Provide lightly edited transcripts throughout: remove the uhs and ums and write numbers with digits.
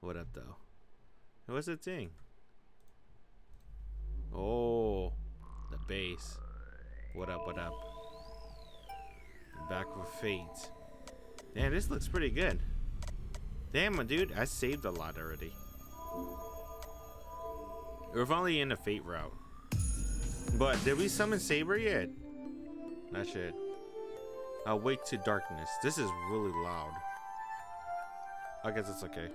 What up, though? What's the thing? Oh, the base. What up, what up? Back with Fate. Damn, this looks pretty good. Damn, my dude, I saved a lot already. We're finally in the Fate route. But did we summon Saber yet? Not yet. Awake to darkness. This is really loud. I guess it's okay.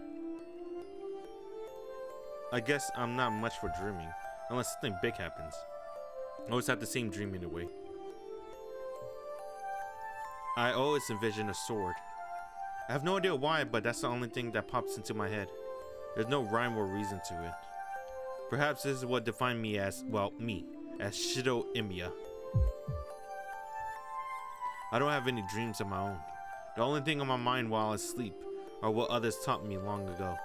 I guess I'm not much for dreaming. Unless something big happens. I always have the same dream anyway. I always envision a sword. I have no idea why, but that's the only thing that pops into my head. There's no rhyme or reason to it. Perhaps this is what defined me as, well, me, as Shido Imiya. I don't have any dreams of my own. The only thing on my mind while I sleep are what others taught me long ago.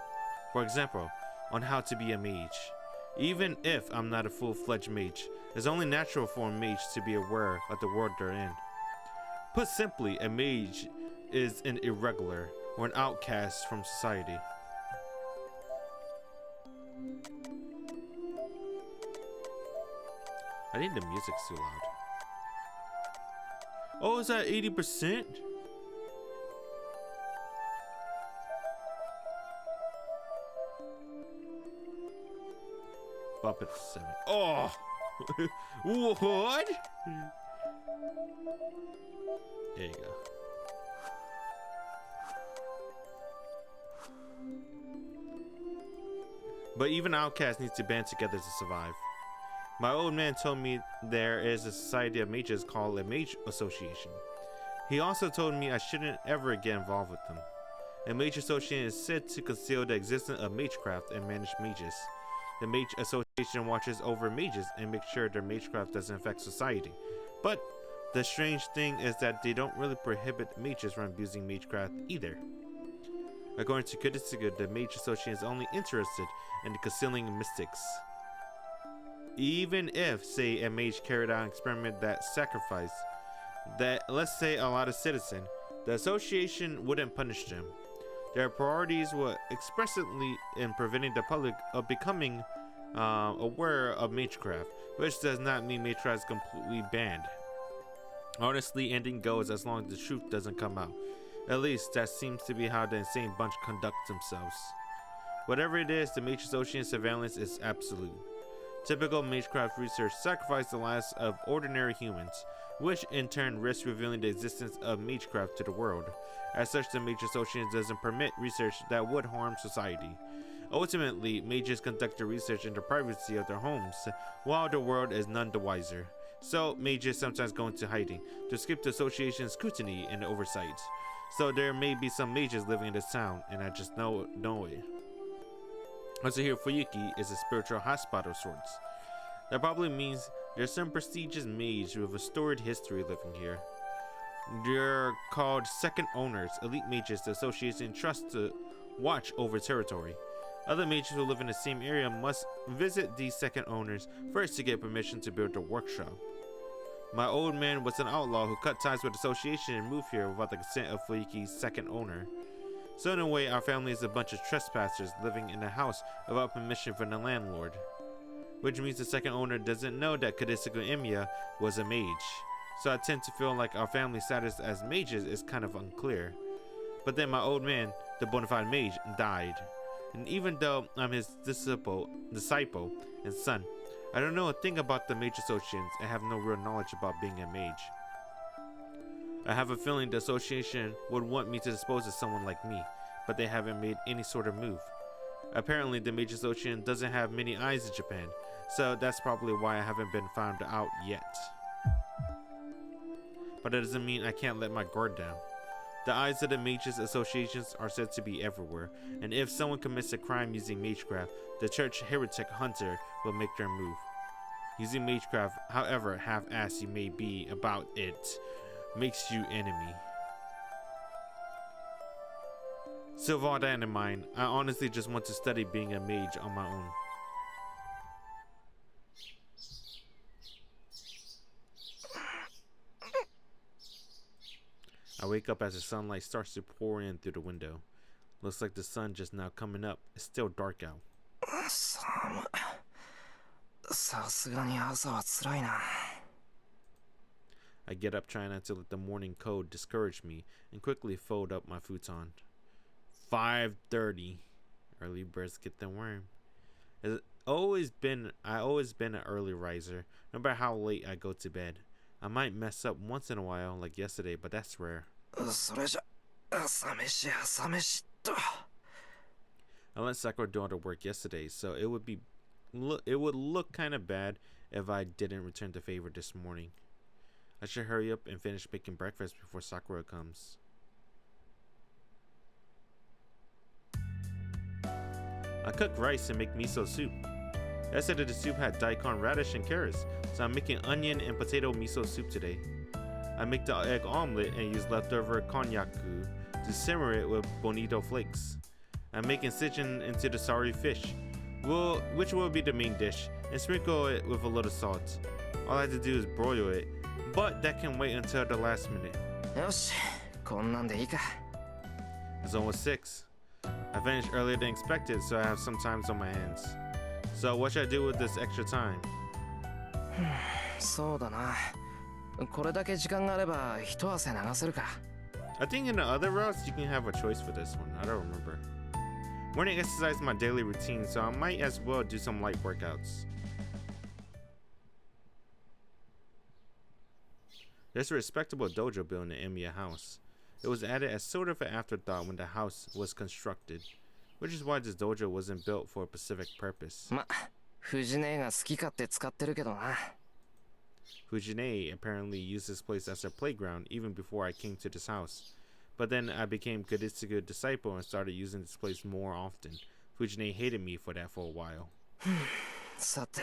For example, on how to be a mage. Even if I'm not a full-fledged mage, it's only natural for a mage to be aware of the world they're in. Put simply, a mage is an irregular or an outcast from society. I think the music's too loud. Oh, is that 80%? Bump it to 7. Oh! What? There you go. But even outcasts need to band together to survive. My old man told me there is a society of mages called a mage association. He also told me I shouldn't ever get involved with them. A mage association is said to conceal the existence of magecraft and manage mages. The mage association watches over mages and makes sure their magecraft doesn't affect society. But the strange thing is that they don't really prohibit mages from abusing magecraft either. According to Kudetsugu, the mage association is only interested in the concealing mystics. Even if, say, a mage carried out an experiment that sacrificed, let's say, a lot of citizens, the association wouldn't punish them. Their priorities were explicitly in preventing the public of becoming aware of magecraft, which does not mean magecraft is completely banned. Honestly, anything goes as long as the truth doesn't come out. At least, that seems to be how the insane bunch conducts themselves. Whatever it is, the mage association surveillance is absolute. Typical magecraft research sacrifices the lives of ordinary humans, which in turn risks revealing the existence of magecraft to the world. As such, the mage association doesn't permit research that would harm society. Ultimately, mages conduct their research in the privacy of their homes, while the world is none the wiser. So, mages sometimes go into hiding, to escape the association's scrutiny and oversight. So there may be some mages living in this town, and I just know it. Also here, Fuyuki is a spiritual hotspot of sorts. That probably means there's some prestigious mage with a storied history living here. They're called second owners, elite mages the association trusts to watch over territory. Other mages who live in the same area must visit these second owners first to get permission to build a workshop. My old man was an outlaw who cut ties with the association and moved here without the consent of Fuyuki's second owner. So in a way, our family is a bunch of trespassers living in a house without permission from the landlord. Which means the second owner doesn't know that Kudetsugu Imiya was a mage. So I tend to feel like our family status as mages is kind of unclear. But then my old man, the bona fide mage, died. And even though I'm his disciple and son, I don't know a thing about the mage associations and have no real knowledge about being a mage. I have a feeling the association would want me to dispose of someone like me, but they haven't made any sort of move. Apparently, the mage association doesn't have many eyes in Japan, so that's probably why I haven't been found out yet. But that doesn't mean I can't let my guard down. The eyes of the mages associations are said to be everywhere, and if someone commits a crime using magecraft, the church heretic hunter will make their move. Using magecraft, however half-assed you may be about it, makes you enemy. So with all that in mind, I honestly just want to study being a mage on my own. I wake up as the sunlight starts to pour in through the window. Looks like the sun just now coming up. It's still dark out. さすがに朝は辛いな。 I get up trying not to let the morning cold discourage me and quickly fold up my futon. 5:30. Early birds get the worm. I always been an early riser, no matter how late I go to bed. I might mess up once in a while, like yesterday, but that's rare. それじゃ朝飯朝飯っと。 I let Sakura do all the work yesterday, so it would look kind of bad if I didn't return the favor this morning. I should hurry up and finish making breakfast before Sakura comes. I cook rice and make miso soup. Yesterday the soup had daikon, radish, and carrots, so I'm making onion and potato miso soup today. I make the egg omelet and use leftover konnyaku to simmer it with bonito flakes. I'm making sitchin into the sari fish, which will be the main dish, and sprinkle it with a little salt. All I have to do is broil it, but that can wait until the last minute. よし、こんなんでいいか。 It's almost 6. I finished earlier than expected, so I have some time on my hands. So what should I do with this extra time? そうだな。これだけ時間があれば一汗流せるか。 I think in the other routes you can have a choice for this one. I don't remember. Morning exercise is my daily routine, so I might as well do some light workouts. There's a respectable dojo built in the Emiya house. It was added as sort of an afterthought when the house was constructed, which is why this dojo wasn't built for a specific purpose. ま、藤姉が好き勝手使ってるけどな。 Fujine apparently used this place as her playground even before I came to this house. But then I became Koditsugu's disciple and started using this place more often. Fujine hated me for that for a while. さて。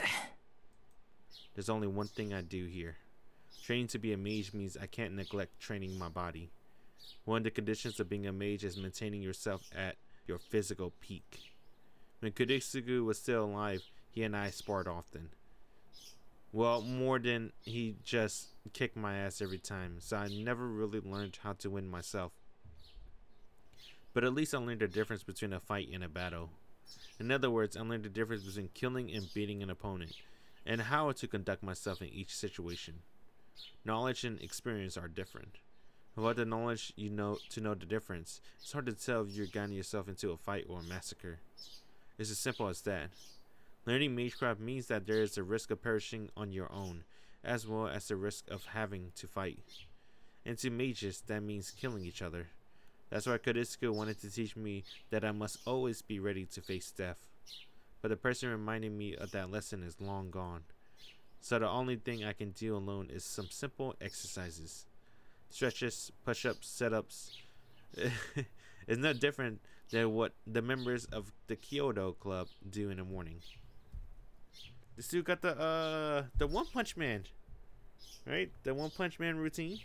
There's only one thing I do here. Training to be a mage means I can't neglect training my body. One of the conditions of being a mage is maintaining yourself at your physical peak. When Koditsugu was still alive, he and I sparred often. Well, more than he just kicked my ass every time, so I never really learned how to win myself. But at least I learned the difference between a fight and a battle. In other words, I learned the difference between killing and beating an opponent, and how to conduct myself in each situation. Knowledge and experience are different. Without the knowledge to know the difference, it's hard to tell if you're getting yourself into a fight or a massacre. It's as simple as that. Learning magecraft means that there is a risk of perishing on your own, as well as the risk of having to fight. And to mages, that means killing each other. That's why Koditsugu wanted to teach me that I must always be ready to face death. But the person reminding me of that lesson is long gone. So the only thing I can do alone is some simple exercises. Stretches, push-ups, sit-ups. It's no different than what the members of the Kyoto Club do in the morning. This dude got the One Punch Man, right? The One Punch Man routine.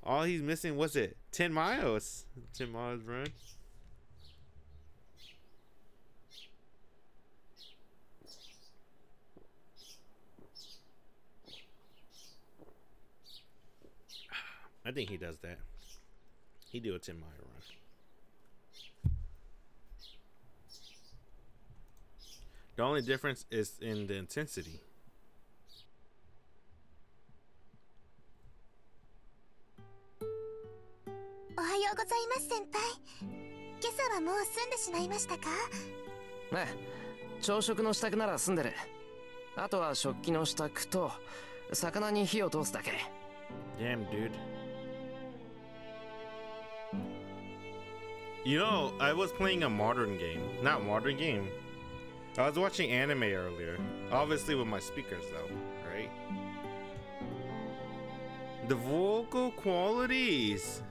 All he's missing was it 10 miles. 10 miles run. I think he does that. He do a 10-mile run. The only difference is in the intensity.ねえ、朝食の支度なら済んでる。あとは食器の支度と魚に火を通すだけ。 Damn, dude. You know, I was playing a modern game. Not modern game. I was watching anime earlier. Obviously with my speakers though, right? The vocal qualities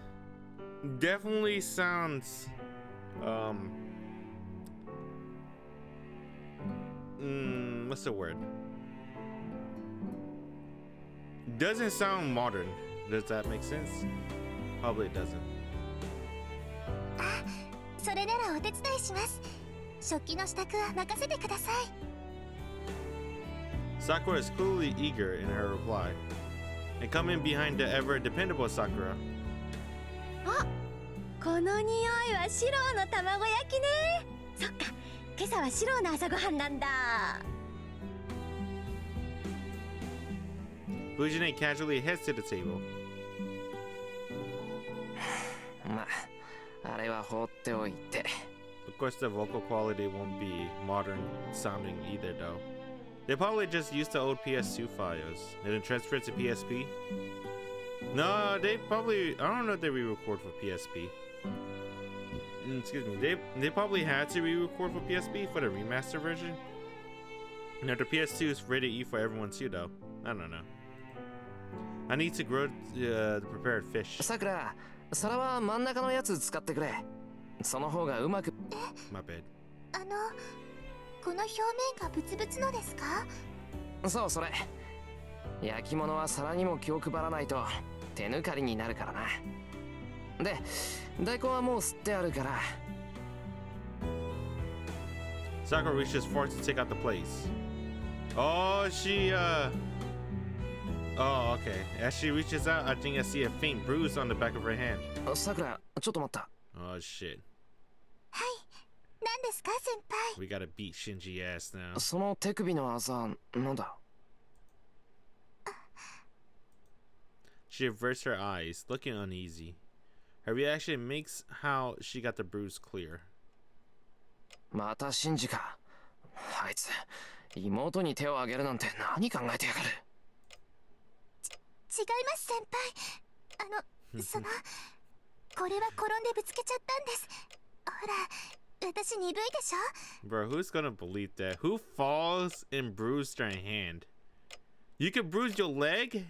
definitely sounds what's the word? Doesn't sound modern. Does that make sense? Probably it doesn't. それならお手伝いします。食器の支度は任せてください。 Sakura is clearly eager in her reply. And coming behind the ever dependable Sakura. あ、この匂いはシローの卵焼きね。そっか、今朝はシローの朝ごはんなんだ。Fujine casually heads to the table. まあ、あれは放っておいて。Of course, the vocal quality won't be modern sounding either, though. They probably just used the old PS2 files and then transferred to PSP. No, they probably. I don't know if they re-record for PSP. Excuse me. They probably had to re-record for PSP for the remaster version. No, the PS2 is rated E for everyone too, though. I don't know. I need to grow the prepared fish. さくら、皿は真ん中のやつ使ってくれ。その方がうまく。My bad. この表面がブツブツのですか？そうそれ。焼き物は皿にも気を配らないと手抜かりになるからな。で、大根はもう吸ってあるから。Sakura reaches forward to take out the plates. Oh, Oh, okay. As she reaches out, I think I see a faint bruise on the back of her hand. さくら、ちょっと待った。Oh, shit. はい。何ですか、先輩。 We gotta beat Shinji ass now. その手首のあざ、なんだ？ She averts her eyes, looking uneasy. Her reaction makes how she got the bruise clear. またシンジか。あいつ、妹に手を挙げるなんて何考えてやがる。違います、先輩。これは転んでぶつけちゃったんです。ほら、私鈍いでしょ？ Bro, who's gonna believe that? Who falls and bruised their hand? You can bruise your leg?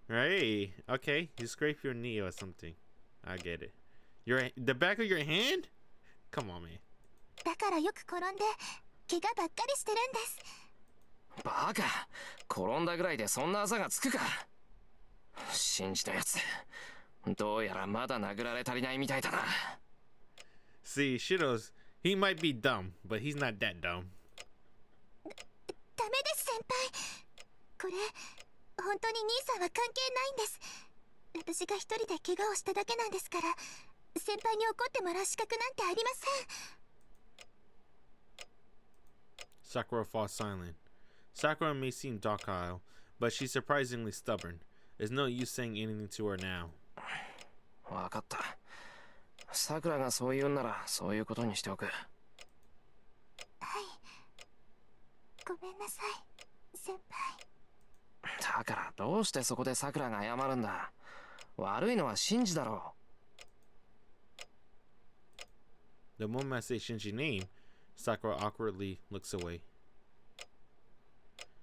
Right. Okay, you scrape your knee or something. I get it. The back of your hand? Come on, man. だからよく転んで怪我ばっかりしてるんです。バカ、転んだぐらいでそんなあざがつくか。信じたやつ、どうやらまだ殴られ足りないみたいだな。See, Shiro's, he might be dumb, but he's not that dumb. ダメです、先輩。これ本当に兄さんは関係ないんです。私が一人で怪我をしただけなんですから、先輩に怒ってもらう資格なんてありません。Sakura falls silent. Sakura may seem docile, but she's surprisingly stubborn. There's no use saying anything to her now. わかった。さくらがそう言うんならそういうことにしておく。はい。ごめんなさい、先輩。だからどうしてそこでさくらが謝るんだ。悪いのはシンジだろう。The moment I say Shinji's name, Sakura awkwardly looks away.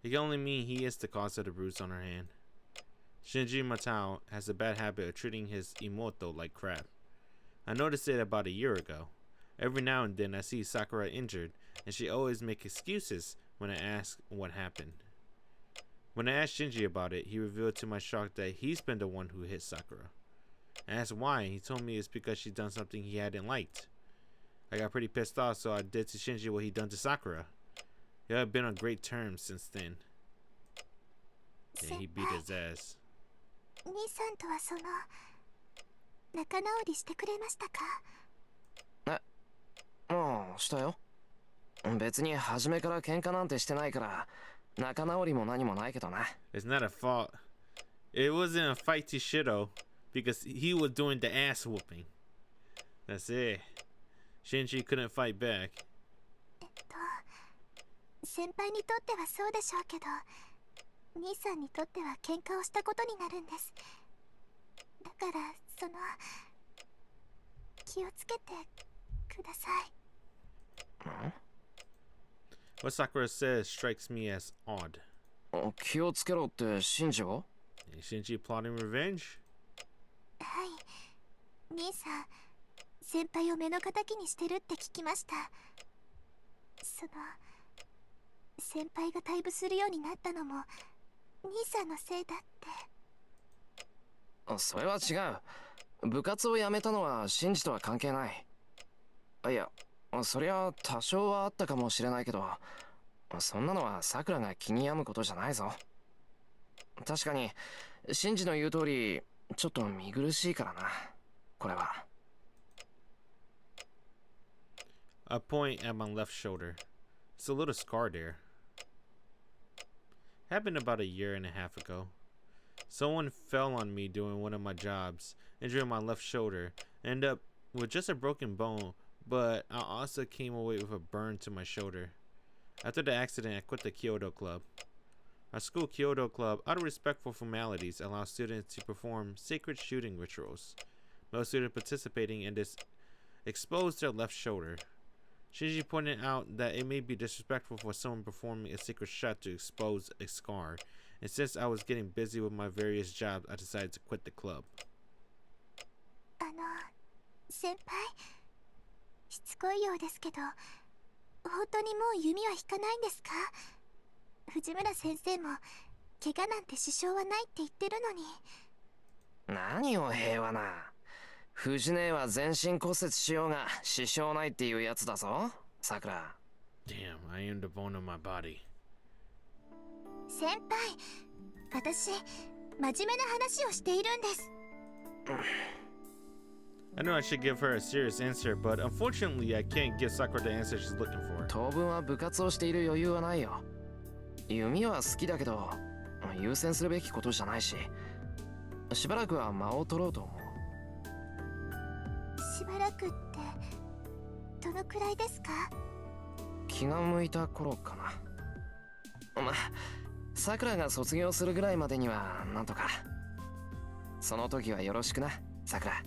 It can only mean he is the cause of the bruise on her hand. Shinji Matao has a bad habit of treating his imoto like crap. I noticed it about a year ago. Every now and then I see Sakura injured, and she always makes excuses when I ask what happened. When I asked Shinji about it, he revealed to my shock that he's been the one who hit Sakura. I asked why, and he told me it's because she'd done something he hadn't liked. I got pretty pissed off, so I did to Shinji what he'd done to Sakura. They have been on great terms since then. And he beat his ass. 兄さんとは仲直りしてくれましたか？うん、したよ。別に初めから喧嘩なんてしてないから仲直りも何もないけどな。 It's not a fault. It wasn't a fight to Shiro because he was doing the ass whooping. That's it. Shinji couldn't fight back. 先輩にとってはそうでしょうけど、兄さんにとっては喧嘩をしたことになるんです。だから気をつけてください。What Sakura says strikes me as odd. 気をつけろってシンジが？ Is Shinji plotting revenge? はい。兄さん、先輩を目の敵にしてるって聞きました。先輩が退部するようになったのも兄さんのせいだって。それは違う。部活を辞めたのはシンジとは関係ない。いや、そりゃ多少はあったかもしれないけど、そんなのはさくらが気に病むことじゃないぞ。確かにシンジの言う通りちょっと見苦しいからな、これは。I point at my left shoulder. It's a little scar there. Happened about a year and a half ago. Someone fell on me doing one of my jobs, injuring my left shoulder. Ended up with just a broken bone, but I also came away with a burn to my shoulder. After the accident, I quit the Kyoto Club. Our school Kyoto Club, out of respect for formalities, allows students to perform sacred shooting rituals. Most students participating in this exposed their left shoulder. Shinji pointed out that it may be disrespectful for someone performing a secret shot to expose a scar, and since I was getting busy with my various jobs, I decided to quit the club. 先輩、しつこいようですけど、本当にもう弓は引かないんですか？藤村先生も怪我なんて支障はないって言ってるのに。何を平和な。藤姉は全身骨折しようが支障ないっていうやつだぞ、さくら。Damn, I am the bone of my body. 先輩、私、真面目な話をしているんです。I know I should give her a serious answer, but unfortunately I can't give Sakura the answer she's looking for. 当分は部活をしている余裕はないよ。弓は好きだけど、優先するべきことじゃないし、しばらくは間を取ろうと思う。しばらくって、どのくらいですか？気が向いた頃かな。まあ、さくらが卒業するぐらいまでにはなんとか。その時はよろしくな、さくら。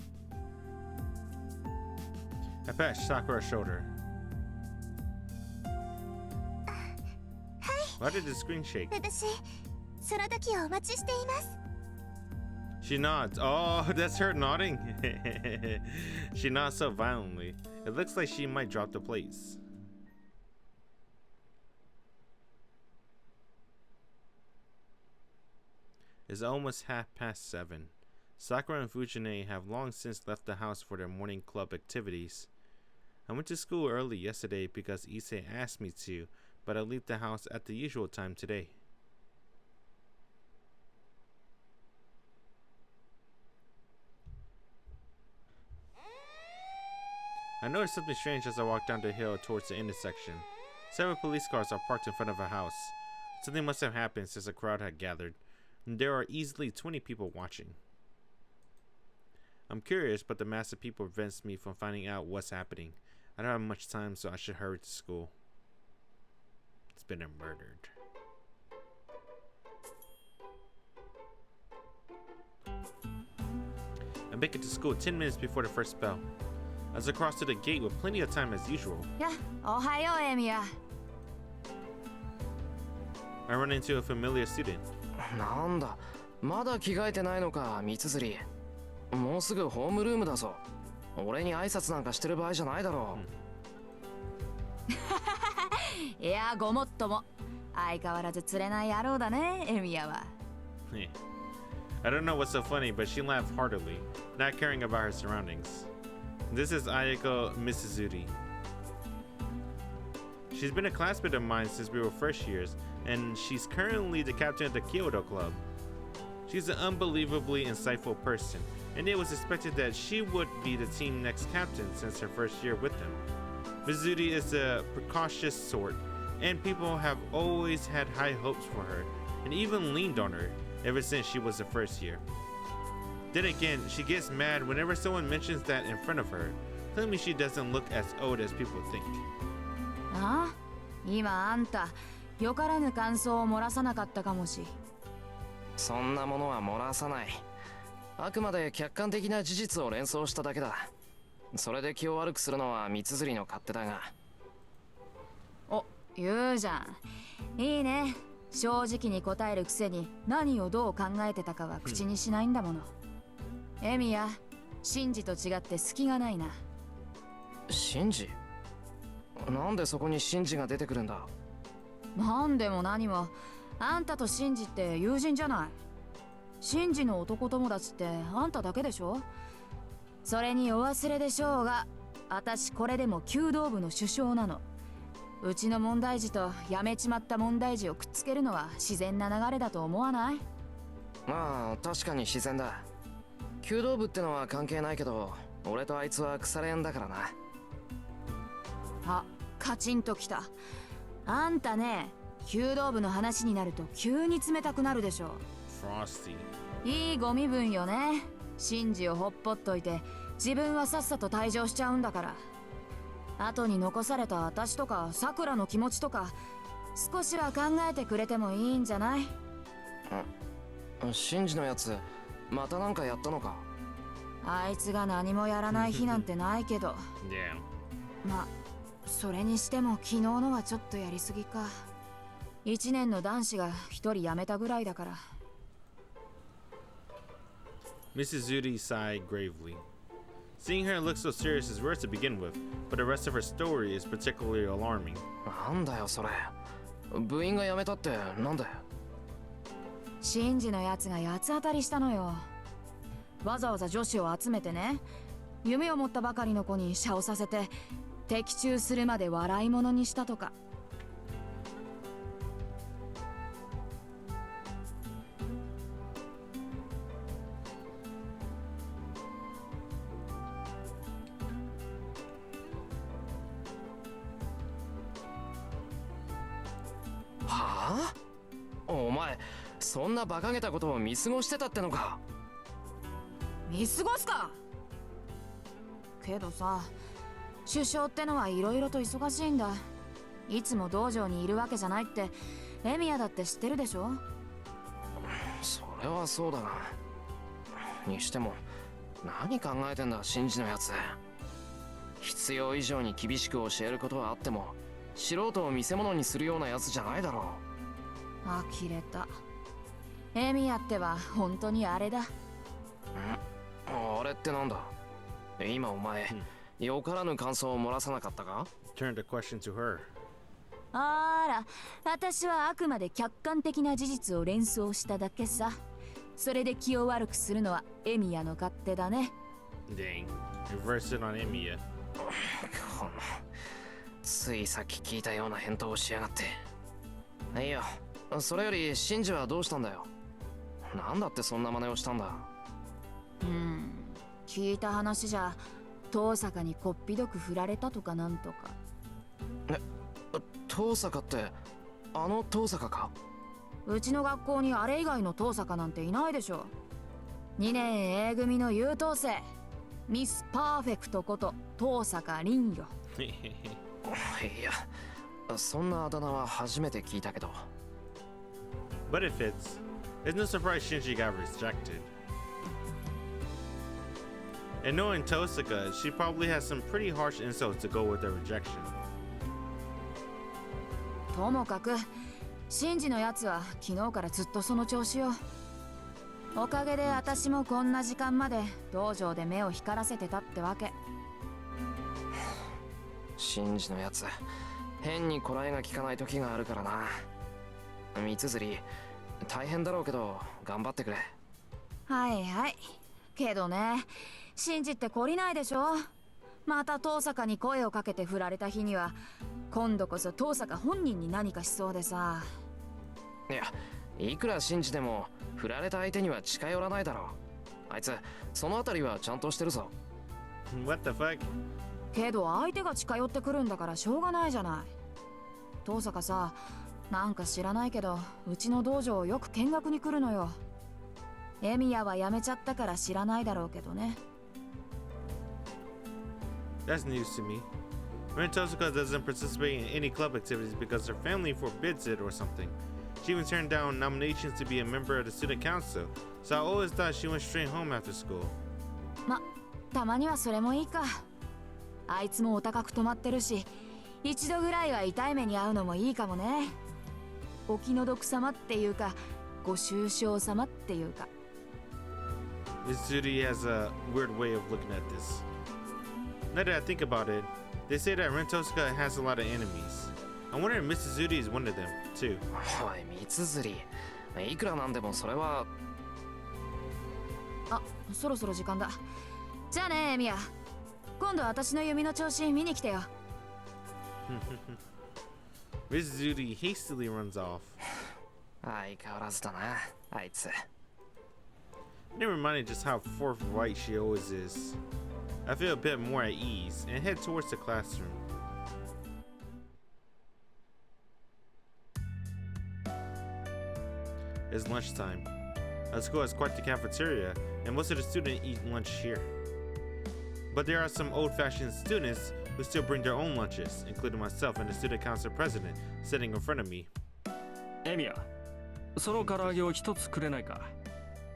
I patted Sakura's shoulder. Why did the screen shake? 私、その時をお待ちしています。She nods. Oh, that's her nodding. She nods so violently. It looks like she might drop the plates. It's almost 7:30. Sakura and Fujine have long since left the house for their morning club activities. I went to school early yesterday because Issei asked me to, but I'll leave the house at the usual time today. I noticed something strange as I walked down the hill towards the intersection. Several police cars are parked in front of a house. Something must have happened since a crowd had gathered, and there are easily 20 people watching. I'm curious, but the mass of people prevents me from finding out what's happening. I don't have much time, so I should hurry to school. It's been murdered. I make it to school 10 minutes before the first bell. As I cross to the gate with plenty of time as usual, おはよう、エミヤ。I run into a familiar student. なんだ、まだ着替えてないのか、三辻。もうすぐホームルームだぞ。俺に挨拶なんかしてる場合じゃないだろう。いや、ごもっとも。相変わらず釣れない野郎だね、エミヤは。I don't know what's so funny, but she laughed heartily, not caring about her surroundings. This is Ayako Misuzuri. She's been a classmate of mine since we were first years, and she's currently the captain of the Kyoto Club. She's an unbelievably insightful person, and it was expected that she would be the team next captain since her first year with them. Mizuri is a precocious sort, and people have always had high hopes for her, and even leaned on her ever since she was the first year. Then again, she gets mad whenever someone mentions that in front of her, claiming she doesn't look as old as people think. ああ、今あんた、よからぬ感想を漏らさなかったかもし。そんなものは漏らさない。あくまで客観的な事実を連想しただけだ。それで気を悪くするのは三辻の勝手だが。お、言うじゃん。いいね。正直に答えるくせに何をどう考えてたかは口にしないんだもの。エミヤ、シンジと違って隙がないな。シンジ？なんでそこにシンジが出てくるんだ？なんでも何も、あんたとシンジって友人じゃない。シンジの男友達ってあんただけでしょ。それにお忘れでしょうが、私これでも弓道部の主将なの。うちの問題児と辞めちまった問題児をくっつけるのは自然な流れだと思わない？まあ確かに自然だ。弓道部ってのは関係ないけど、俺とあいつは腐れ縁だからな。あ、カチンときた。あんたね、弓道部の話になると急に冷たくなるでしょ。Frosty. いいゴミ分よね。シンジをほっぽっといて自分はさっさと退場しちゃうんだから。後に残された私とかさくらの気持ちとか少しは考えてくれてもいいんじゃない？シンジのやつまたなんかやったのか？あいつが何もやらない日なんてないけどYeah. ま、それにしても昨日のはちょっとやりすぎか。1年の男子が1人辞めたぐらいだから。Mrs. Zudi sighed gravely. Seeing her look so serious is worse to begin with, but the rest of her story is particularly alarming. なんだよそれ。部員が辞めたってなんだよ。シンジのやつが八つ当たりしたのよ。わざわざ女子を集めてね、夢を持ったばかりの子に謝をさせて的中するまで笑い物にしたとか。はあ？お前そんな馬鹿げたことを見過ごしてたってのか？見過ごすか。けどさ、首相ってのはいろいろと忙しいんだ。いつも道場にいるわけじゃないってエミヤだって知ってるでしょ。それはそうだが、にしても何考えてんだシンジのやつ。必要以上に厳しく教えることはあっても素人を見せ物にするようなやつじゃないだろう。呆れた。エミヤっては本当にあれだ。あれってなんだ？今お前、よからぬ感想を漏らさなかったか？ Turned the question to her. あら、私はあくまで客観的な事実を連想しただけさ。それで気を悪くするのはエミヤの勝手だね。Dang. Reverse it on Emiya. このついさっき聞いたような返答をしやがって。いいよ、それよりシンジはどうしたんだよ。なんだってそんな真似をしたんだ？聞いた話じゃ遠坂にこっぴどく振られたとかなんとか。遠坂ってあの遠坂か？うちの学校にあれ以外の遠坂なんていないでしょ。2年 A 組の優等生ミスパーフェクトこと遠坂凛よ。いや、そんなあだ名は初めて聞いたけど。 But it fits. It's no surprise Shinji got rejected. And knowing Tosaka, she probably has some pretty harsh insults to go with her rejection. ともかくシンジのやつは昨日からずっとその調子よ。おかげで私もこんな時間まで道場で目を光らせてたってわけ。シンジのやつ変にこらえが効かない時があるからな。三綴大変だろうけど頑張ってくれ。はいはい。けどね、シンジって懲りないでしょ。また遠坂に声をかけて振られた日には今度こそ遠坂本人に何かしそうでさ。いや、いくらシンジでも振られた相手には近寄らないだろう。あいつそのあたりはちゃんとしてるぞ。 What the fuck? けど相手が近寄ってくるんだからしょうがないじゃない。遠坂さ、なんか知らないけどうちの道場をよく見学に来るのよ。エミヤは辞めちゃったから知らないだろうけどね。That's news to me. Ren Tosaka doesn't participate in any club activities because her family forbids it or something. She even turned down nominations to be a member of the student council, so I always thought she went straight home after school. ま、たまにはそれもいいか。あいつもお高く止まってるし、一度ぐらいは痛い目に遭うのもいいかもね。お気の毒様っていうか、ご愁傷様っていうか。Miss Judy has a weird way of looking at this. Now that I think about it, they say that Ren Tosaka has a lot of enemies. I wonder if Mrs. Zudi is one of them, too. おい三綴いくらなんでもそれは。あ、そろそろ時間だ。じゃあねエミヤ、今度私の弓の調子見に来てよ。Mrs. Zudi hastily runs off. 相変わらずだなあいつ。Never mind just how forthright she always is. I feel a bit more at ease and head towards the classroom. is lunchtime. The school has quite the cafeteria, and most of the students eat lunch here. But there are some old-fashioned students who still bring their own lunches, including myself and the student council president sitting in front of me. エミヤ、その唐揚げを一つくれないか。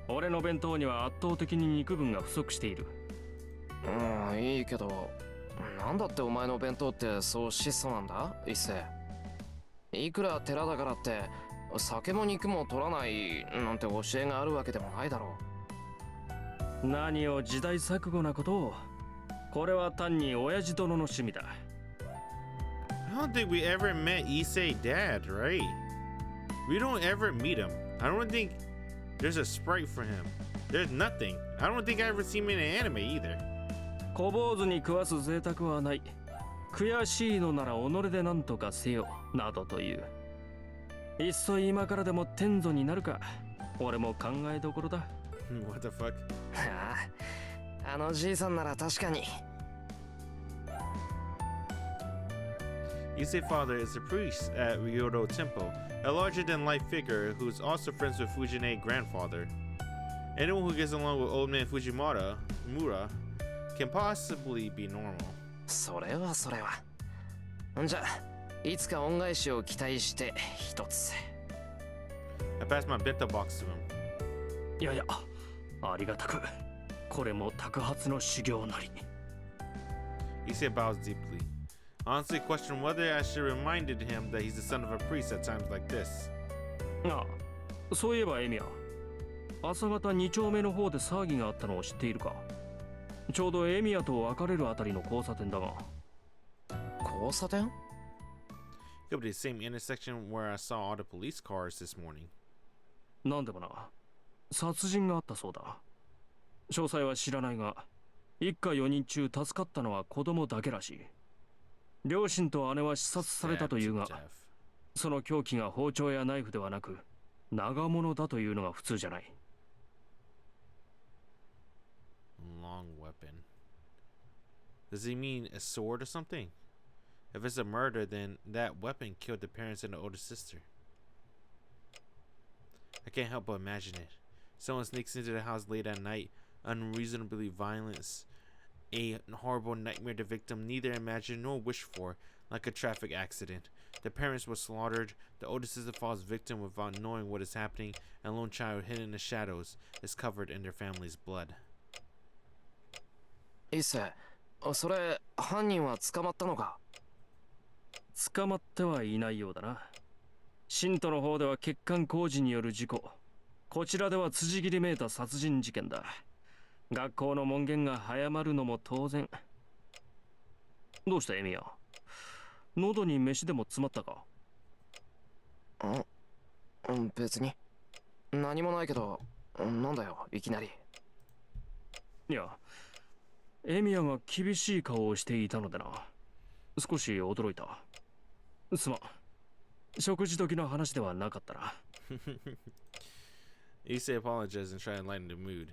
俺の弁当には圧倒的に肉分が不足している。いいけど、なんだってお前の弁当ってそう質素なんだ、一世。いくら寺だからって酒も肉も取らないなんて教えがあるわけでもないだろう。何を時代錯誤なことを。これは単に親父殿の趣味だ。I don't think we ever met Issei dad, right? We don't ever meet him. I don't think there's a sprite for him. There's nothing. I don't think I ever seen him in an anime either. 小坊主に食わす贅沢はない。悔しいのなら己で何とかせよ、などという。いっそ今からでも天祖になるか。俺も考えどころだ。What the fuck? あのじいさんなら確かに。Issei father is a priest at Ryodo Temple, a larger-than-life figure who's also friends with Fujine's grandfather. Anyone who gets along with old man Mura, can possibly be normal. それは。じゃあ、いつか恩返しを期待して一つ。I passed my bento box to him. いや、ありがたく。これも托発の修行なり。Issei bows deeply. Honestly, question whether I should have reminded him that he's the son of a priest at times like this. ああ、そういえばエミヤ、朝方2丁目の方で騒ぎがあったのを知っているか。ちょうどエミヤと別れるあたりの交差点だが。交差点？ Could be the same intersection where I saw all the police cars this morning. なんでもな、殺人があったそうだ。詳細は知らないが、一家4人中助かったのは子供だけらしい。両親と姉は刺殺されたというが、その凶器が包丁やナイフではなく長物だというのが普通じゃない。Long weapon. Does he mean a sword or something? If it's a murder, then that weapon killed the parents and the older sister. I can't help but imagine it. Someone sneaks into the house late at night, unreasonably violent, a horrible nightmare the victim neither imagined nor wished for, like a traffic accident. The parents were slaughtered, the older sister falls victim without knowing what is happening, and lone child hidden in the shadows is covered in their family's blood. いっせ、それ犯人は捕まったのか？捕まってはいないようだな。信徒の方では欠陥工事による事故、こちらでは辻切りめいた殺人事件だ。学校の門限が早まるのも当然。どうしたエミヤ、喉に飯でも詰まったか？別に何もないけど、なんだよいきなり。いや、エミヤが厳しい顔をしていたのでな、少し驚いた。すまん、食事時の話ではなかったな。Issei apologized and tried to lighten the mood.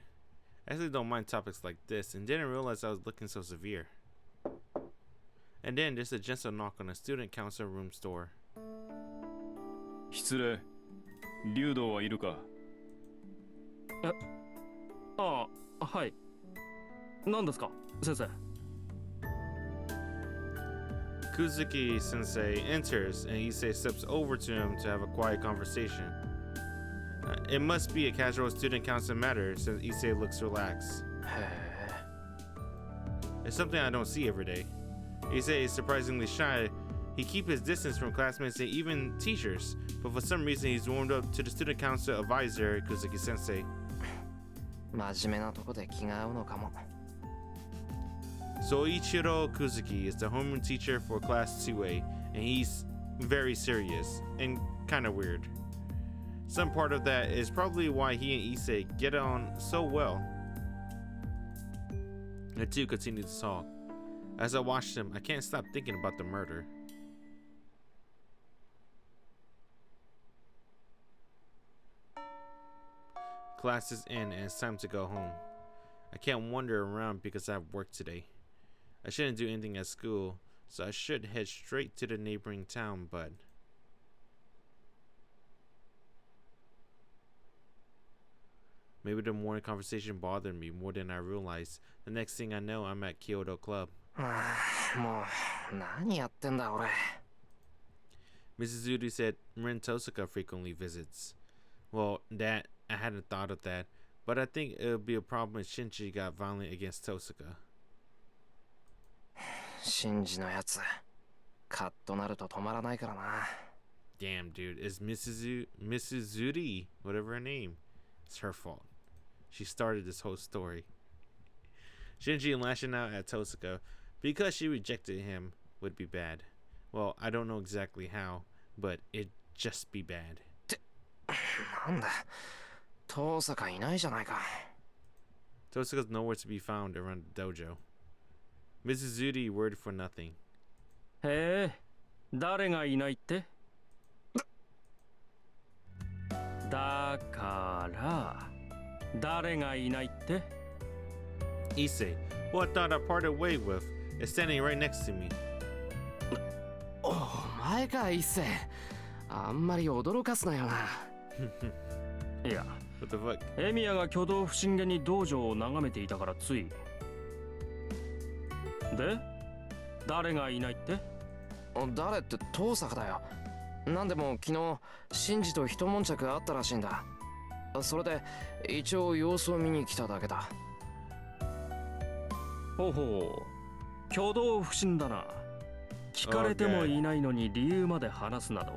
I actually don't mind topics like this and didn't realize I was looking so severe. And then there's a gentle knock on the student council room's door. 失礼。竜道はいるか？ああ、はい。何ですか、先生。Kuzuki sensei enters and Issei steps over to him to have a quiet conversation. It must be a casual student council matter since Issei looks relaxed. It's something I don't see every day. Issei is surprisingly shy. He keeps his distance from classmates and even teachers, but for some reason he's warmed up to the student council advisor, Kuzuki sensei. 真面目なとこで気が合うのかも。Soichiro Kuzuki is the homeroom teacher for class 2A, and he's very serious and kind of weird. Some part of that is probably why he and Issei get on so well. The two continue to talk. As I watch them, I can't stop thinking about the murder. Class is in and it's time to go home. I can't wander around because I have work today. I shouldn't do anything at school, so I should head straight to the neighboring town, but... Maybe the morning conversation bothered me more than I realized. The next thing I know, I'm at Kyoto Club. もう何やってんだ俺。 Mrs. Zuri said Rin Tosaka frequently visits. Well, that, I hadn't thought of that, but I think it would be a problem if Shinji got violent against Tosaka. シンジのやつカッとなると止まらないからな。 Damn, dude, it's Mrs. Zuri, whatever her name. It's her fault. She started this whole story. Shinji lashing out at Tosaka because she rejected him would be bad. Well, I don't know exactly how, but it'd just be bad. なんだ遠坂いないじゃないか。 Tosaka's nowhere to be found around the dojo. Mrs. Zuri worded for nothing. へえ、誰がいないって？だから誰がいないって？ Issei, who I thought I parted way with, is standing right next to me. お前か一世。あんまり驚かすなよな。いや、 What the fuck? エミヤが挙動不審げに道場を眺めていたからつい。で、誰がいないって？誰って遠坂だよ。なんでも昨日シンジと一悶着あったらしいんだ。それで一応様子を見に来ただけだ。ほうほう、挙動不審だな。聞かれてもいないのに理由まで話すなど。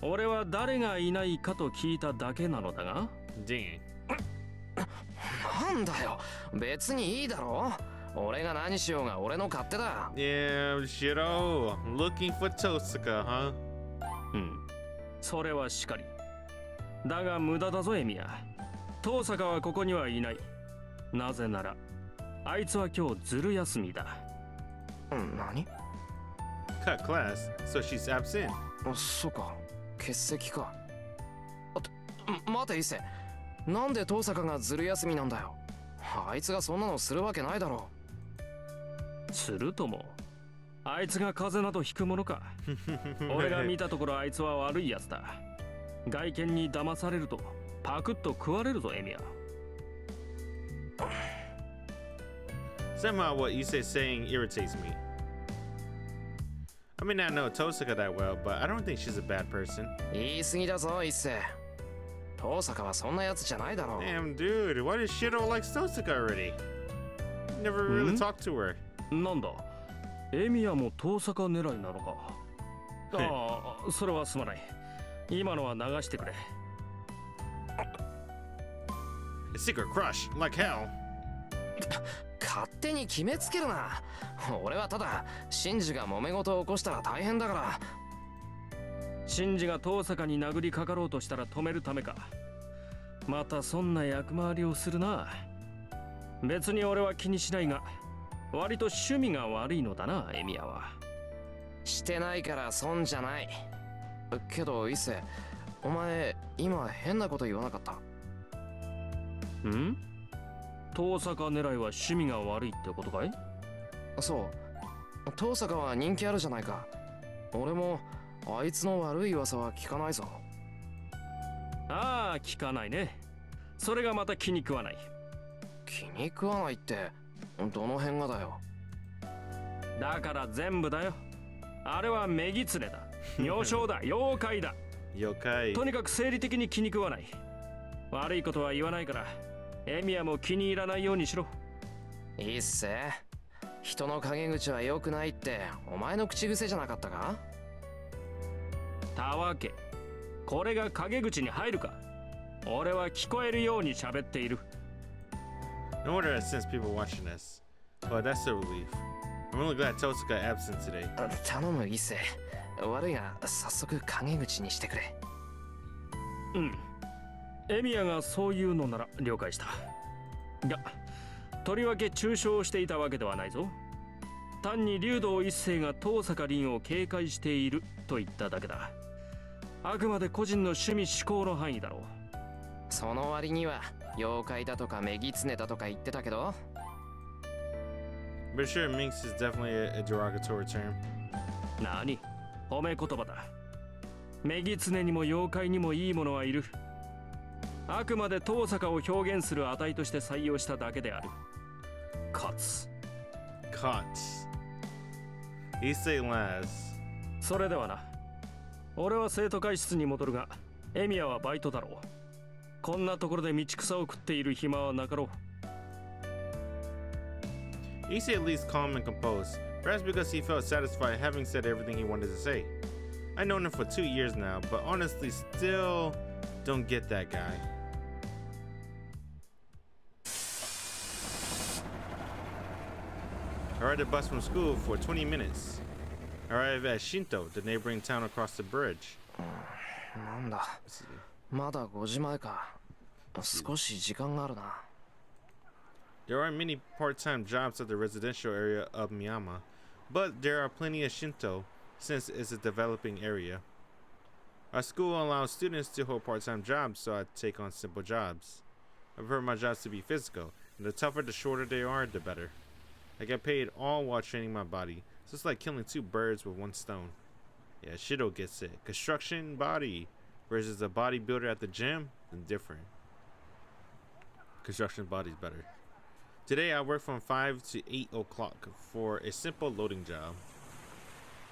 俺は誰がいないかと聞いただけなのだが。 Dang. なんだよ、別にいいだろ。俺が何しようが俺の勝手だ。 Yeah, shito. Looking for Tosaka, huh? うん、それはしかり。だが無駄だぞエミヤ。遠坂はここにはいない。なぜならあいつは今日ずる休みだ。何？ Cut class, so she's absent. そうか、欠席か。待て一世、なんで遠坂がずる休みなんだよ。あいつがそんなのするわけないだろう。するとも、あいつが風邪などひくものか。俺が見たところあいつは悪いやつだ。外見に騙されるとパクッと食われるぞエミヤ。 Somehow what Issei's saying irritates me. I may not know Tosaka that well, but I don't think she's a bad person. 言い過ぎだぞ一世。遠坂はそんなやつじゃないだろう。 Damn, dude, why does Shiro like Tosaka already? Never really talked to her. なんだ、エミヤも遠坂狙いなのか。ああ、それはすまない。今のは流してくれ。 A secret crush, like hell. 勝手に決めつけるな。俺はただシンジが揉め事を起こしたら大変だから。シンジが遠坂に殴りかかろうとしたら止めるためか。またそんな役回りをするな。別に俺は気にしないが、割と趣味が悪いのだなエミヤは。してないから損じゃない。けど一世、お前今変なこと言わなかった？ん？遠坂狙いは趣味が悪いってことかい？そう、遠坂は人気あるじゃないか。俺もあいつの悪い噂は聞かないぞ。ああ、聞かないね。それがまた気に食わない。気に食わないってどの辺がだよ。だから全部だよ。あれは女狐だ、女性だ、妖怪だ。 Yokai. とにかく生理的に気に食わない。悪いことは言わないから、エミヤも気に入らないようにしろ。いいっせ。人の陰口は良くないってお前の口癖じゃなかったか？たわけ、これが陰口に入るか。俺は聞こえるように喋っている。 No wonder that sense people watching us. But that's a relief. I'm really glad Tosaka absent today. 頼む一世。悪いが早速陰口にしてくれ。うん。エミヤがそういうのなら了解した。いや、とりわけ中傷していたわけではないぞ。単に竜道一世が遠坂凛を警戒していると言っただけだ。あくまで個人の趣味嗜好の範囲だろう。その割には妖怪だとか女狐だとか言ってたけど。 But sure, Minx is definitely a derogatory term. 何？褒め言葉だ。女狐にも妖怪にもいいものはいる。あくまで遠坂を表現する値として採用しただけである。かつ Cuts. He say less. それではな。俺は生徒会室に戻るが、エミヤはバイトだろう。こんなところで道草を食っている暇はなかろう。He say at least calm and composed, perhaps because he felt satisfied having said everything he wanted to say. I've known him for 2 years now, but honestly still don't get that guy. I ride the bus from school for 20 minutes. I arrive at Shinto, the neighboring town across the bridge. なんだ、まだ5時前か。少し時間があるな。There are many part-time jobs at the residential area of Miyama, but there are plenty of Shinto since it's a developing area. Our school allows students to hold part-time jobs, so I take on simple jobs. I prefer my jobs to be physical, and the tougher the shorter they are, the better. I get paid all while training my body, so it's like killing 2 birds with 1 stone. Yeah, Shido gets it. Construction body versus a bodybuilder at the gym, then different. Construction body's better. Today I work from 5 to 8 o'clock for a simple loading job.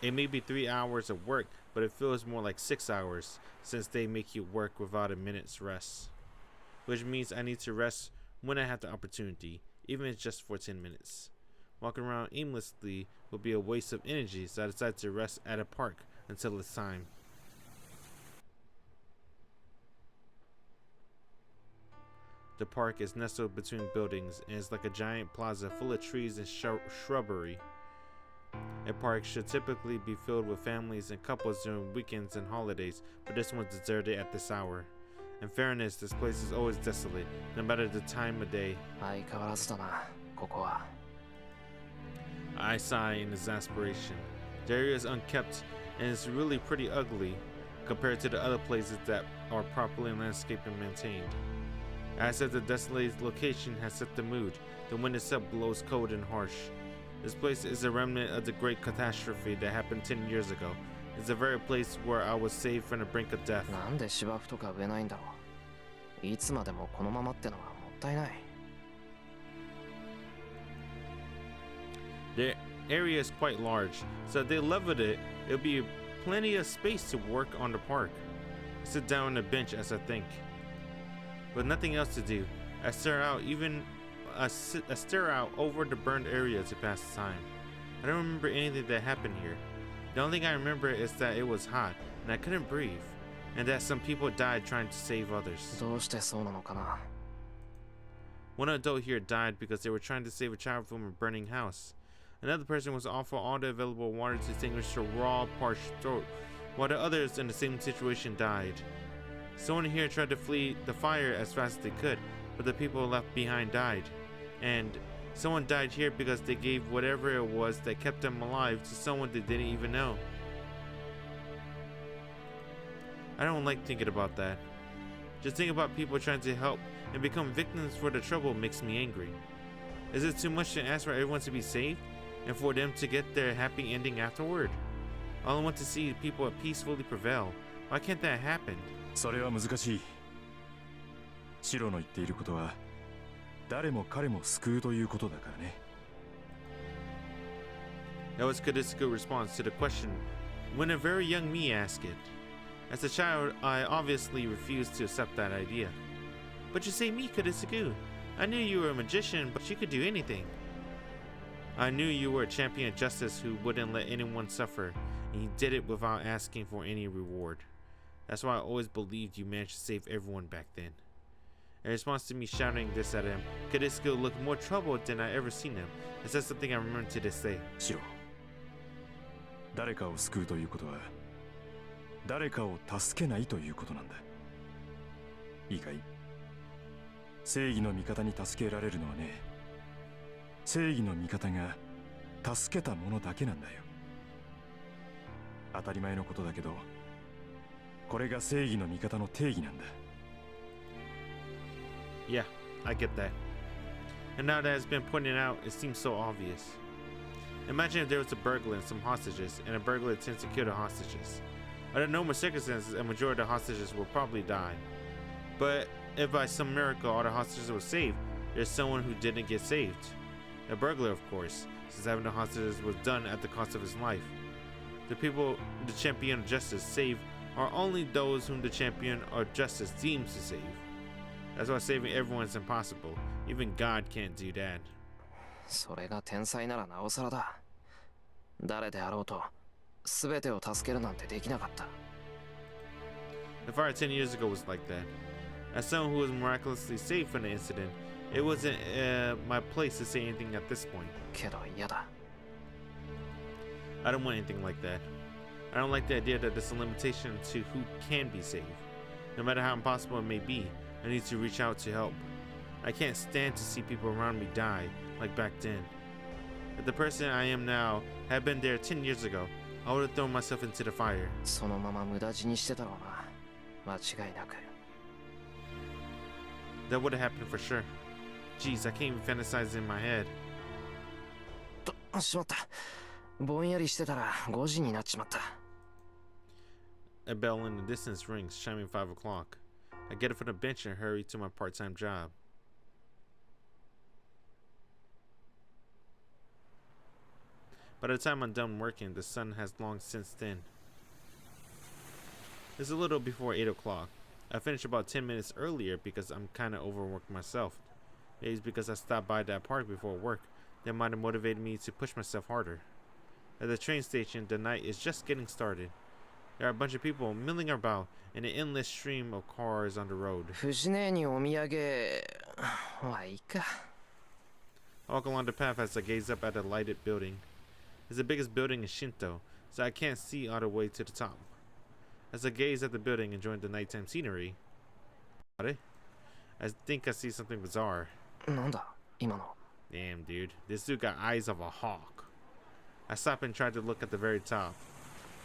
It may be 3 hours of work, but it feels more like 6 hours since they make you work without a minute's rest. Which means I need to rest when I have the opportunity, even if it's just for 10 minutes. Walking around aimlessly would be a waste of energy, so I decide to rest at a park until it's time. The park is nestled between buildings and is like a giant plaza full of trees and shrubbery. A park should typically be filled with families and couples during weekends and holidays, but this one's deserted at this hour. In fairness, this place is always desolate, no matter the time of day. 相変わらずだな、ここは。I sigh in exasperation. The area is unkept and it's really pretty ugly compared to the other places that are properly landscaped and maintained. As if the desolated location has set the mood, the wind itself blows cold and harsh. This place is a remnant of the great catastrophe that happened 10 years ago. It's the very place where I was saved from the brink of death. なんで芝生とか植えないんだろう。いつまでもこのままってのはもったいない。The area is quite large, so if they leveled it, it'll be plenty of space to work on the park. I sit down on a bench as I think. With nothing else to do, I stare out over the burned area to pass the time. I don't remember anything that happened here. The only thing I remember is that it was hot and I couldn't breathe, and that some people died trying to save others. どうしてそうなのかな。One adult here died because they were trying to save a child from a burning house. Another person was offered all the available water to extinguish her raw, parched throat, while the others in the same situation died. Someone here tried to flee the fire as fast as they could, but the people left behind died. And someone died here because they gave whatever it was that kept them alive to someone they didn't even know. I don't like thinking about that. Just thinking about people trying to help and become victims for the trouble makes me angry. Is it too much to ask for everyone to be saved and for them to get their happy ending afterward? All I want to see is people peacefully prevail. Why can't that happen? それは難しい。シロの言っていることは誰も彼も救うということだからね。That was Kodisuke's response to the question when a very young me asked it. As a child, I obviously refused to accept that idea. But you say me, Kodisuke. I knew you were a magician, but you could do anything. I knew you were a champion of justice who wouldn't let anyone suffer, and you did it without asking for any reward. That's why I always believed you managed to save everyone back then. In response to me shouting this at him, Kodisuke looked more troubled than I ever seen him. And said something I remember to this day. シロ、誰かを救うということは誰かを助けないということなんだ。いいかい？正義の味方に助けられるのはね、正義の味方が助けたものだけなんだよ。当たり前のことだけど、これが正義の味方の定義なんだ。Yeah, I get that. And now that it's been pointed out, it seems so obvious. Imagine if there was a burglar and some hostages, and a burglar attempts to kill the hostages. Under normal circumstances, a majority of the hostages will probably die. But if by some miracle all the hostages were saved, there's someone who didn't get saved. A burglar, of course, since having the hostages was done at the cost of his life. The people the champion of justice save are only those whom the champion of justice deems to save. That's why saving everyone is impossible. Even God can't do that. それが天才ならなおさらだ。誰であろうと全てを助けるなんてできなかった。 The fire 10 years ago was like that. As someone who was miraculously saved from the incident, it wasn't my place to say anything at this point. けど嫌だ。 I don't want anything like that. I don't like the idea that there's a limitation to who can be saved. No matter how impossible it may be, I need to reach out to help. I can't stand to see people around me die, like back then. If the person I am now had been there 10 years ago, I would have thrown myself into the fire. そのまま無駄死にしてたろうな。間違いなく。 That would have happened for sure. Jeez, I can't even fantasize in my head. しまった。ぼんやりしてたら5時になっちまった。 A bell in the distance rings, chiming 5 o'clock. I get up from the bench and hurry to my part-time job. By the time I'm done working, the sun has long since then. It's a little before 8 o'clock. I finished about 10 minutes earlier because I'm kind of overworked myself. Maybe it's because I stopped by that park before work. That might have motivated me to push myself harder. At the train station, the night is just getting started. There are a bunch of people milling about and an endless stream of cars on the road. 藤姉にお土産はいいか。 I walk along the path as I gaze up at the lighted building. It's the biggest building in Shinto, so I can't see all the way to the top. As I gaze at the building enjoying the nighttime scenery, I think I see something bizarre. なんだ今の。 Damn, dude. This dude got eyes of a hawk. I stop and try to look at the very top.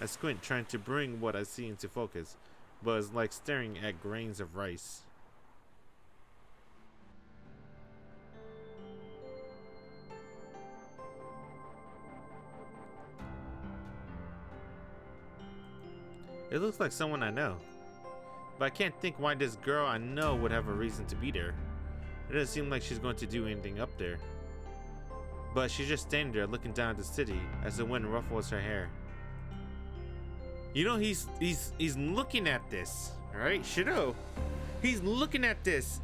I squint, trying to bring what I see into focus, but it's like staring at grains of rice. It looks like someone I know, but I can't think why this girl I know would have a reason to be there. It doesn't seem like she's going to do anything up there. But she's just standing there looking down at the city as the wind ruffles her hair. You know, he's looking at this, right? Shido. He's looking at this.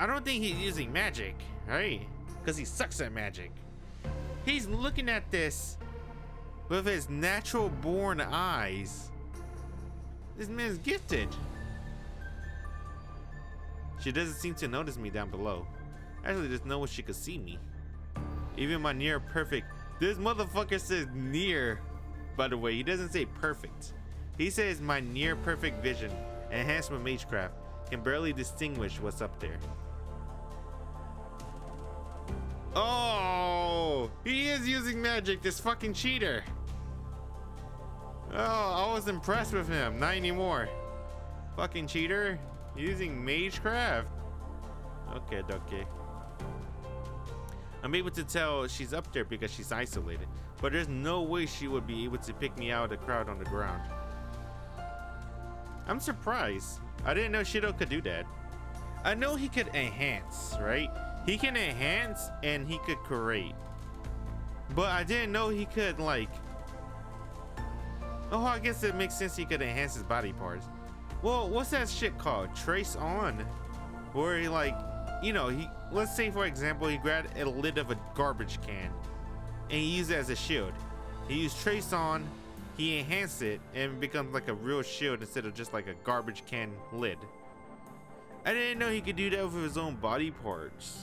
I don't think he's using magic, right? Because he sucks at magic. He's looking at this with his natural born eyes. This man's gifted. She doesn't seem to notice me down below. Actually, there's no way she could see me. Even my near perfect. This motherfucker says near. By the way, he doesn't say perfect. He says my near perfect vision, enhanced with magecraft, can barely distinguish what's up there. Oh, he is using magic, this fucking cheater. Oh, I was impressed with him. Not anymore. Fucking cheater. Using magecraft. Okay, okay. I'm able to tell she's up there because she's isolated, but there's no way she would be able to pick me out of the crowd on the ground. I'm surprised. I didn't know Shido could do that. I know he could enhance, right? He can enhance and he could create. But I didn't know he could, like... Oh, I guess it makes sense he could enhance his body parts. Well, what's that shit called? Trace on? Where he, like, you know, let's say for example, he grabbed a lid of a garbage can and he used it as a shield. He used trace on, he enhanced it, and it becomes like a real shield instead of just like a garbage can lid. I didn't know he could do that with his own body parts.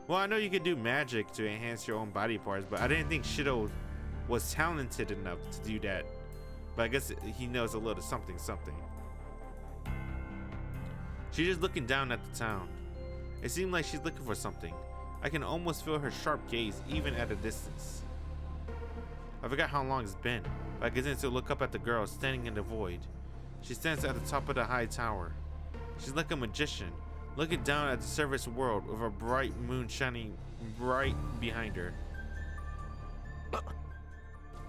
Well, I know you could do magic to enhance your own body parts, but I didn't think Shido was talented enough to do that. But I guess he knows a little something. She's just looking down at the town. It seemed like she's looking for something. I can almost feel her sharp gaze even at a distance. I forgot how long it's been, but I continue to look up at the girl standing in the void. She stands at the top of the high tower. She's like a magician, looking down at the surface world with a bright moon shining bright behind her.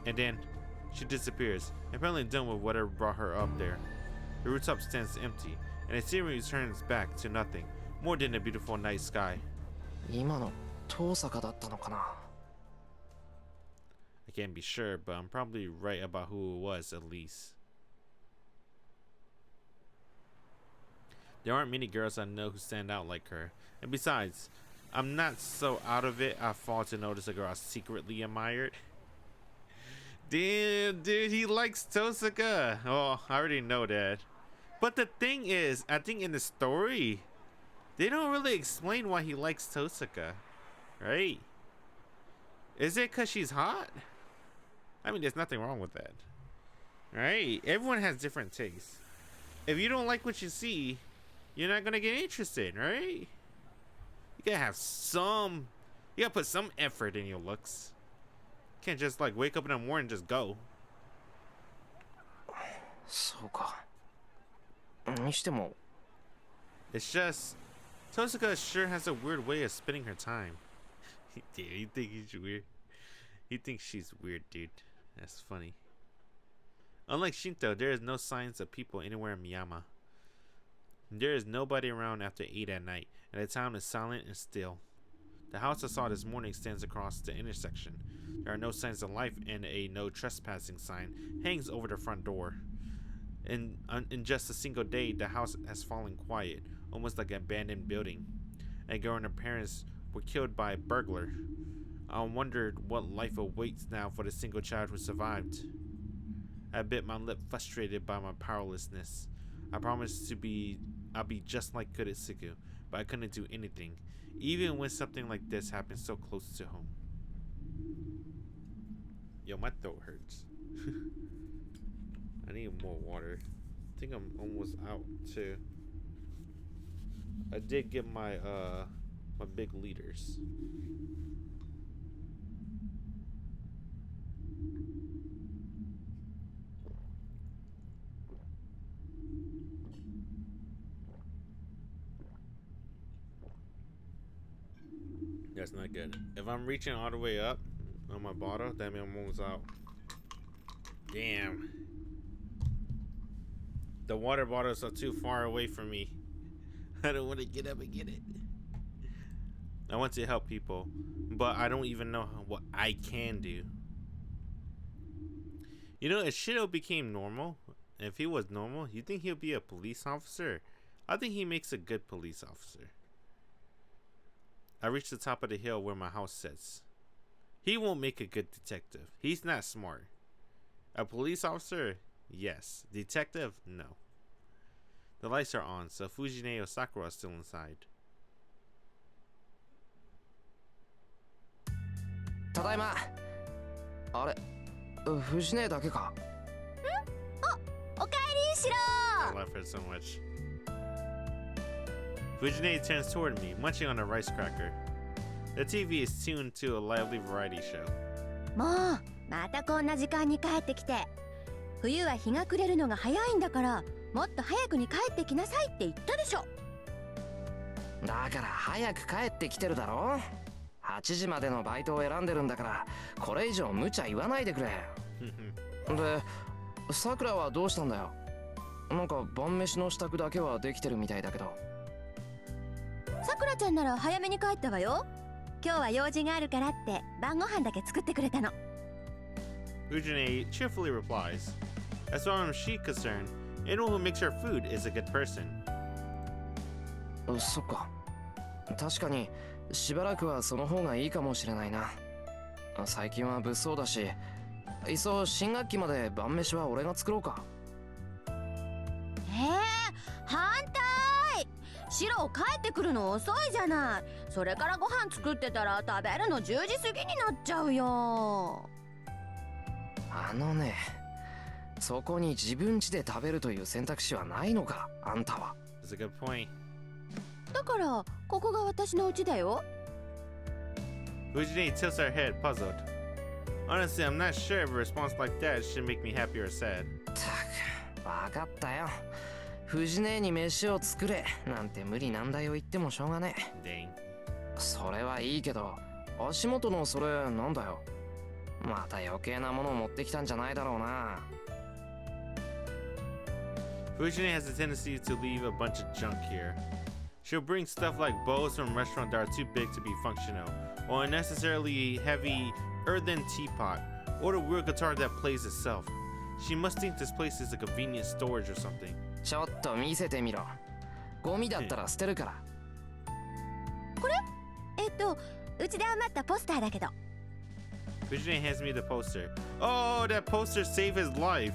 And then she disappears, apparently done with whatever brought her up there. The rooftop stands empty, and the scenery turns back to nothing, more than a beautiful night sky. 今の遠坂だったのかな。 I can't be sure, but I'm probably right about who it was at least. There aren't many girls I know who stand out like her. And besides, I'm not so out of it I fall to notice a girl I secretly admired. Damn, dude, he likes Tosaka. Oh, I already know that. But the thing is, I think in the story, they don't really explain why he likes Tosaka, right? Is it because she's hot? I mean, there's nothing wrong with that, right? Everyone has different tastes. If you don't like what you see, you're not gonna get interested, right? You gotta have some, you gotta put some effort in your looks. You can't just like wake up in the morning and just go. そうか。にしても、 It's just, Tosaka sure has a weird way of spending her time. Dude, you think he's weird? He thinks she's weird, dude. That's funny. Unlike Shinto, there is no signs of people anywhere in Miyama. There is nobody around after 8 at night, and the town is silent and still. The house I saw this morning stands across the intersection. There are no signs of life, and a no trespassing sign hangs over the front door. In just a single day, the house has fallen quiet, almost like an abandoned building. A girl and her parents were killed by a burglar. I wondered what life awaits now for the single child who survived. I bit my lip, frustrated by my powerlessness. I promised I'll be just like Kuretsugu, but I couldn't do anything, even when something like this happened so close to home. Yo, my throat hurts. I need more water. I think I'm almost out too. I did get my my big liters. That's not good. If I'm reaching all the way up on my bottle, that means I'm almost out. Damn. The water bottles are too far away from me. I don't want to get up and get it. I want to help people, but I don't even know what I can do. You know, if Shido became normal, if he was normal, you think he'll be a police officer? I think he makes a good police officer. I reached the top of the hill where my house sits. He won't make a good detective. He's not smart. A police officer? Yes. Detective? No. The lights are on, so Fujine or Sakura is still inside. ただいま。あれ、藤姉だけか。おかえりしろ I love her so much. Fujine turns toward me, munching on a rice cracker. The TV is tuned to a lively variety show. もうまたこんな時間に帰ってきて。冬は日が暮れるのが早いんだから、もっと早くに帰ってきなさいって言ったでしょ。だから早く帰ってきてるだろ。8時までのバイトを選んでるんだから、これ以上無茶言わないでくれ。で、さくらはどうしたんだよ。なんか晩飯の支度だけはできてるみたいだけど。さくらちゃんなら早めに帰ったわよ。今日は用事があるからって晩ご飯だけ作ってくれたの。Fujine cheerfully replies, as far as she's concerned, anyone who makes her food is a good person. そっか。確かにしばらくはその方がいいかもしれないな。最近は物騒だし、いっそ新学期まで晩飯は俺が作ろうか。反対。シロ帰ってくるの遅いじゃない。それからご飯作ってたら食べるの10時過ぎになっちゃうよ。あのね、そこに自分家で食べるという選択肢はないのか、あんたは。That's a good point. だからここが私の家だよ。Fujine tilts her head, puzzled. Honestly, I'm not sure if a response like that should make me happy or sad. たく、わかったよ。藤姉に飯を作れなんて無理難題を言ってもしょうがねえ。Dang. それはいいけど、足元のそれなんだよ。また余計なものを持ってきたんじゃないだろうな。Fujine has a tendency to leave a bunch of junk here. She'll bring stuff like bowls from restaurants that are too big to be functional, or unnecessarily heavy earthen teapot, or the weird guitar that plays itself. She must think this place is a convenient storage or something. ちょっと見せてみろ。ゴミだったら捨てるから。うちで余ったポスターだけど。Fujine hands me the poster. Oh, that poster saved his life.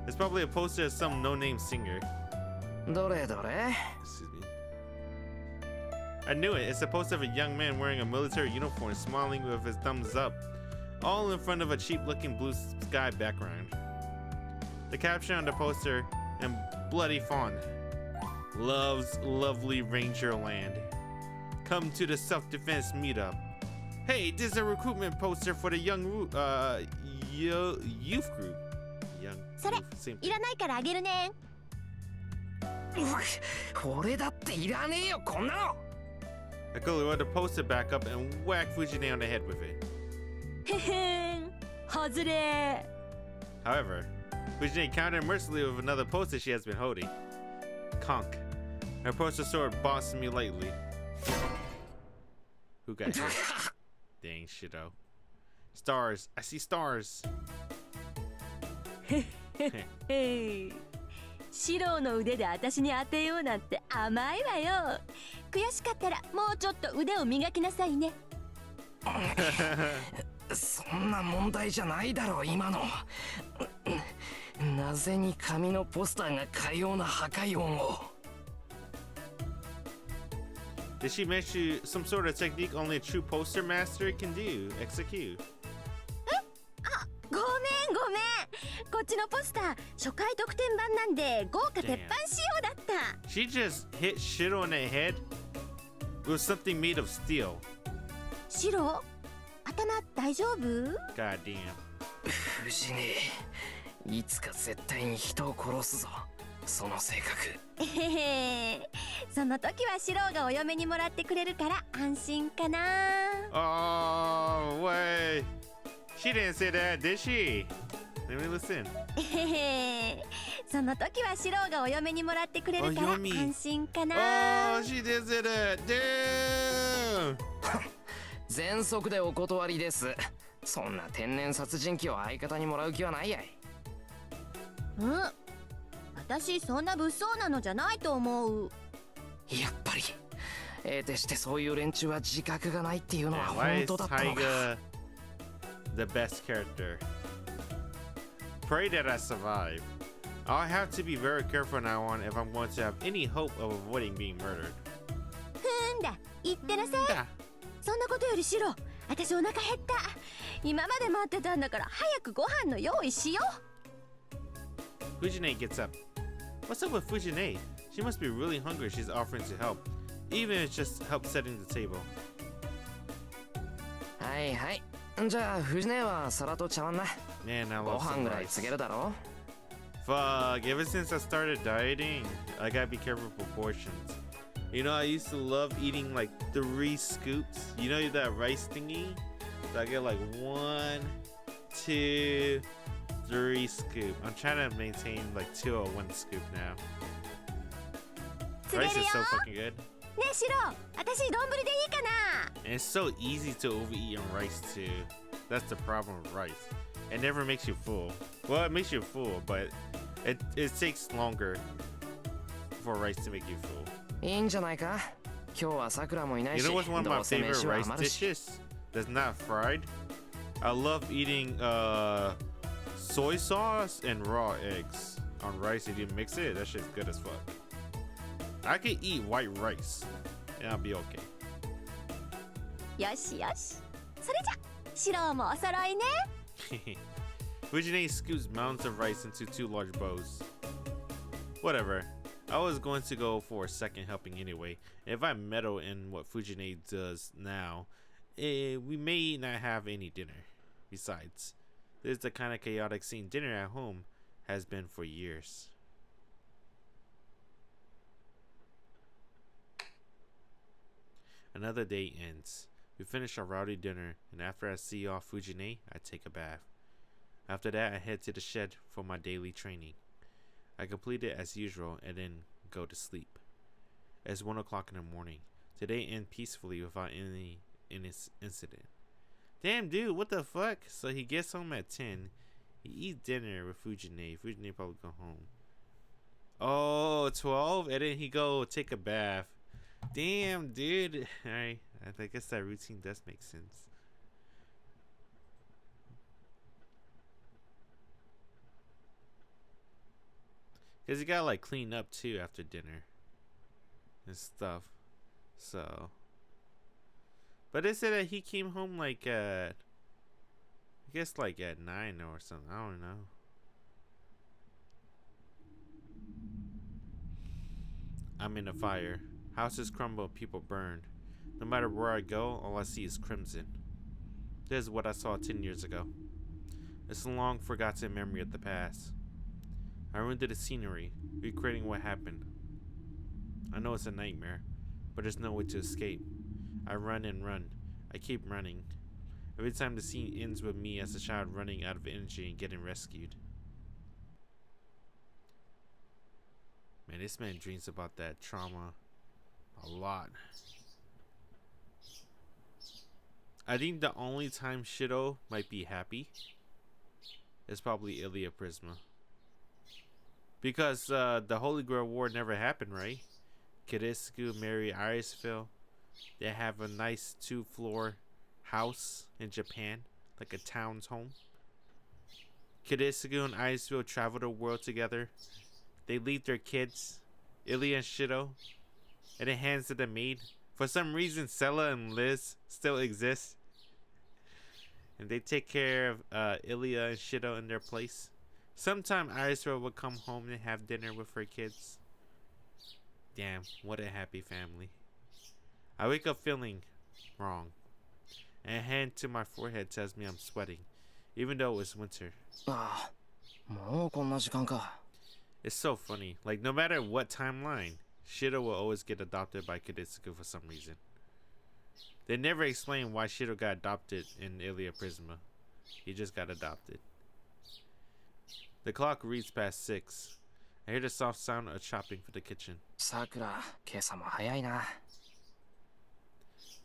It's probably a poster of some no-name singer. どれどれ Excuse me. I knew it. It's a poster of a young man wearing a military uniform, smiling with his thumbs up, all in front of a cheap-looking blue sky background. The caption on the poster in bloody font: "Loves lovely Ranger Land. Come to the self-defense meetup." Hey, this is a recruitment poster for the youth group. Young それ youth, same い thing. らないからあげるね。俺だっていらねえよこんなの。 I quickly rolled the poster back up and whacked Fujine on the head with it. へへん。外れ。 However, Fujine countered mercilessly with another poster she has been holding. Conk. Her poster sword bossed me lightly. Who got hit? Dang, shitto. Stars. I see stars. へい。シローの腕で私に当てようなんて甘いわよ。悔しかったらもうちょっと腕を磨きなさいね。そんな問題じゃないだろう今の。なぜに紙のポスターが過様な破壊音を。Did she mention some sort of technique only a true poster master can do? Execute. ごめんごめん。こっちのポスター初回特典版なんで豪華鉄板仕様だった。 She just hit shit on the head with something made of steel. シロー、頭大丈夫？ God damn. 藤ねえ、いつか絶対に人を殺すぞ。その性格。へへ。その時はシローがお嫁にもらってくれるから安心かな。 Oh, wait. She didn't say that, did she? Let me listen. へへ。その時はシローがお嫁にもらってくれるからお嫁安心かな。 Oh, she did say that. Damn. 全速でお断りです。そんな天然殺人鬼を相方にもらう気はないやい。うん。私そんな物騒なのじゃないと思う。やっぱり得てしてそういう連中は自覚がないっていうのは Man, why 本 is 当だったのか。 Taiga the best character? Pray that I survive. I'll have to be very careful now on if I'm going to have any hope of avoiding being murdered. ふんだ、言ってなさい。 Da. そんなことよりシロー、私お腹減った。今まで待ってたんだから早くご飯の用意しよう。 Fujine gets up. What's up with Fujine? She must be really hungry. She's offering to help, even if it's just help setting the table. はいはい。じゃあ藤姉は皿と茶碗な。 Man, I ご love 飯 some ぐらい rice. 告げるだろ。 Fuck, ever since I started dieting, I gotta be careful with proportions. You know, I used to love eating like 3 scoops. You know that rice thingy? So I get like 1, 2, 3 scoop. I'm trying to maintain like 2 or 1 scoop now. 告げ Rice るよ。 is so fucking good. ねえシロー、私丼でいいかな。 And it's so easy to overeat on rice too. That's the problem with rice. It never makes you full. Well, it makes you full, but it takes longer for rice to make you full. いいんじゃないか。今日はさくらもいない You し、 know what's one of ど my うせ favorite 飯は rice 余るし。 dishes that's not fried? I love eating soy sauce and raw eggs on rice. If you mix it, that shit's good as fuck. I can eat white rice and I'll be okay. よしよし。それじゃ、シローもお揃いね。Fujine scoops mounds of rice into 2 large bowls. Whatever. I was going to go for a second helping anyway. If I meddle in what Fujine does now, we may not have any dinner. Besides, this is the kind of chaotic scene dinner at home has been for years. Another day ends. We finish our rowdy dinner, and after I see off Fujine, I take a bath. After that, I head to the shed for my daily training. I complete it as usual and then go to sleep. It's 1 o'clock in the morning. Today end peacefully without any incident. Damn, dude, what the fuck? So he gets home at 10. He eats dinner with Fujine. Fujine probably go home. Oh, 12? And then he go take a bath. Damn, dude. Alright, I guess that routine does make sense. Because you gotta like clean up too after dinner and stuff. So, but they said that he came home like at, I guess like at 9 or something. I don't know. I'm in a fire. Houses crumble, people burn. No matter where I go, all I see is crimson. This is what I saw 10 years ago. It's a long forgotten memory of the past. I ruined the scenery, recreating what happened. I know it's a nightmare, but there's no way to escape. I run and run. I keep running. Every time the scene ends with me as a child running out of energy and getting rescued. Man, this man dreams about that trauma a lot. I think the only time Shido might be happy is probably Ilia Prisma. Because the Holy Grail War never happened, right? Kiritsugu marry Irisville. They have a nice 2-floor house in Japan, like a town's home. Kiritsugu and Irisville travel the world together. They leave their kids, Ilia and Shido, and it hands to the maid. For some reason, Sella and Liz still exist. And they take care of Ilia and Shido in their place. Sometime Irisville will come home and have dinner with her kids. Damn, what a happy family. I wake up feeling wrong. And a hand to my forehead tells me I'm sweating, even though it's winter. It's so funny. Like, no matter what timeline, Shido will always get adopted by Kiritsugu for some reason. They never explain why Shido got adopted in Ilia Prisma. He just got adopted. The clock reads past 6. I hear the soft sound of chopping for the kitchen. Sakura, 今朝も早いな。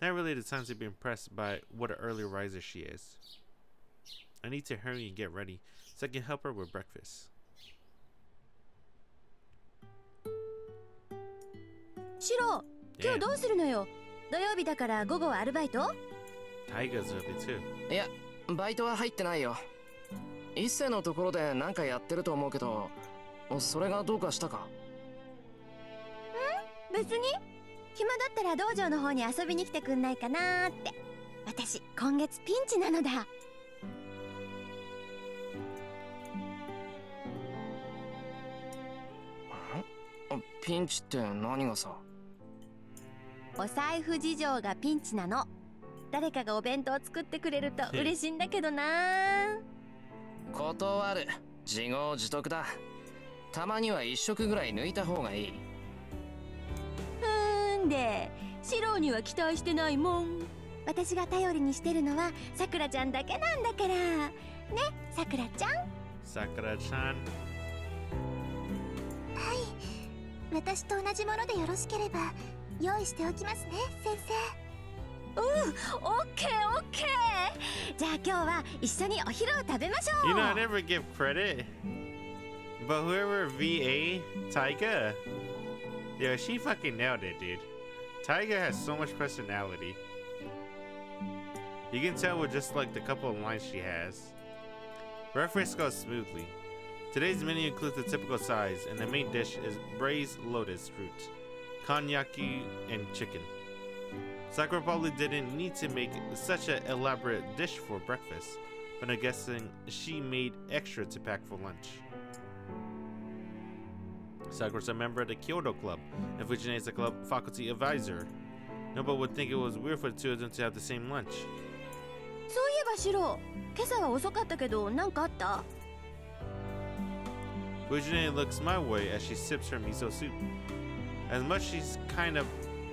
Not really the time to be impressed by what an early riser she is. I need to hurry and get ready so I can help her with breakfast. シロ、今日どうするのよ。土曜日だから午後はアルバイト？ Taiga's early too. いや、バイトは入ってないよ。一世のところで何かやってると思うけど、それがどうかしたか？別に。暇だったら道場の方に遊びに来てくんないかなーって。私、今月ピンチなのだ。ピンチって何がさ？お財布事情がピンチなの。誰かがお弁当作ってくれると嬉しいんだけどな。断る。自業自得だ。たまには一食ぐらい抜いた方がいい。で、シローには期待してないもん。私が頼りにしてるのはさくらちゃんだけなんだから。ね、さくらちゃん。Sakura-chan. はい、私と同じものでよろしければ用意しておきますね、先生。オッケーオッケー。じゃあ今日は一緒にお昼を食べましょう。You know, I never give credit. But whoever VA, Taiga, yo, she fucking nailed it, dude. Taiga has so much personality. You can tell with just like the couple of lines she has. Breakfast goes smoothly. Today's menu includes the typical size, and the main dish is braised lotus fruit, konnyaku, and chicken. Sakura probably didn't need to make such an elaborate dish for breakfast, but I'm guessing she made extra to pack for lunch. Sakura's a member of the Kyoto Club, and Fujine is a club faculty advisor. Nobody would think it was weird for the two of them to have the same lunch. そういえばシロー、今朝は遅かったけど何かあった？ Fujine looks my way as she sips her miso soup. As much she's kind of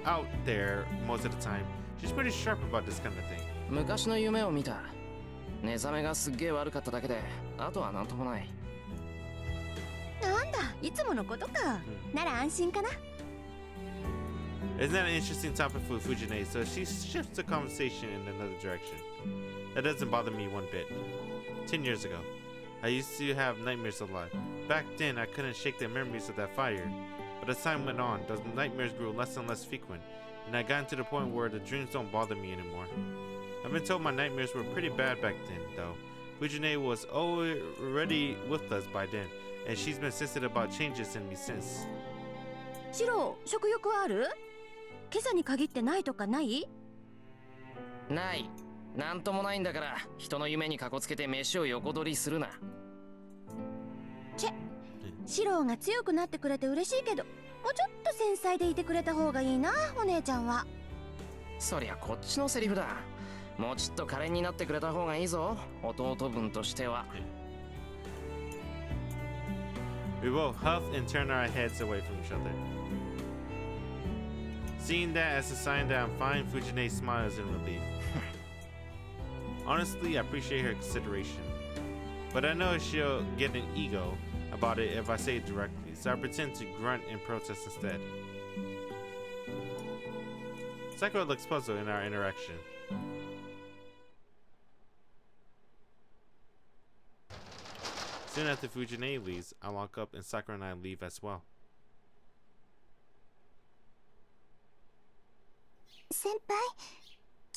out there most of the time, she's pretty sharp about this kind of thing. 昔の夢を見た。寝覚めがすっげえ悪かっただけで、あとはなんともない。なんだ、いつものことか。なら安心かな。 Isn't that an interesting topic for Fujine? So she shifts the conversation in another direction. That doesn't bother me one bit. 10 years ago, I used to have nightmares a lot. Back then, I couldn't shake the memories of that fire. But as time went on, those nightmares grew less and less frequent, and I got to the point where the dreams don't bother me anymore. I've been told my nightmares were pretty bad back then, though. Fujine was already with us by then, and she's been sensitive about changes in me since. シロ、食欲はある？今朝に限ってないとかない？ない。なんともないんだから、人の夢にかこつけて飯を横取りするな。チェ、シロが強くなってくれて嬉しいけど、もうちょっと繊細でいてくれた方がいいな、お姉ちゃんは。そりゃこっちのセリフだ。もうちょっと可憐になってくれた方がいいぞ、弟分としては。We both huffed and turned our heads away from each other. Seeing that as a sign that I'm fine, Fujine smiles in relief. Honestly, I appreciate her consideration, but I know she'll get an ego about it if I say it directly, so I pretend to grunt and protest instead. Sakura looks puzzled in our interaction. Soon after Fujine leaves, I lock up and Sakura and I leave as well. 先輩、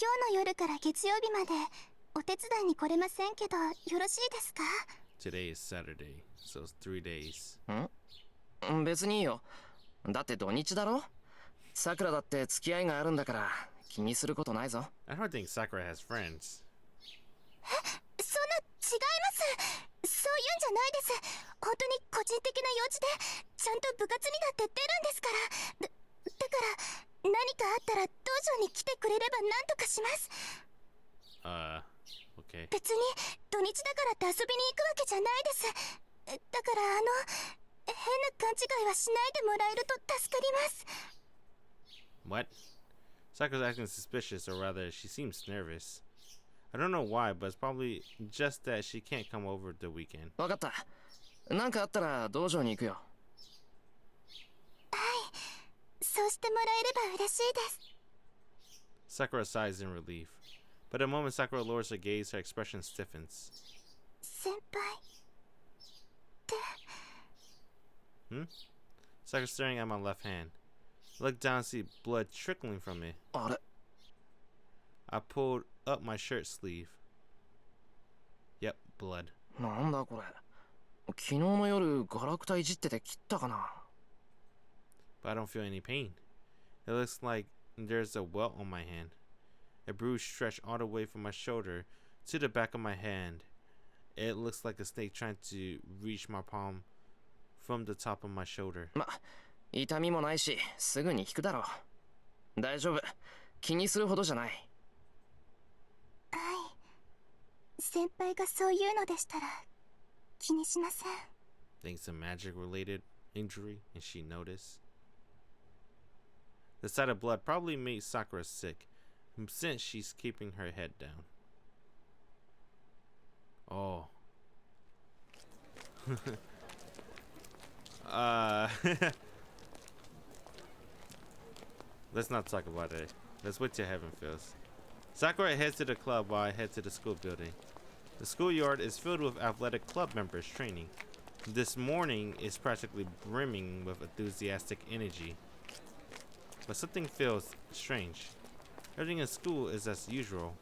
今日の夜から月曜日までお手伝いに来れませんけどよろしいですか？ Today is Saturday, so it's 3 days. 別にいいよ。だって土日だろ。さくらだって付き合いがあるんだから気にすることないぞ。I don't think Sakura has friends. そんな違います。そういうんじゃないです。本当に個人的な用事でちゃんと部活にだって出るんですから。だから何かあったら道場に来てくれれば何とかします。Okay. 別に土日だからって遊びに行くわけじゃないです。だから変な勘違いはしないでもらえると助かります。 What? Sakura's acting suspicious, or rather, she seems nervous. I don't know why, but it's probably just that she can't come over the weekend. わかった。なんかあったら道場に行くよ。はい、そうしてもらえれば嬉しいです。 Sakura sighs in relief. But the moment Sakura lowers her gaze, her expression stiffens. 先輩って。Sakura's staring at my left hand. I look down and see blood trickling from it. あれ I pulled up my shirt sleeve. Yep, blood. なんだこれ。昨日の夜ガラクタいじってて切ったかな。But I don't feel any pain. It looks like there's a welt on my hand. A bruise stretched all the way from my shoulder to the back of my hand. It looks like a snake trying to reach my palm from the top of my shoulder. 痛みもないしすぐに引くだろう。大丈夫。気にするほどじゃない。はい。先輩がそう言うのでしたら気にしません。 Think it's a magic-related injury, and she noticed. The sight of blood probably made Sakura sick, since she's keeping her head down. Oh. Let's not talk about it. Let's wait till heaven fills. Sakura heads to the club while I head to the school building. The schoolyard is filled with athletic club members training. This morning is practically brimming with enthusiastic energy. But something feels strange. Everything in school is as usual.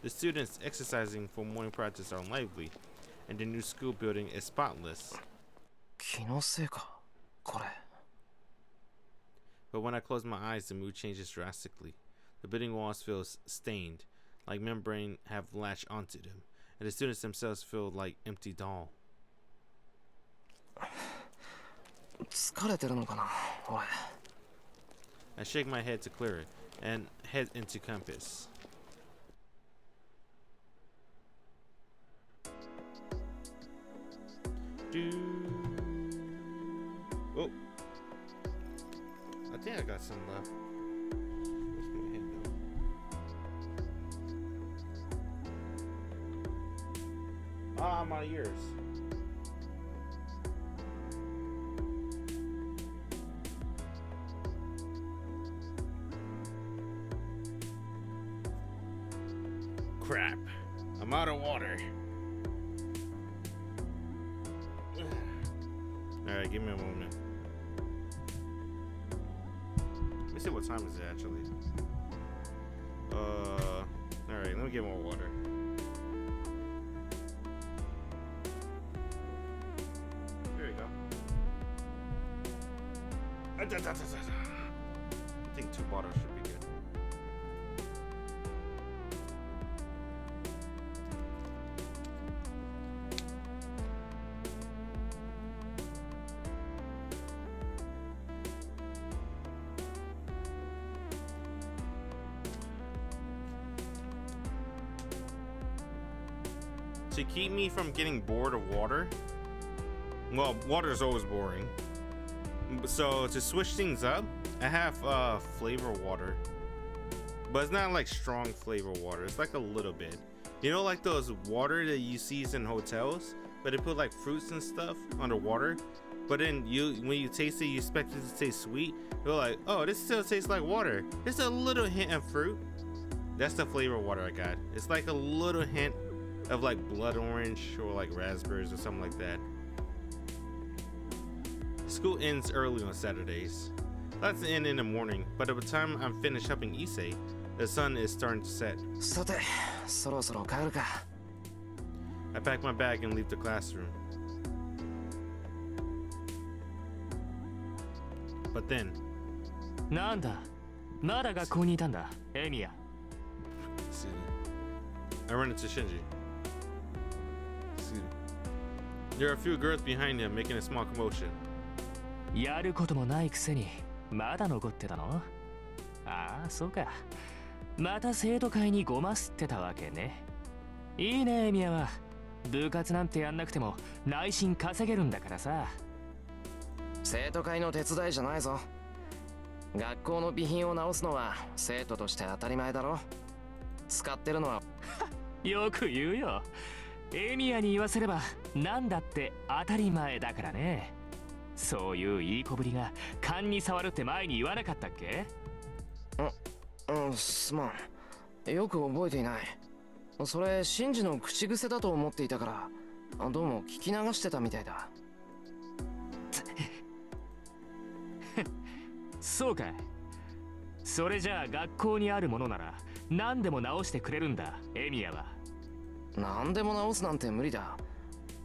The students exercising for morning practice are lively, and the new school building is spotless. 気のせいかこれ。 But when I close my eyes, the mood changes drastically. The building walls feel stained, like membrane have latched onto them, and the students themselves feel like empty doll. 疲れてるのかな俺。I shake my head to clear it and head into campus. Oh, I think I got some left. Where's my hand though? Ah, I'm out of yours. water. Alright, give me a moment. Let me see what time is it actually. Alright, let me get more water. There you go. I think 2 bottles should be good. To keep me from getting bored of water, well, water is always boring. So to switch things up, I have flavor water, but it's not like strong flavor water. It's like a little bit. You know, like those water that you see in hotels, but they put like fruits and stuff underwater. But then when you taste it, you expect it to taste sweet. You're like, oh, this still tastes like water. There's a little hint of fruit. That's the flavor water I got. It's like a little hint of like blood orange or like raspberries or something like that. School ends early on Saturdays. That's the end in the morning, but by the time I'm finished helping Issei, the sun is starting to set. さて、そろそろ帰るか。I pack my bag and leave the classroom. But then, なんだ、まだ学校にいたんだ、エミヤ。I run into Shinji. There are a few girls behind him making a small commotion. やることもないくせにまだ残ってたの？ああ、そうか。また生徒会にごますってたわけね。いいね、エミヤは。部活なんてやんなくても内心稼げるんだからさ。生徒会の手伝いじゃないぞ。学校の備品を直すのは生徒として当たり前だろ。使ってるのはよく言うよ。エミヤに言わせれば何だって当たり前だからね。そういういい子ぶりが勘に触るって前に言わなかったっけ？すまん。よく覚えていない。それ、シンジの口癖だと思っていたから、どうも聞き流してたみたいだ。そうかい。それじゃあ学校にあるものなら何でも直してくれるんだ、エミヤは。何でも直すなんて無理だ。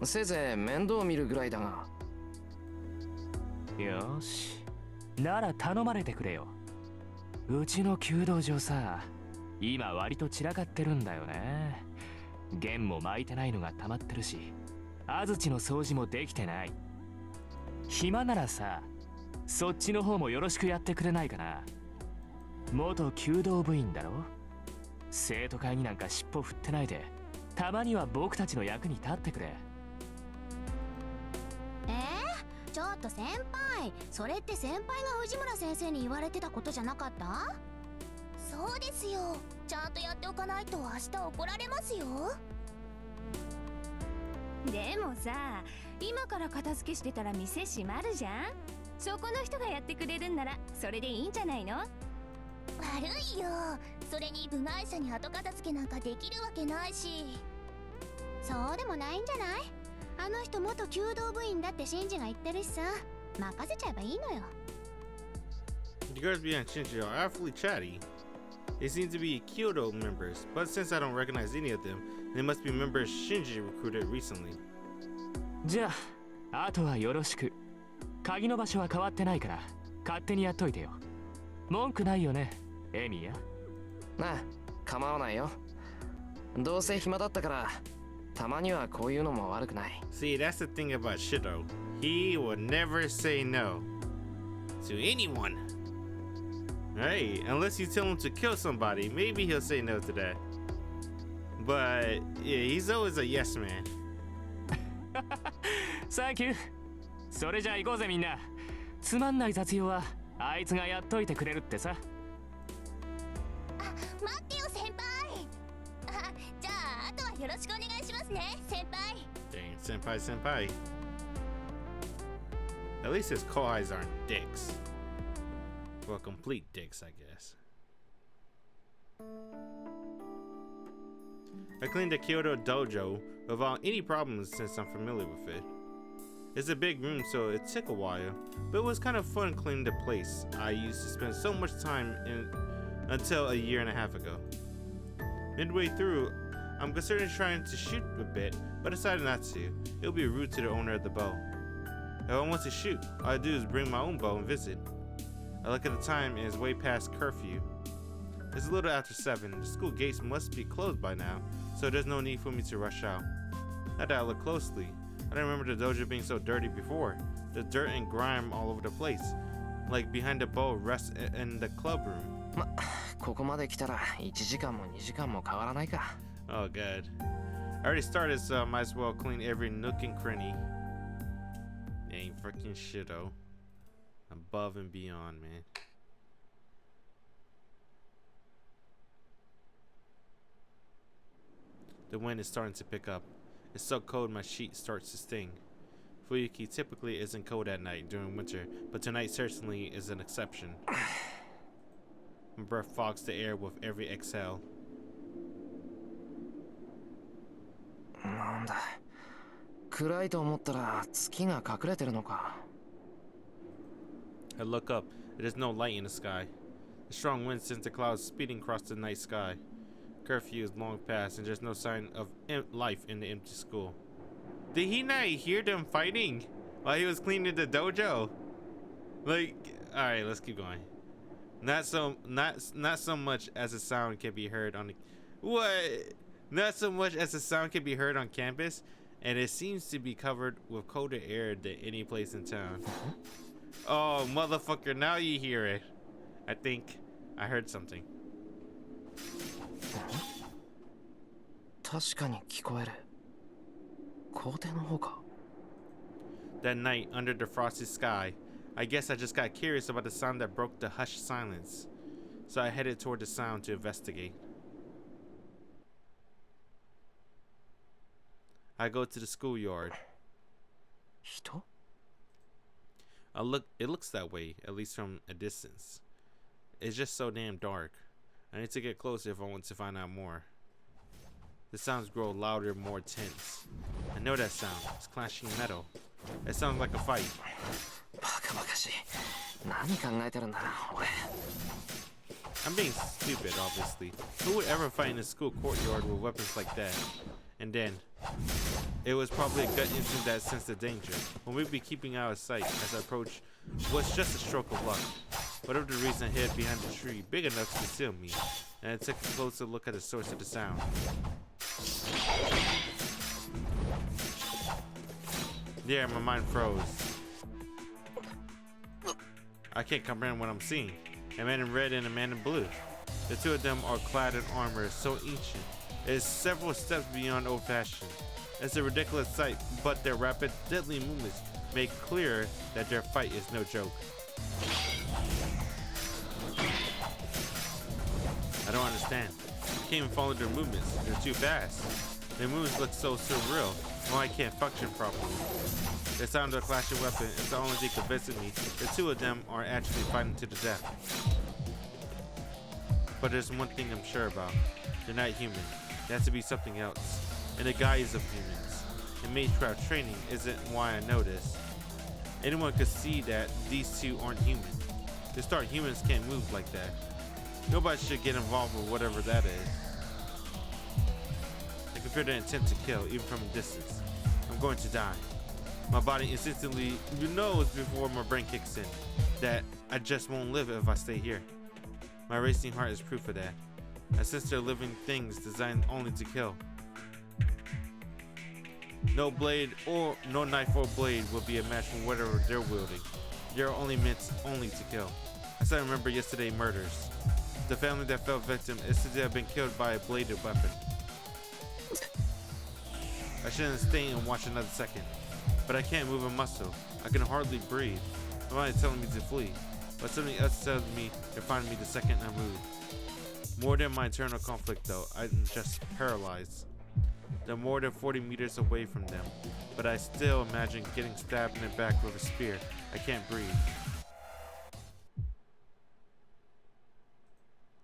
せいぜい面倒見るぐらいだが。よし、なら頼まれてくれよ。うちの弓道場さ、今割と散らかってるんだよね。弦も巻いてないのが溜まってるし、安土の掃除もできてない。暇ならさ、そっちの方もよろしくやってくれないかな。元弓道部員だろ。生徒会になんか尻尾振ってないで、たまには僕たちの役に立ってくれ。ちょっと先輩、それって先輩が藤村先生に言われてたことじゃなかった？そうですよ。ちゃんとやっておかないと明日怒られますよ。でもさ、今から片付けしてたら店閉まるじゃん。そこの人がやってくれるんならそれでいいんじゃないの？悪いよ。それに部外者に後片付けなんかできるわけないし。そうでもないんじゃない？あの人元弓道部員だってシンジが言ってるしさ。任せちゃえばいいのよ。The girls behind Shinji are awfully chatty. They seem to be Kyoto members, but since I don't recognize any of them, they must be members Shinji recruited recently. じゃあ、あとはよろしく。鍵の場所は変わってないから勝手にやっといてよ。文句ないよね、エミヤ。なあ、構わないよ。どうせ暇だったからたまにはこういうのも悪くない。 See, that's the thing about Shido. He will never say no to anyone. Hey, unless you tell him to kill somebody, maybe he'll say no to that. But yeah, he's always a yes man. サンキュー。それじゃあ行こうぜみんな。つまんない雑用はあいつがやっといてくれるってさ。待ってよ先輩。じゃああとはよろしくお願いしますね先輩。 Dang, senpai. At least his kohais aren't dicks. Well, complete dicks, I guess. I cleaned the Kyoto dojo without any problems since I'm familiar with it. It's a big room, so it took a while, but it was kind of fun cleaning the place I used to spend so much time in until a year and a half ago. Midway through, I'm considering trying to shoot a bit, but decided not to. It would be rude to the owner of the bow. If I want to shoot, all I do is bring my own bow and visit. I look at the time and it's way past curfew. It's a little after 7. The school gates must be closed by now, so there's no need for me to rush out. Now that I look closely, I don't remember the dojo being so dirty before. There's dirt and grime all over the place, like behind the bow rests in the club room. ここまで来たら1時間も2時間も変わらないか。 Oh god. I already started, so I might as well clean every nook and cranny. Ain't freaking shit, oh. Above and beyond, man. The wind is starting to pick up. It's so cold my sheet starts to sting. Fuyuki typically isn't cold at night during winter, but tonight certainly is an exception. My breath fogs the air with every exhale. なんだ。暗いと思ったら月が隠れてるのか。 I look up. There's no light in the sky. The strong wind sends the clouds speeding across the night sky. Curfew is long past, and there's no sign of life in the empty school. Did he not hear them fighting while he was cleaning the dojo? Like, all right, let's keep going. Not so much as a sound can be heard on the what? Not so much as a sound can be heard on campus, and it seems to be covered with colder air than any place in town. Oh, motherfucker! Now you hear it. I think I heard something. 確かに聞こえる。校庭の方か。 That night, under the frosty sky, I guess I just got curious about the sound that broke the hushed silence. So I headed toward the sound to investigate. I go to the schoolyard. 人？ It looks that way, at least from a distance. It's just so damn dark. I need to get closer if I want to find out more. The sounds grow louder, more tense. I know that sound. It's clashing metal. It sounds like a fight. バカバカしい。何考えてるんだ、俺。 I'm being stupid, obviously. Who would ever fight in a school courtyard with weapons like that? And then, it was probably a gut instinct that sensed the danger. When we'd be keeping out of sight as I approached was just a stroke of luck. Whatever the reason, I hid behind a tree big enough to conceal me, and I took a closer look at the source of the sound. Yeah, my mind froze. I can't comprehend what I'm seeing. A man in red and a man in blue. The two of them are clad in armor so ancient. It is several steps beyond old-fashioned. It's a ridiculous sight, but their rapid, deadly movements make clear that their fight is no joke. I don't understand. I can't even follow their movements. They're too fast. Their moves look so surreal. No, I can't function properly. The sound of a clashing weapon is the only thing convincing me the two of them are actually fighting to the death. But there's one thing I'm sure about. They're not human. There has to be something else. In the guise of humans. And magecraft training isn't why I know this. Anyone could see that these two aren't human. To start, humans can't move like that. Nobody should get involved with whatever that is. I can feel the intent to kill, even from a distance. I'm going to die. My body instinctively knows before my brain kicks in that I just won't live if I stay here. My racing heart is proof of that. I sense they're living things designed only to kill. No blade or no knife or blade will be a match for whatever they're wielding. They're only meant only to kill. As I remember yesterday murders. The family that fell victim is said to have been killed by a bladed weapon. I shouldn't stay and watch another second. But I can't move a muscle. I can hardly breathe. My mind is telling me to flee. But something else tells me to find me the second I move. More than my internal conflict though, I'm just paralyzed. They're more than 40 meters away from them, but I still imagine getting stabbed in the back with a spear. I can't breathe.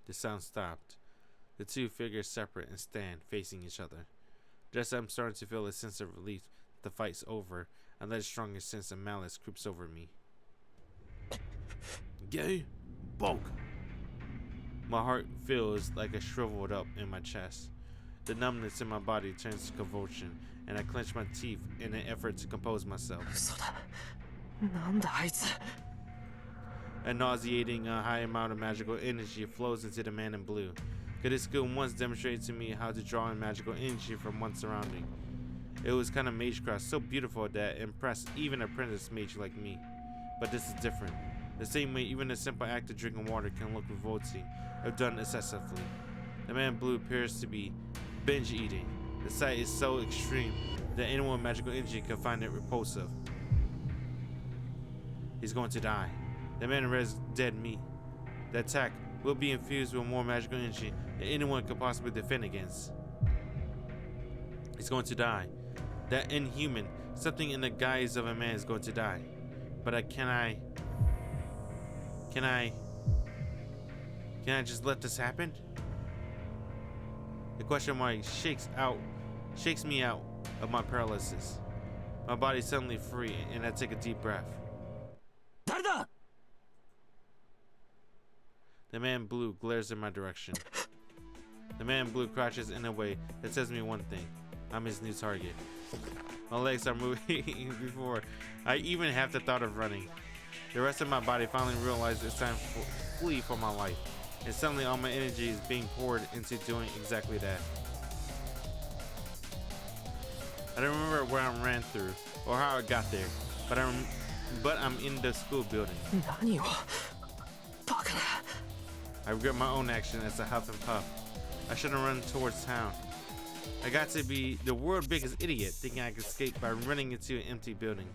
The sound stopped. The two figures separate and stand facing each other. Just as I'm starting to feel a sense of relief that the fight's over, another stronger sense of malice creeps over me. Gay? Bonk! My heart feels like a shriveled up in my chest. The numbness in my body turns to convulsion, and I clench my teeth in an effort to compose myself. 嘘だ。なんだあいつ。 A nauseating high amount of magical energy flows into the man in blue. Good skill once demonstrated to me how to draw in magical energy from one surrounding. It was kind of magecraft so beautiful that it impressed even an apprentice mage like me. But this is different. The same way even a simple act of drinking water can look revolting if done excessively. The man in blue appears to be binge eating. The sight is so extreme that anyone with magical energy can find it repulsive. He's going to die. The man in red is dead meat. The attack will be infused with more magical energy than anyone could possibly defend against. He's going to die. That inhuman, something in the guise of a man is going to die. But can I just let this happen? The question mark shakes me out of my paralysis. My body's suddenly free and I take a deep breath. 誰だ? The man in blue glares in my direction. The man in blue crouches in a way that tells me one thing. I'm his new target. My legs are moving before I even have the thought of running. The rest of my body finally realizes it's time to flee for my life. And suddenly all my energy is being poured into doing exactly that. I don't remember where I ran through or how I got there, but I'm in the school building. 何を。バカな。 I regret my own action as I huff and puff. I should have run towards town. I got to be the world's biggest idiot thinking I could escape by running into an empty building.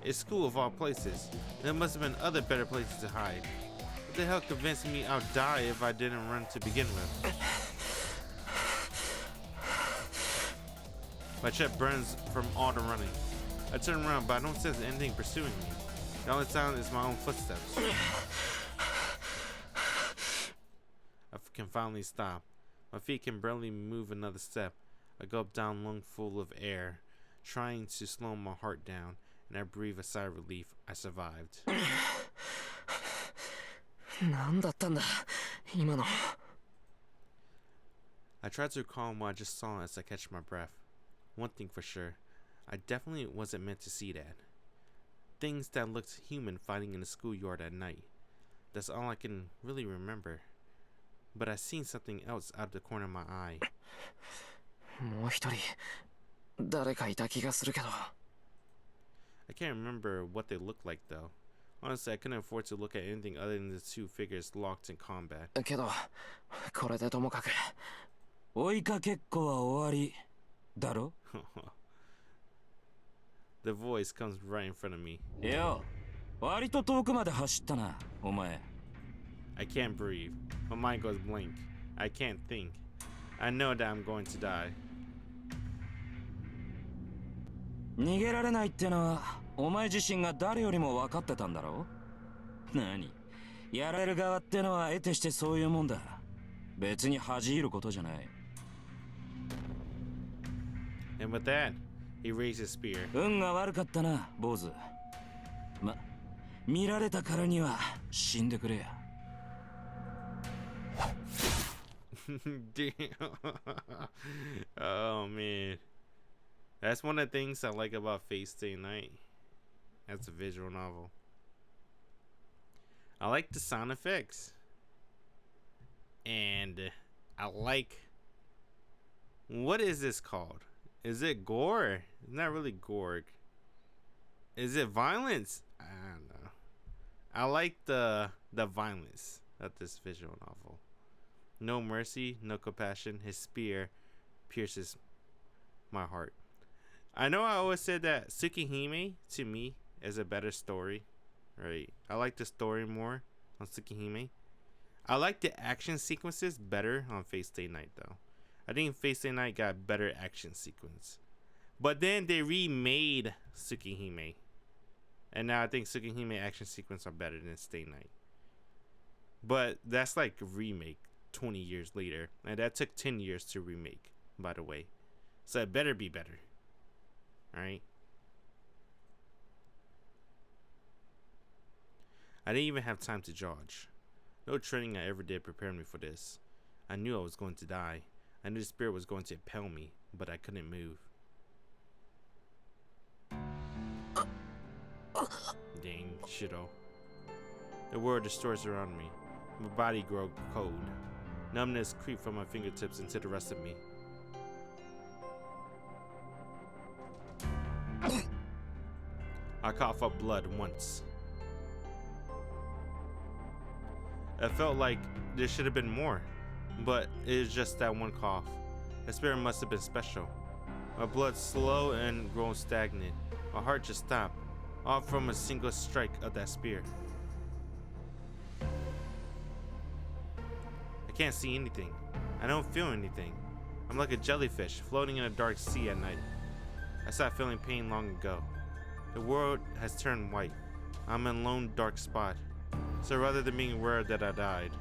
It's school of all places. There must have been other better places to hide. What the hell convinced me I'll die if I didn't run to begin with? My chest burns from all the running. I turn around, but I don't sense anything pursuing me. The only sound is my own footsteps. I can finally stop. My feet can barely move another step. I gulp down lung full of air, trying to slow my heart down, and I breathe a sigh of relief. I survived. 何だったんだ今の。 I tried to recall what I just saw as I catch my breath. One thing for sure, I definitely wasn't meant to see that. Things that looked human fighting in the schoolyard at night. That's all I can really remember. But I seen something else out of the corner of my eye. もう一人誰かいた気がするけど。 I can't remember what they looked like though. Honestly, I couldn't afford to look at anything other than the two figures locked in combat. けどこれでともかく。追いかけっこは終わりだろ? The voice comes right in front of me. いや、割と遠くまで走ったな、お前。I can't breathe. My mind goes blank. I can't think. I know that I'm going to die. 逃げられないってのはお前自身が誰よりも分かってたんだろう。何やられる側ってのは得てしてそういうもんだ。別に恥じることじゃない。 And with that, he raised his spear. 運が悪かったな、坊主。ま、見られたからには死んでくれや。Damn. Oh man. That's one of the things I like about Fate Stay Night. That's a visual novel. I like the sound effects. And I like... What is this called? Is it gore? It's not really gore. Is it violence? I don't know. I like the violence of this visual novel. No mercy, no compassion. His spear pierces my heart. I know I always said that Tsukihime, to me, is a better story. Right? I like the story more on Tsukihime. I like the action sequences better on Fate Stay Night, though. I think Fate Stay Night got better action sequence. But then they remade Tsukihime. And now I think Tsukihime action sequence are better than Stay Night. But that's like a remake. 20 years later, and that took 10 years to remake, by the way. So it better be better. Alright? I didn't even have time to dodge. No training I ever did prepared me for this. I knew I was going to die. I knew the spirit was going to impale me, but I couldn't move. Dang, shito. The world distorts around me. My body grows cold. Numbness creeps from my fingertips into the rest of me. I coughed up blood once. It felt like there should have been more, but it was just that one cough. The spirit must have been special. My blood slow and grown stagnant. My heart just stopped, all from a single strike of that spear. I can't see anything. I don't feel anything. I'm like a jellyfish floating in a dark sea at night. I stopped feeling pain long ago. The world has turned white. I'm in a lone dark spot. So rather than being aware that I died,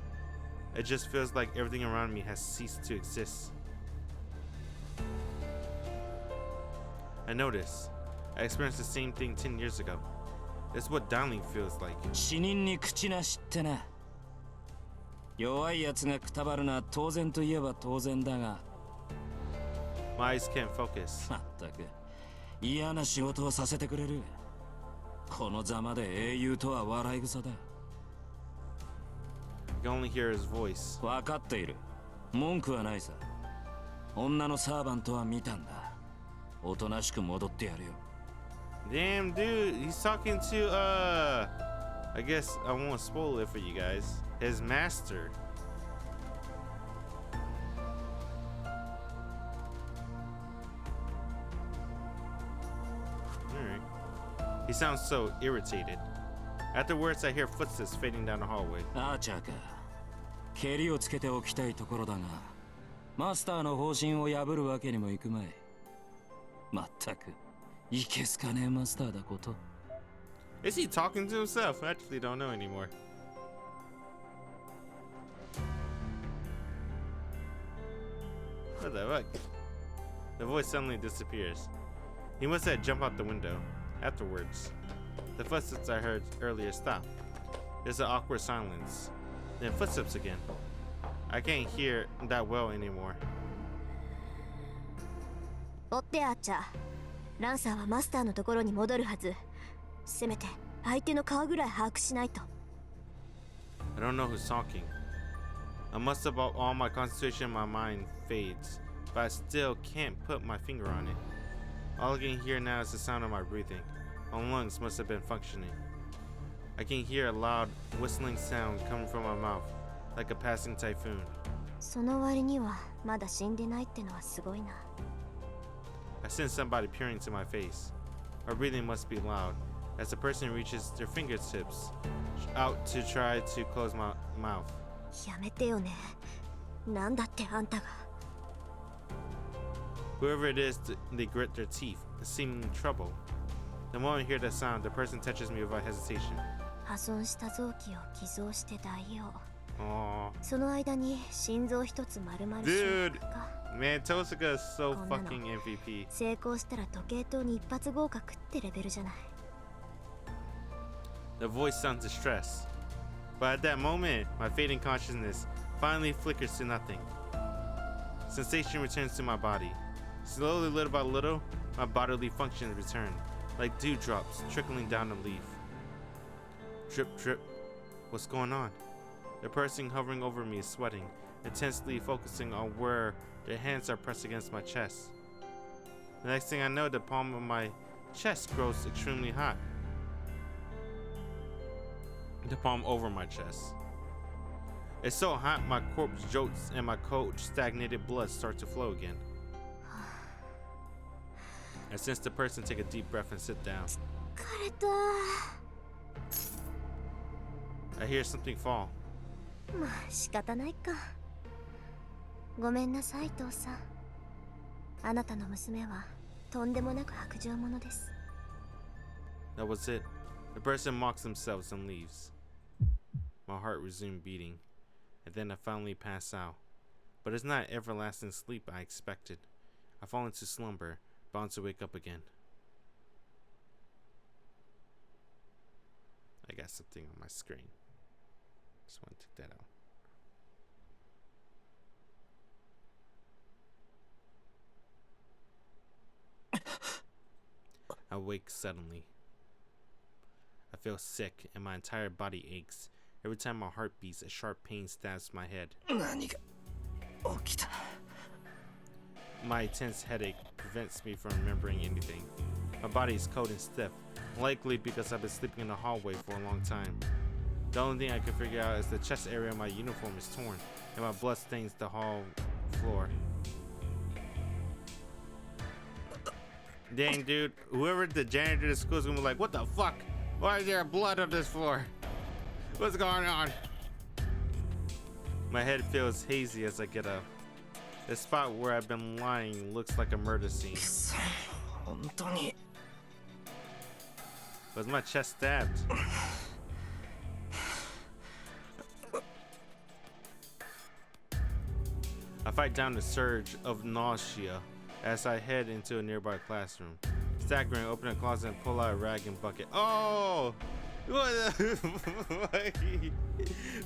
it just feels like everything around me has ceased to exist. I noticed. I experienced the same thing 10 years ago. It's what dying feels like. 死人に口なしってな。弱いやつがくたばるのは当然といえば当然だが。My eyes can't focus. まったく嫌な仕事をさせてくれる。このざまで英雄とは笑い草だ。You can only hear his voice. 分かっている。文句はないさ。女のサーバントは見たんだ。おとなしく戻ってやるよ。Damn, dude, he's talking to, I guess I won't spoil it for you guys. His master. Alright. He sounds so irritated. Afterwards, I hear footsteps fading down the hallway. アーチャーか。蹴りをつけておきたいところだが、マスターの方針を破るわけにもいくまい。まったく、いけすかねえマスターだこと。Is he talking to himself? I actually don't know anymore. What the fuck? The voice suddenly disappears. He must have jumped out the window. Afterwards, the footsteps I heard earlier stop. There's an awkward silence. Then footsteps again. I can't hear that well anymore. 追ってアーチャー。ランサーはマスターのところに戻るはず。せめて相手の顔ぐらい把握しないと。I don't know who's talking. I must have all my concentration in my mind fades, but I still can't put my finger on it. All I can hear now is the sound of my breathing. My lungs must have been functioning. I can hear a loud whistling sound coming from my mouth, like a passing typhoon. その割にはまだ死んでないってのはすごいな。I sense somebody peering into my face. My breathing must be loud, as the person reaches their fingertips out to try to close my mouth. やめてよね。なんだってあんたが。Whoever it is, they grit their teeth, seeming in trouble. The moment I hear that sound, the person touches me without hesitation. 破損した臓器を寄贈して代用。Aww. その間に心臓一つ丸々 Dude か。Man, Tosaka is so こんなの fucking MVP. 成功したら時計塔に一発合格ってレベルじゃない。The voice sounds distressed. But at that moment, my fading consciousness finally flickers to nothing. Sensation returns to my body. Slowly, little by little, my bodily functions return, like dewdrops trickling down a leaf. Drip, drip. What's going on? The person hovering over me is sweating, intensely focusing on where their hands are pressed against my chest. The next thing I know, the palm of my chest grows extremely hot. The palm over my chest. It's so hot my corpse jolts and my cold, stagnated blood starts to flow again. I sense the person take a deep breath and sit down. 疲れた。 I hear something fall. まあ仕方ないか。ごめんなさい父さん。あなたの娘はとんでもなく薄情者です。 That was it. The person mocks themselves and leaves. My heart resumed beating. and then I finally pass out. But it's not everlasting sleep I expected. I fall into slumber, bound to wake up again. I got something on my screen. Just want to take that out. I wake suddenly. I feel sick and my entire body aches. Every time my heart beats, a sharp pain stabs my head. My intense headache prevents me from remembering anything. My body is cold and stiff, likely because I've been sleeping in the hallway for a long time. The only thing I can figure out is the chest area of my uniform is torn, and my blood stains the hall floor. Dang, dude, whoever the janitor of the school is gonna be like, what the fuck? Why is there blood on this floor? What's going on? My head feels hazy as I get up. The spot where I've been lying looks like a murder scene. Was my chest stabbed? I fight down the surge of nausea as I head into a nearby classroom. Staggering, open a closet and pull out a rag and bucket. Oh! What the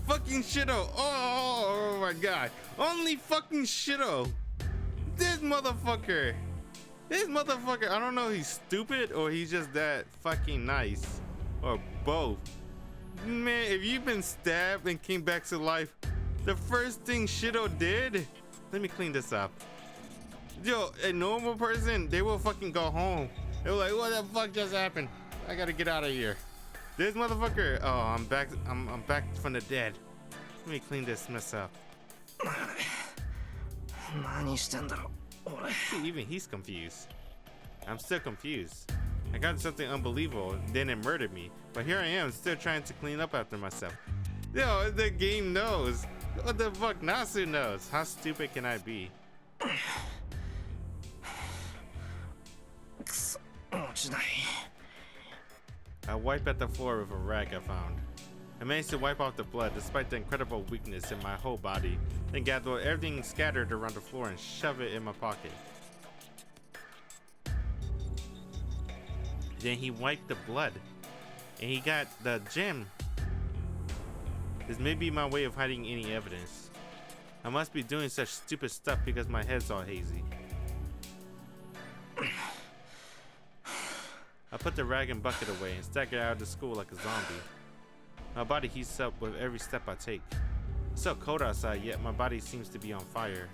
fucking shitto! Oh my god! Only fucking shitto! This motherfucker! I don't know if he's stupid or he's just that fucking nice. Or both. Man, if you've been stabbed and came back to life, the first thing shitto did. Let me clean this up. Yo, a normal person, they will fucking go home. They were like, what the fuck just happened? I gotta get out of here. This motherfucker, oh, I'm back from the dead. Let me clean this mess up. See, even he's confused. I'm still confused. I got something unbelievable, then it murdered me. But here I am, still trying to clean up after myself. Yo, the game knows. What the fuck, Nasu knows. How stupid can I be? I wipe at the floor with a rag I found. I managed to wipe off the blood despite the incredible weakness in my whole body, then gather everything scattered around the floor and shove it in my pocket. Then he wiped the blood, and he got the gem. This may be my way of hiding any evidence. I must be doing such stupid stuff because my head's all hazy. I put the rag and bucket away and staggered out of the school like a zombie. My body heats up with every step I take. It's so cold outside, yet my body seems to be on fire.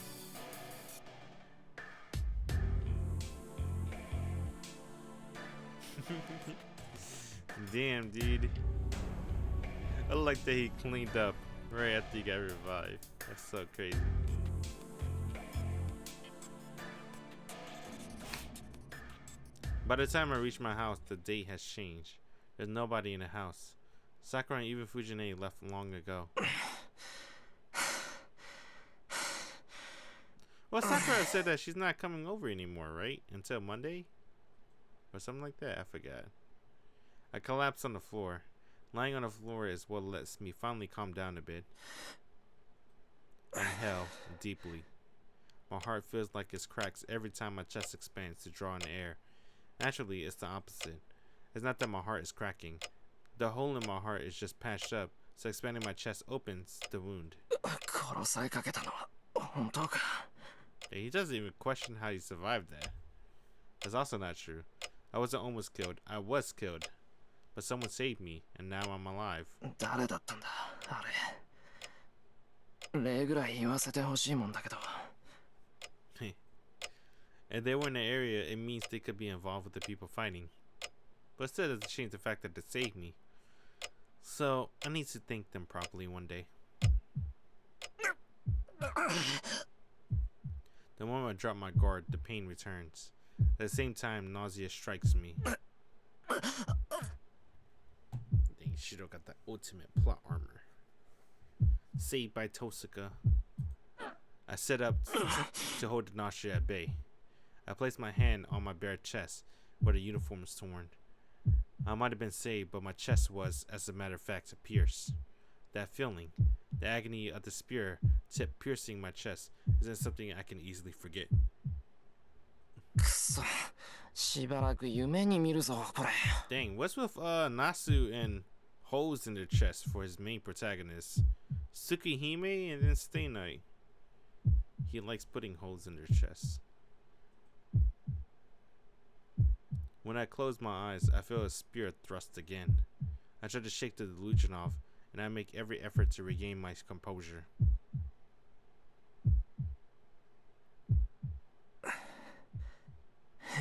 Damn, dude. I like that he cleaned up right after he got revived. That's so crazy. By the time I reach my house, the date has changed. There's nobody in the house. Sakura and even Fujine left long ago. Well, Sakura said that she's not coming over anymore, right? Until Monday? Or something like that, I forgot. I collapse on the floor. Lying on the floor is what lets me finally calm down a bit. Inhale deeply. My heart feels like it cracks every time my chest expands to draw in the air. Naturally, it's the opposite. It's not that my heart is cracking. The hole in my heart is just patched up, so expanding my chest opens the wound. Yeah, he doesn't even question how he survived that. That's also not true. I wasn't almost killed. I was killed. But someone saved me, and now I'm alive. If they were in the area, it means they could be involved with the people fighting. But still doesn't change the fact that they saved me. So, I need to thank them properly one day. The moment I drop my guard, the pain returns. At the same time, nausea strikes me. Dang, Shiro got the ultimate plot armor. Saved by Tosaka. I set up to hold the nausea at bay. I placed my hand on my bare chest, where the uniform was torn. I might have been saved, but my chest was, as a matter of fact, pierced. That feeling, the agony of the spear tip piercing my chest, isn't something I can easily forget. くそ、しばらく夢に見るぞこれ。 Dang, what's with Nasu and holes in their chest for his main protagonist? Tsukihime and then Stay Night. He likes putting holes in their chests. When I close my eyes, I feel a spear thrust again. I try to shake the delusion off, and I make every effort to regain my composure.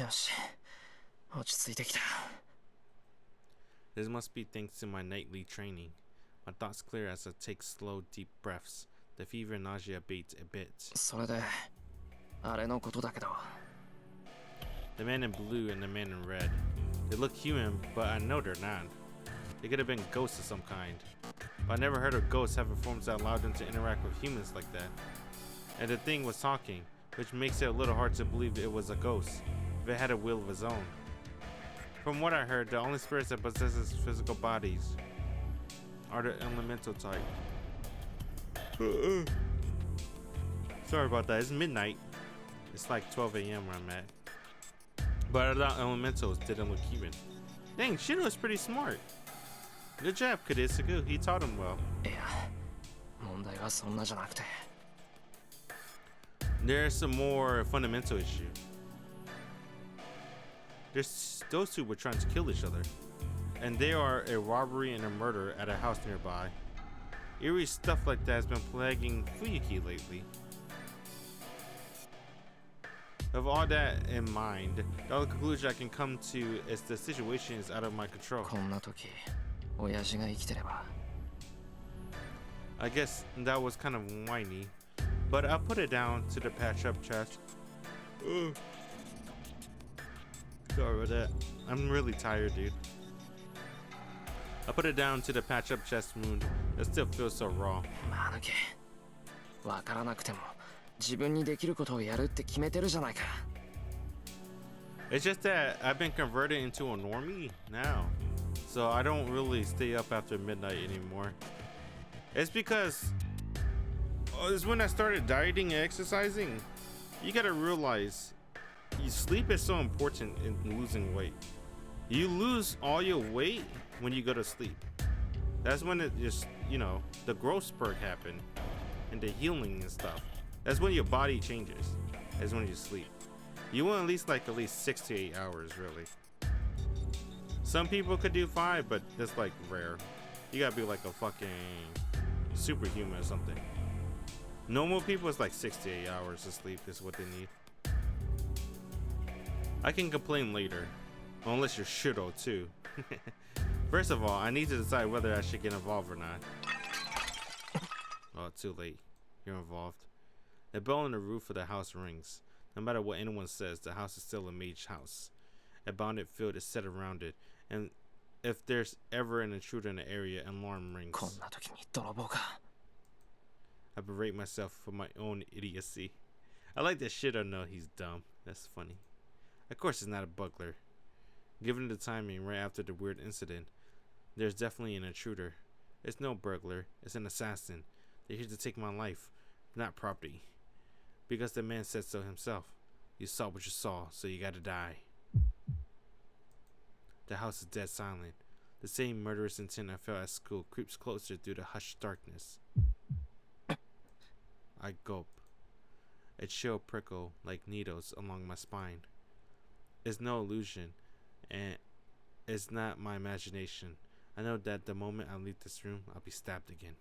よし、落ち着いてきた。 This must be thanks to my nightly training. My thoughts clear as I take slow, deep breaths. The fever and nausea abates a bit. それで、あれのことだけど。 The man in blue and the man in red. They look human, but I know they're not. They could have been ghosts of some kind. But I never heard of ghosts having forms that allowed them to interact with humans like that. And the thing was talking, which makes it a little hard to believe it was a ghost, if it had a will of its own. From what I heard, the only spirits that possesses physical bodies are the elemental type. Sorry about that, it's midnight. It's like 12 a.m. where I'm at. But I thought elementals didn't look human. Dang, Shino is pretty smart. Good job, Kadisuku. He taught him well. いや、問題はそんなじゃなくて。 There's some more fundamental issue. Those two were trying to kill each other. And they are a robbery and a murder at a house nearby. Eerie stuff like that has been plaguing Fuyuki lately. Of all that in mind, the only conclusion I can come to is the situation is out of my control. こんな時、親父が生きてれば。 I guess that was kind of whiny, but I put it down to the patch up chest. Ugh. Sorry about that. I'm really tired, dude. I put it down to the patch up chest wound that still feels so raw. まぬけ、わからなくても自分にできることをやるって決めてるじゃないか。 It's just that I've been converted into a normie now, so I don't really stay up after midnight anymore. It's because it's when I started dieting and exercising. You gotta realize, sleep is so important in losing weight. You lose all your weight when you go to sleep. That's when it just, the growth spurt happen and the healing and stuff. That's when your body changes. That's when you sleep. You want at least 6 to 8 hours, really. Some people could do 5, but that's like rare. You gotta be like a fucking superhuman or something. Normal people is like 6 to 8 hours of sleep is what they need. I can complain later, unless you're shitto too. First of all, I need to decide whether I should get involved or not. Oh, too late. You're involved. The bell on the roof of the house rings. No matter what anyone says, the house is still a mage house. A bounded field is set around it, and if there's ever an intruder in the area, an alarm rings. こんな時に泥棒か。 I berate myself for my own idiocy. I like that shit or no, he's dumb. That's funny. Of course it's not a burglar. Given the timing right after the weird incident, there's definitely an intruder. It's no burglar, it's an assassin. They're here to take my life, not property. Because the man said so himself. You saw what you saw, so you gotta die. The house is dead silent. The same murderous intent I felt at school creeps closer through the hushed darkness. I gulp. A chill prickle like needles along my spine. It's no illusion, and it's not my imagination. I know that the moment I leave this room, I'll be stabbed again.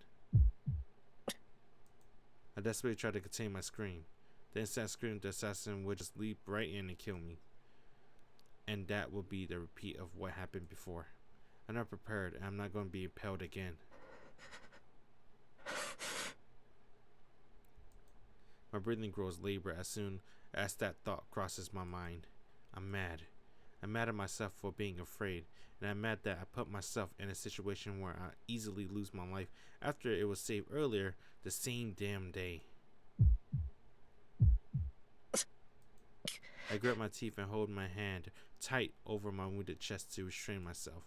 I desperately try to contain my scream. The instant I scream, the assassin would just leap right in and kill me. And that will be the repeat of what happened before. I'm not prepared, and I'm not going to be impaled again. My breathing grows labored as soon as that thought crosses my mind. I'm mad. I'm mad at myself for being afraid, and I'm mad that I put myself in a situation where I easily lose my life after it was saved earlier the same damn day. I grip my teeth and hold my hand tight over my wounded chest to restrain myself.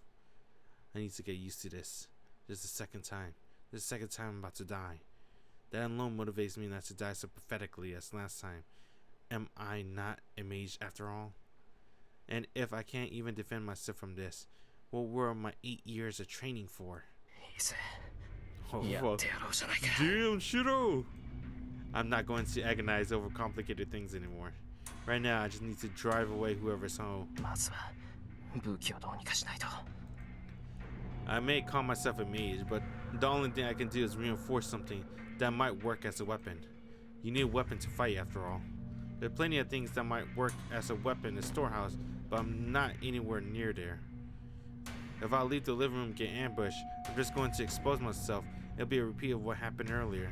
I need to get used to this. Just a second time. This is the second time I'm about to die. That alone motivates me not to die so pathetically as last time. Am I not a mage after all? And if I can't even defend myself from this, what were my 8 years of training for? Oh, fuck. Damn, Shiro! I'm not going to agonize over complicated things anymore. Right now, I just need to drive away whoever's home. I may call myself a mage, but the only thing I can do is reinforce something that might work as a weapon. You need a weapon to fight after all. There are plenty of things that might work as a weapon in the storehouse, but I'm not anywhere near there. If I leave the living room and get ambushed, I'm just going to expose myself. It'll be a repeat of what happened earlier.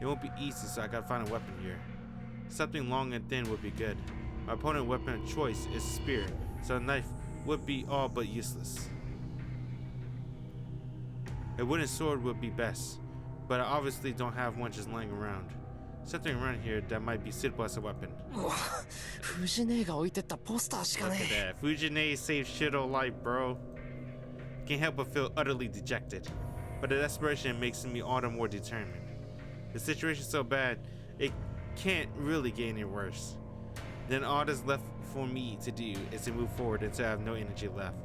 It won't be easy, so I gotta find a weapon here. Something long and thin would be good. My opponent's weapon of choice is spear, so a knife would be all but useless. A wooden sword would be best, but I obviously don't have one just lying around. Something around here that might be suitable as a weapon. Look at that. Fujine saved Shiro life, bro. Can't help but feel utterly dejected, but the desperation makes me all the more determined. The situation's so bad, it can't really get any worse. Then all that's left for me to do is to move forward until I have no energy left.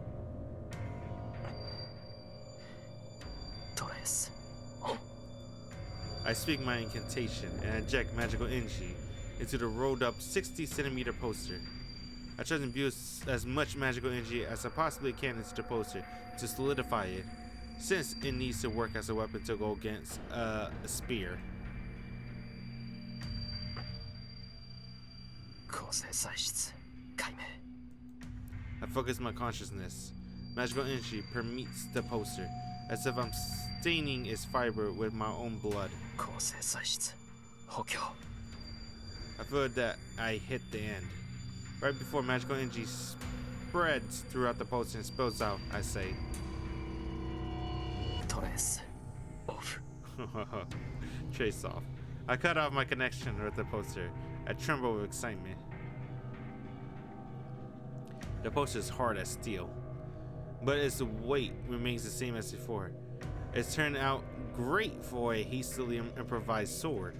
I speak my incantation and inject magical energy into the rolled up 60-centimeter poster. I try to imbue as much magical energy as I possibly can into the poster to solidify it, since it needs to work as a weapon to go against a spear. I focus my consciousness. Magical energy permeates the poster, as if I'm staining its fiber with my own blood. I feel that I hit the end. Right before magical energy spreads throughout the poster and spills out, I say, trace off. I cut off my connection with the poster. I tremble with excitement. The poster is hard as steel, but its weight remains the same as before. It's turned out great for a hastily improvised sword.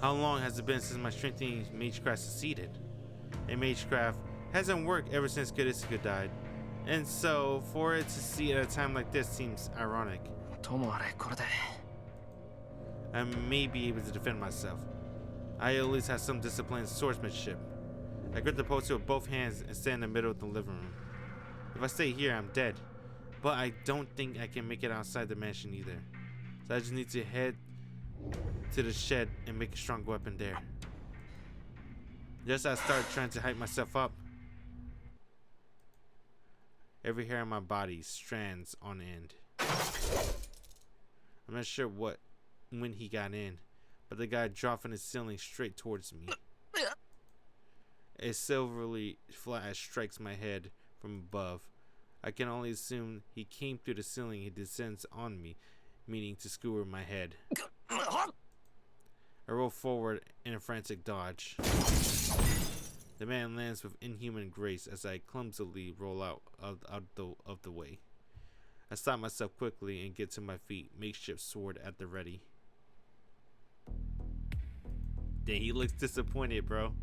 How long has it been since my strengthening magecraft succeeded? A magecraft hasn't worked ever since Kurisuke died, and so for it to succeed at a time like this seems ironic. I may be able to defend myself. I at least have some disciplined swordsmanship. I grip the poster with both hands and stand in the middle of the living room. If I stay here, I'm dead. But I don't think I can make it outside the mansion either. So I just need to head to the shed and make a strong weapon there. Just as I start trying to hype myself up, every hair on my body strands on end. I'm not sure when he got in, but the guy dropped from the ceiling straight towards me. A silvery flash strikes my head from above. I can only assume he came through the ceiling. He descends on me, meaning to skewer my head. I roll forward in a frantic dodge. The man lands with inhuman grace as I clumsily roll out of the way. I stop myself quickly and get to my feet, makeshift sword at the ready. Dang, he looks disappointed, bro.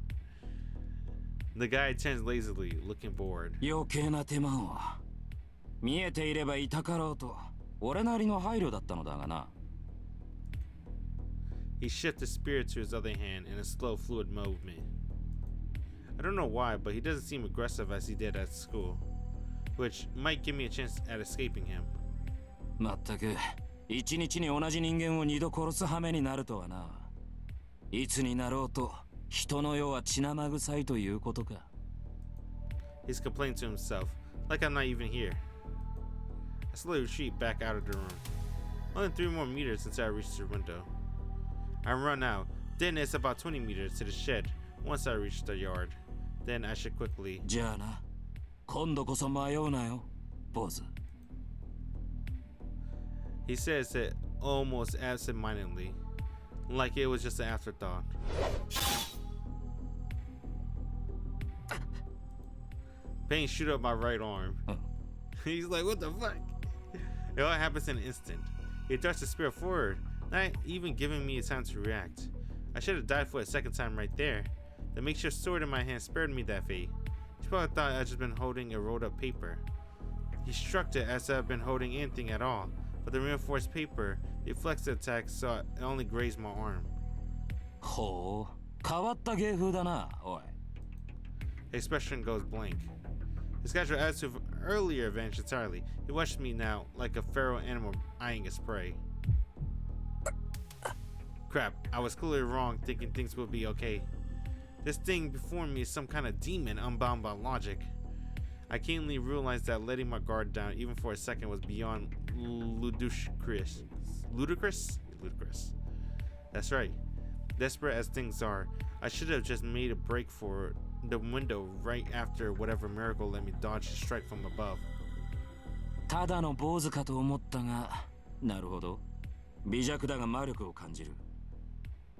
The guy turns lazily, looking bored. 余計な手間を。見えていればいたかろうと、俺なりの配慮だったのだがな。He shifts the spear to his other hand in a slow, fluid movement. I don't know why, but he doesn't seem aggressive as he did at school, which might give me a chance at escaping him. まったく、一日に同じ人間を二度殺す羽目になるとはな。いつになろうと。人の世は血生臭いということか。He's complaining to himself, like I'm not even here. I slowly retreat back out of the room. Only 3 more meters until I reach the window. I run out, then it's about 20 meters to the shed once I reach the yard. Then I should quickly... じゃあな、今度こそ迷うなよ、坊主。He says it almost absent-mindedly, like it was just an afterthought. Pain shoot up my right arm. He's like, what the fuck? It all happens in an instant. He darts the spear forward, not even giving me time to react. I should have died for a second time right there. The makeshift sword in my hand spared me that fate. He probably thought I'd just been holding a rolled up paper. He struck it as I'd been holding anything at all, but the reinforced paper, the reflexive attack, saw it only grazed my arm. ほう、変わった芸風だな、おい。 His expression goes blank. His casual attitude of earlier vanished entirely. He watched me now like a feral animal eyeing its prey. Crap, I was clearly wrong thinking things would be okay. This thing before me is some kind of demon unbound by logic. I keenly realized that letting my guard down even for a second was beyond ludicrous. Ludicrous? Ludicrous. That's right. Desperate as things are, I should have just made a break for the window right after whatever miracle let me dodge the strike from above. ただの坊主かと思ったが、なるほど。微弱だが魔力を感じる。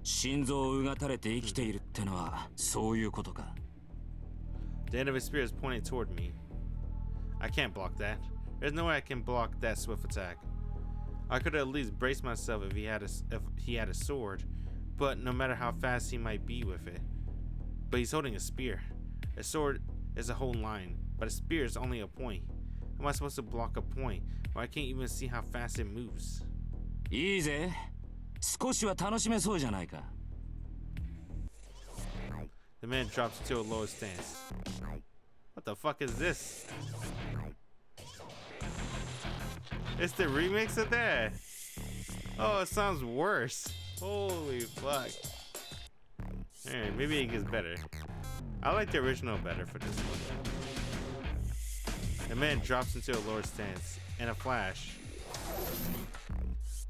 心臓をうがたれて生きているってのはそういうことか。The end of his spear is pointing toward me. I can't block that. There's no way I can block that swift attack. I could at least brace myself if he had a sword, but no matter how fast he might be with it. But he's holding a spear. A sword is a whole line, but a spear is only a point. How am I supposed to block a point where I can't even see how fast it moves? いいぜ。少しは楽しめそうじゃないか。The man drops into a lower stance. What the fuck is this? It's the remix of that. Oh, it sounds worse. Holy fuck. Alright, maybe it gets better. I like the original better for this one. The man drops into a lower stance. In a flash,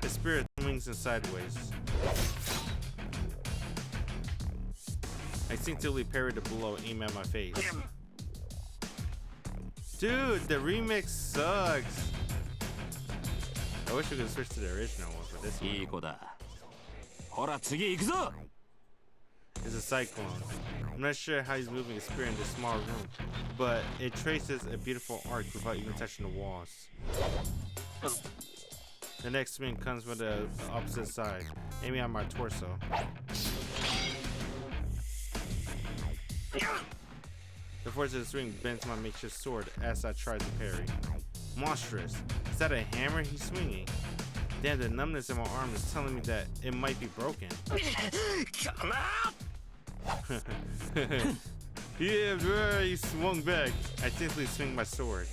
his spirit swings in sideways. I instinctively parried the blow aimed at my face. Dude, the remix sucks. I wish we could switch to the original one for this one. いい子だ。ほら次行くぞ。 It's a cyclone. I'm not sure how he's moving his spear in this small room, but it traces a beautiful arc without even touching the walls. The next swing comes from the opposite side, aiming at my torso. The force of the swing bends my makeshift sword as I try to parry. Monstrous. Is that a hammer he's swinging? Damn, the numbness in my arm is telling me that it might be broken. Come out! Yeah, bro, he swung back. I instantly swing my sword.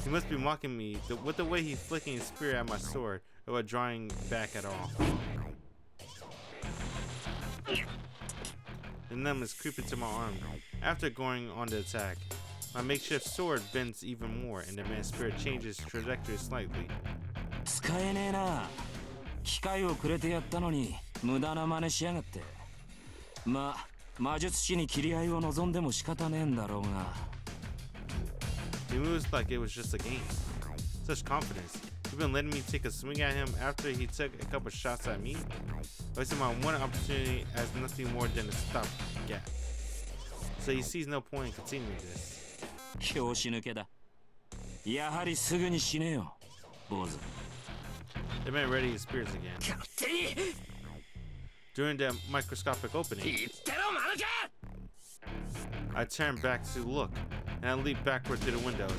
He must be mocking me with the way he's flicking his spear at my sword without drawing back at all. The numbness creeping to my arm after going on the attack. My makeshift sword bends even more, and the man's spirit changes trajectory slightly. 使えねえな。機械をくれてやったのに無駄な真似しやがって。まあ、魔術師に切り合いを望んでも仕方ねえんだろうが。He moves like it was just a game. Such confidence. You've been letting me take a swing at him after he took a couple shots at me? Wasting my one opportunity as nothing more than a stopgap. So he sees no point in continuing this. 拍子抜けだ。やはりすぐに死ねよ、坊主。The man readied his spears again. 勝手に During the microscopic opening, 言ってろ、マヌケ I turned back to look, and I leaped backward through the windows.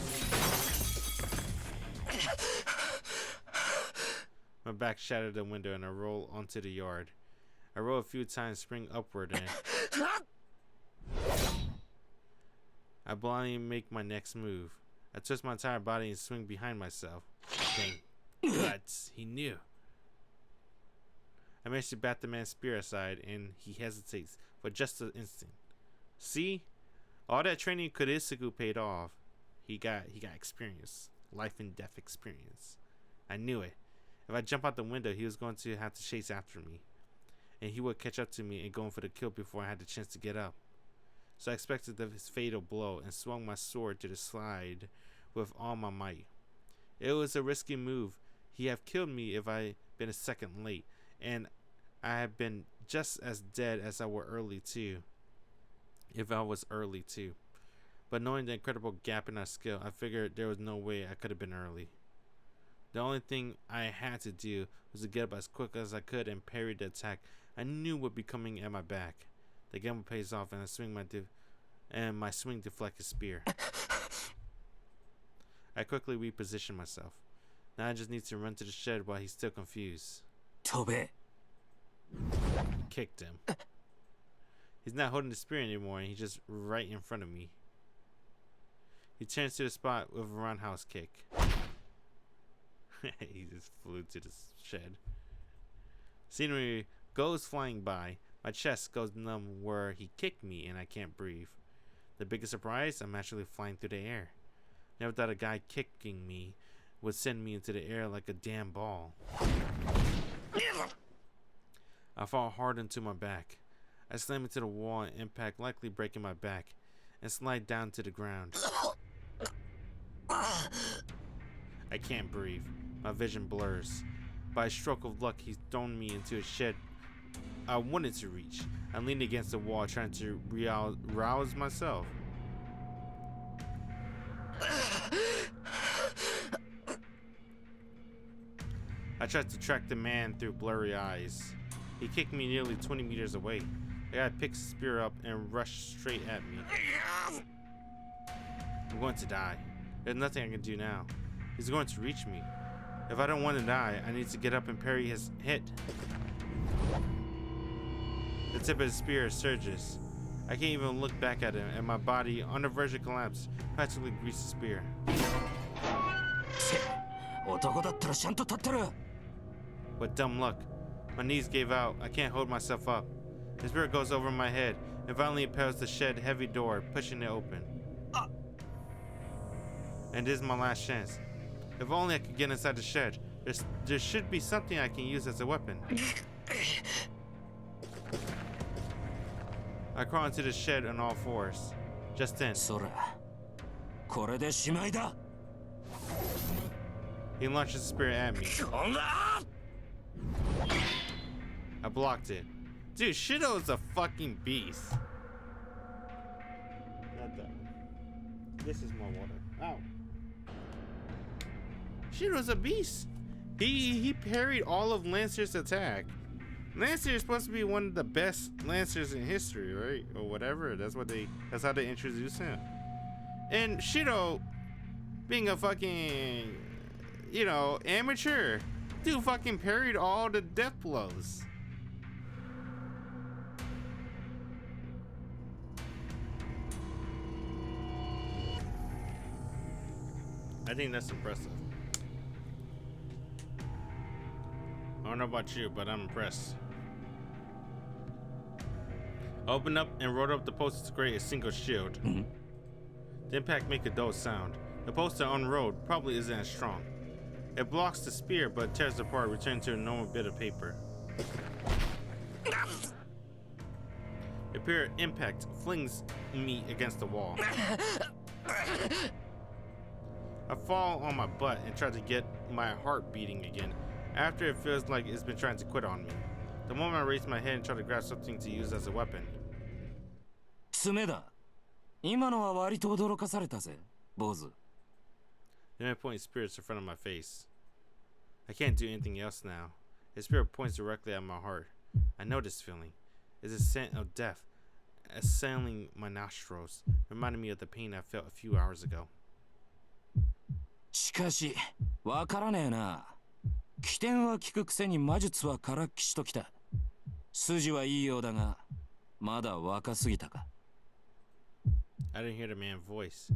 My back shattered the window and I roll onto the yard. I roll a few times, spring upward, and I blindly make my next move. I twist my entire body and swing behind myself. Dang. Guts. He knew. I managed to bat the man's spear aside, and he hesitates for just an instant. See? All that training Kurisuku paid off. He got experience. Life and death experience. I knew it. If I jump out the window, he was going to have to chase after me. And he would catch up to me and go in for the kill before I had the chance to get up. So I expected his fatal blow and swung my sword to the side with all my might. It was a risky move. He have killed me if I been a second late, and I have been just as dead as I were early too. If I was early too. But knowing the incredible gap in our skill, I figured there was no way I could have been early. The only thing I had to do was to get up as quick as I could and parry the attack I knew would be coming at my back. The gamble pays off, and my swing deflects his spear. I quickly repositioned myself. Now I just need to run to the shed while he's still confused. Tobe. Kicked him. He's not holding the spear anymore, and he's just right in front of me. He turns to the spot with a roundhouse kick. He just flew to the shed. Scenery goes flying by. My chest goes numb where he kicked me, and I can't breathe. The biggest surprise, I'm actually flying through the air. Never thought a guy kicking me would send me into the air like a damn ball. I fall hard into my back. I slam into the wall and impact, likely breaking my back, and slide down to the ground. I can't breathe. My vision blurs. By a stroke of luck, he's thrown me into a shed I wanted to reach. I leaned against the wall, trying to rouse myself. I tried to track the man through blurry eyes. He kicked me nearly 20 meters away. The guy picked his spear up and rushed straight at me. I'm going to die. There's nothing I can do now. He's going to reach me. If I don't want to die, I need to get up and parry his hit. The tip of his spear surges. I can't even look back at him, and my body, on the verge of collapse, practically greases the spear. With dumb luck, my knees gave out. I can't hold myself up. The spear goes over my head and violently impales the shed heavy door, pushing it open. And this is my last chance. If only I could get inside the shed. There should be something I can use as a weapon. I crawl into the shed on all fours. Just then, he launches a spear at me. I blocked it. Dude, Shido's a fucking beast. Not that one. This is more water. Ow. Shido's a beast. He parried all of Lancer's attack. Lancer is supposed to be one of the best Lancers in history, right? Or whatever. That's how they introduce him. And Shido, being a fucking, amateur, dude fucking parried all the death blows. I think that's impressive. I don't know about you, but I'm impressed. I opened up and rolled up the poster to create a single shield. The impact made a dull sound. The poster unrolled probably isn't as strong. It blocks the spear but tears apart, returning to a normal bit of paper. A pure impact flings me against the wall. I fall on my butt and try to get my heart beating again, after it feels like it's been trying to quit on me. The moment I raise my head and try to grab something to use as a weapon. The man points spirits in front of my face. I can't do anything else now. His spirit points directly at my heart. I know this feeling. It's a scent of death assailing my nostrils, reminding me of the pain I felt a few hours ago. しかし、わからねえな。起点は効くくせに魔術はからっきしときた。筋はいいようだが、まだ若すぎたか。I didn't hear the man's voice.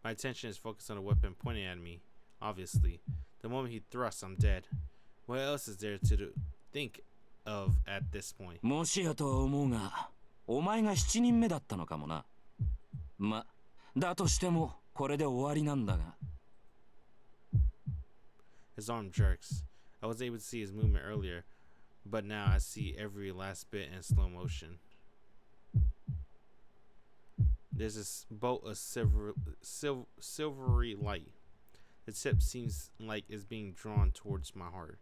My attention is focused on the weapon pointing at me. Obviously, the moment he thrusts, I'm dead. What else is there to think of at this point? もしやとは思うが、お前が7人目だったのかもな。ま、だとしてもこれで終わりなんだが。His arm jerks. I was able to see his movement earlier, but now I see every last bit in slow motion. There's this bolt of silvery light. The tip seems like it's being drawn towards my heart.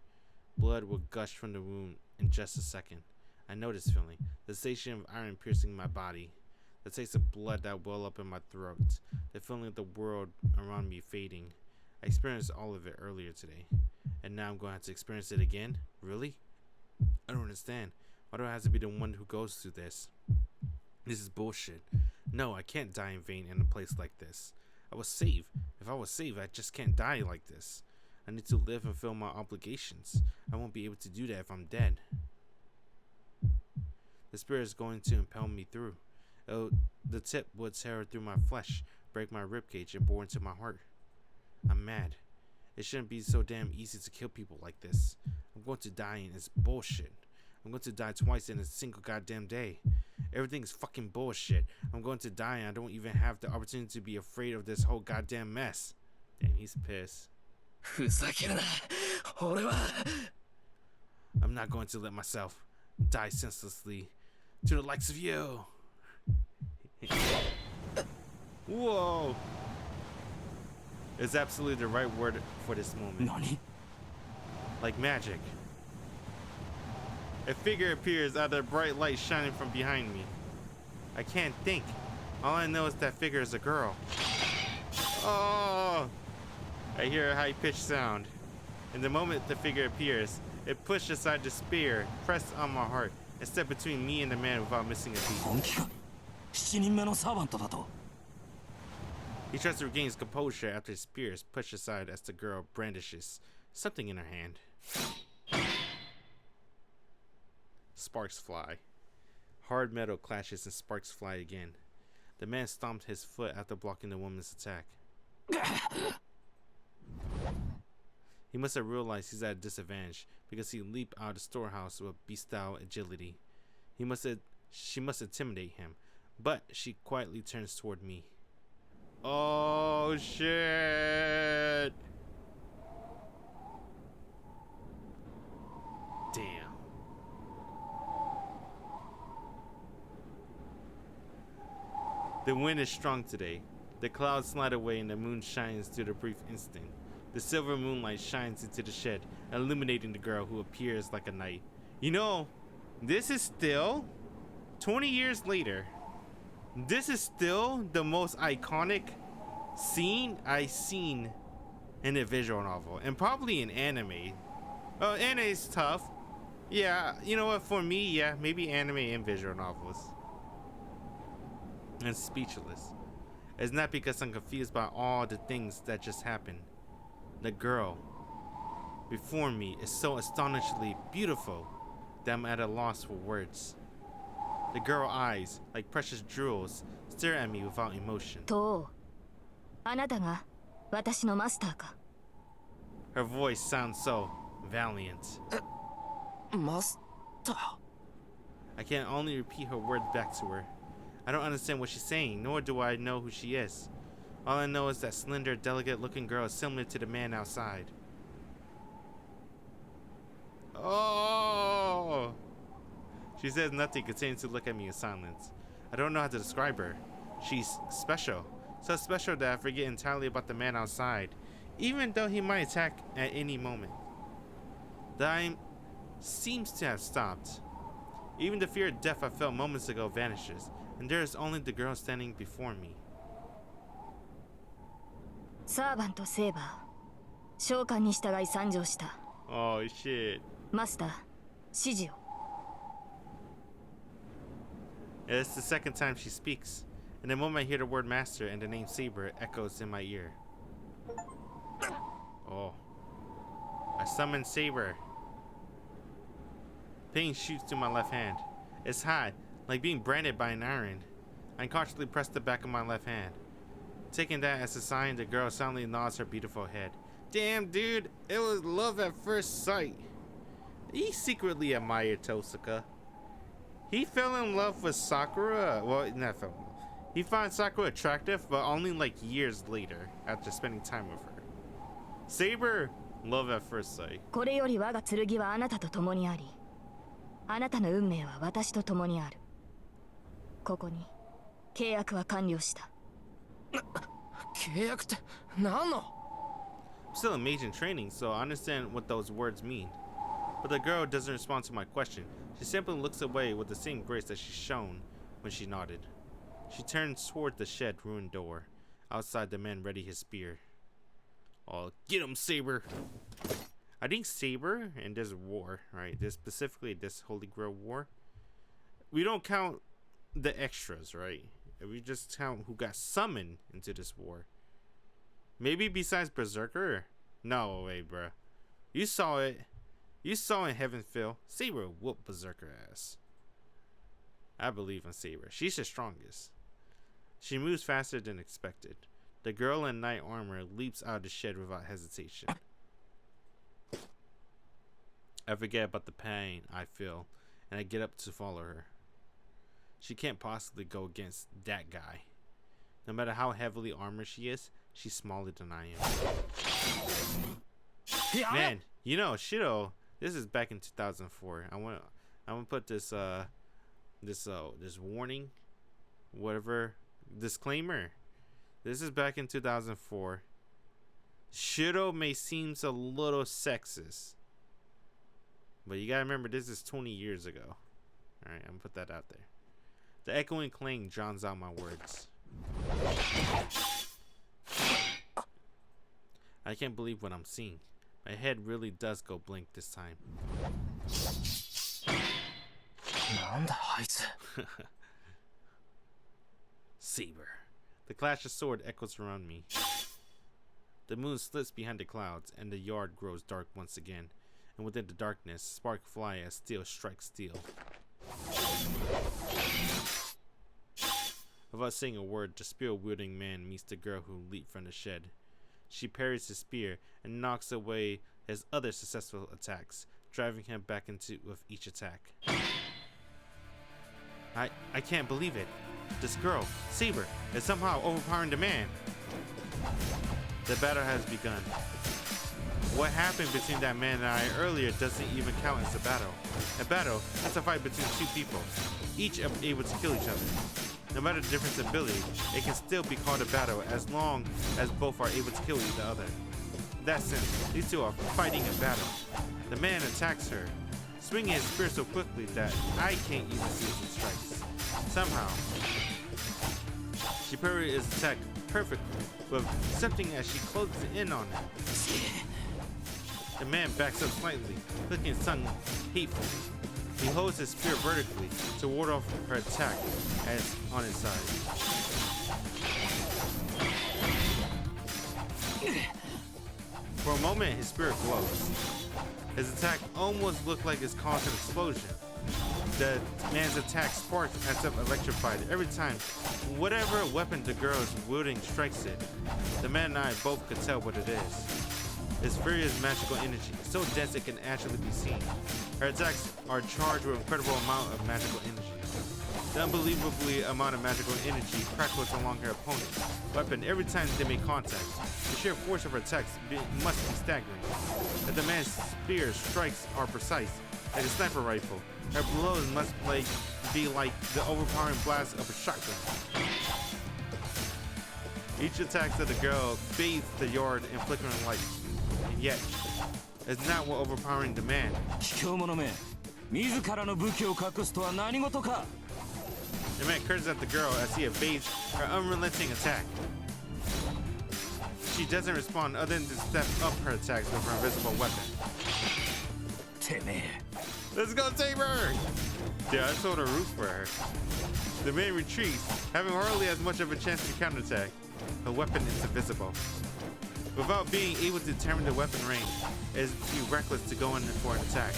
Blood will gush from the wound in just a second. I know this feeling. The sensation of iron piercing my body. The taste of blood that well up in my throat. The feeling of the world around me fading. I experienced all of it earlier today. And now I'm going to have to experience it again? Really? I don't understand. Why do I have to be the one who goes through this? This is bullshit. No, I can't die in vain in a place like this. I was saved. If I was saved, I just can't die like this. I need to live and fulfill my obligations. I won't be able to do that if I'm dead. The spirit is going to impel me through. Oh, the tip would tear through my flesh, break my ribcage, and bore into my heart. I'm mad. It shouldn't be so damn easy to kill people like this. I'm going to die and it's bullshit. I'm going to die twice in a single goddamn day. Everything is fucking bullshit. I'm going to die and I don't even have the opportunity to be afraid of this whole goddamn mess. Damn, he's pissed. I'm not going to let myself die senselessly to the likes of you. Whoa. It's absolutely the right word for this moment. Nani? Like magic. A figure appears out of the bright light shining from behind me. I can't think. All I know is that figure is a girl. Oh! I hear a high-pitched sound. In the moment the figure appears, it pushed aside the spear, pressed on my heart, and stepped between me and the man without missing a beat. He tries to regain his composure after his spear is pushed aside as the girl brandishes something in her hand. Sparks fly. Hard metal clashes and sparks fly again. The man stomped his foot after blocking the woman's attack. He must have realized he's at a disadvantage because he leaped out of the storehouse with beast-style agility. She must intimidate him, but she quietly turns toward me. Oh shit! Damn. The wind is strong today. The clouds slide away and the moon shines through the brief instant. The silver moonlight shines into the shed, illuminating the girl who appears like a knight. You know, this is still 20 years later. This is still the most iconic scene I've seen in a visual novel, and probably in anime. Oh, anime is tough. Yeah, you know what? For me, yeah, maybe anime and visual novels. And speechless. It's not because I'm confused by all the things that just happened. The girl before me is so astonishingly beautiful that I'm at a loss for words. The girl's eyes, like precious jewels, stare at me without emotion. Her voice sounds so valiant. Master? I can only repeat her words back to her. I don't understand what she's saying, nor do I know who she is. All I know is that slender, delicate-looking girl is similar to the man outside. Oh! She says nothing, continuing to look at me in silence. I don't know how to describe her. She's special. So special that I forget entirely about the man outside, even though he might attack at any moment. The time seems to have stopped. Even the fear of death I felt moments ago vanishes, and there is only the girl standing before me. Oh shit. It's the second time she speaks. In the moment I hear the word master and the name Saber echoes in my ear. Oh. I summon Saber. Pain shoots through my left hand. It's hot, like being branded by an iron. I unconsciously press the back of my left hand. Taking that as a sign, the girl silently nods her beautiful head. Damn, dude, it was love at first sight. He secretly admired Tosuka. He fell in love with Sakura. Well, not fell in love. He finds Sakura attractive, but only like years later, after spending time with her. Saber, love at first sight. I'm still in Meijin training, so I understand what those words mean. But the girl doesn't respond to my question. She simply looks away with the same grace that she's shown when she nodded. She turns toward the shed ruined door. Outside, the man readied his spear. Oh, get him, Saber! I think Saber in this war, right? This specifically this Holy Grail war. We don't count the extras, right? We just count who got summoned into this war. Maybe besides Berserker? No way, bruh. You saw it. You saw in Heavenfell. Saber whooped Berserker ass. I believe in Saber. She's the strongest. She moves faster than expected. The girl in knight armor leaps out of the shed without hesitation. I forget about the pain I feel, and I get up to follow her. She can't possibly go against that guy. No matter how heavily armored she is, she's smaller than I am. Man, you know, Shido, this is back in 2004. I'm gonna put this this warning, whatever, disclaimer. This is back in 2004. Shido may seem a little sexist, but you gotta remember this is 20 years ago. All right, I'm gonna put that out there. The echoing clang drowns out my words. I can't believe what I'm seeing. My head really does go blank this time. Saber. The clash of sword echoes around me. The moon slips behind the clouds, and the yard grows dark once again. And within the darkness, sparks fly as steel strikes steel. Without saying a word, the spear-wielding man meets the girl who leaped from the shed. She parries his spear and knocks away his other successful attacks, driving him back into with each attack. I can't believe it. This girl, Saber, is somehow overpowering the man. The battle has begun. What happened between that man and I earlier doesn't even count as a battle. A battle is a fight between two people, each able to kill each other. No matter the difference in ability, it can still be called a battle as long as both are able to kill each other. In that sense, these two are fighting a battle. The man attacks her, swinging his spear so quickly that I can't even see his strikes. Somehow, she parries his attack perfectly, with something as she closes in on him. The man backs up slightly, clicking his tongue hatefully. He holds his spear vertically to ward off her attack as on his side. For a moment, his spear glows. His attack almost looked like it's caused an explosion. The man's attack sparks as if electrified every time whatever weapon the girl is wielding strikes it. The man and I both could tell what it is. Its furious magical energy, so dense it can actually be seen. Her attacks are charged with an incredible amount of magical energy. The unbelievably amount of magical energy crackles along her opponent's weapon every time they make contact. The sheer force of her attacks must be staggering. If the man's spear strikes are precise, like a sniper rifle, her blows must be like the overpowering blast of a shotgun. Each attack of the girl bathes the yard in flickering light. And yet, it's not what overpowering the man. The man curses at the girl as he evades her unrelenting attack. She doesn't respond other than to step up her attacks with her invisible weapon. Let's go, Saber! Yeah, I sort of root for her. The man retreats, having hardly as much of a chance to counterattack. Her weapon is invisible. Without being able to determine the weapon range, it is too reckless to go in for an attack.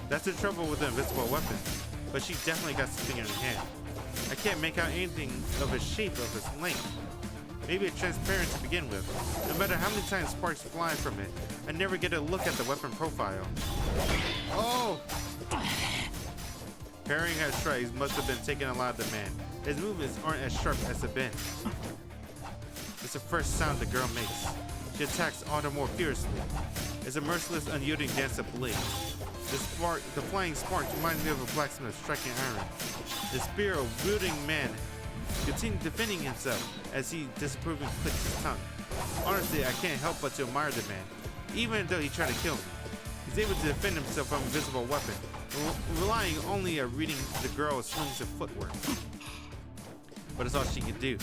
That's the trouble with the invisible weapon, but she definitely got something in her hand. I can't make out anything of the shape of its length. Maybe it's transparent to begin with. No matter how many times sparks fly from it, I never get a look at the weapon profile. Oh! Parrying her strikes must have been taking a lot of the man. His movements aren't as sharp as they've been. It's the first sound the girl makes. She attacks all the more fiercely. It's a merciless, unyielding dance of blades. The flying sparks remind me of a blacksmith striking iron. The spear-wielding man continues defending himself as he disapprovingly clicks his tongue. Honestly, I can't help but to admire the man, even though he tried to kill me. He's able to defend himself from an invisible weapon, relying only on reading the girl's swings and footwork. But it's all she can do.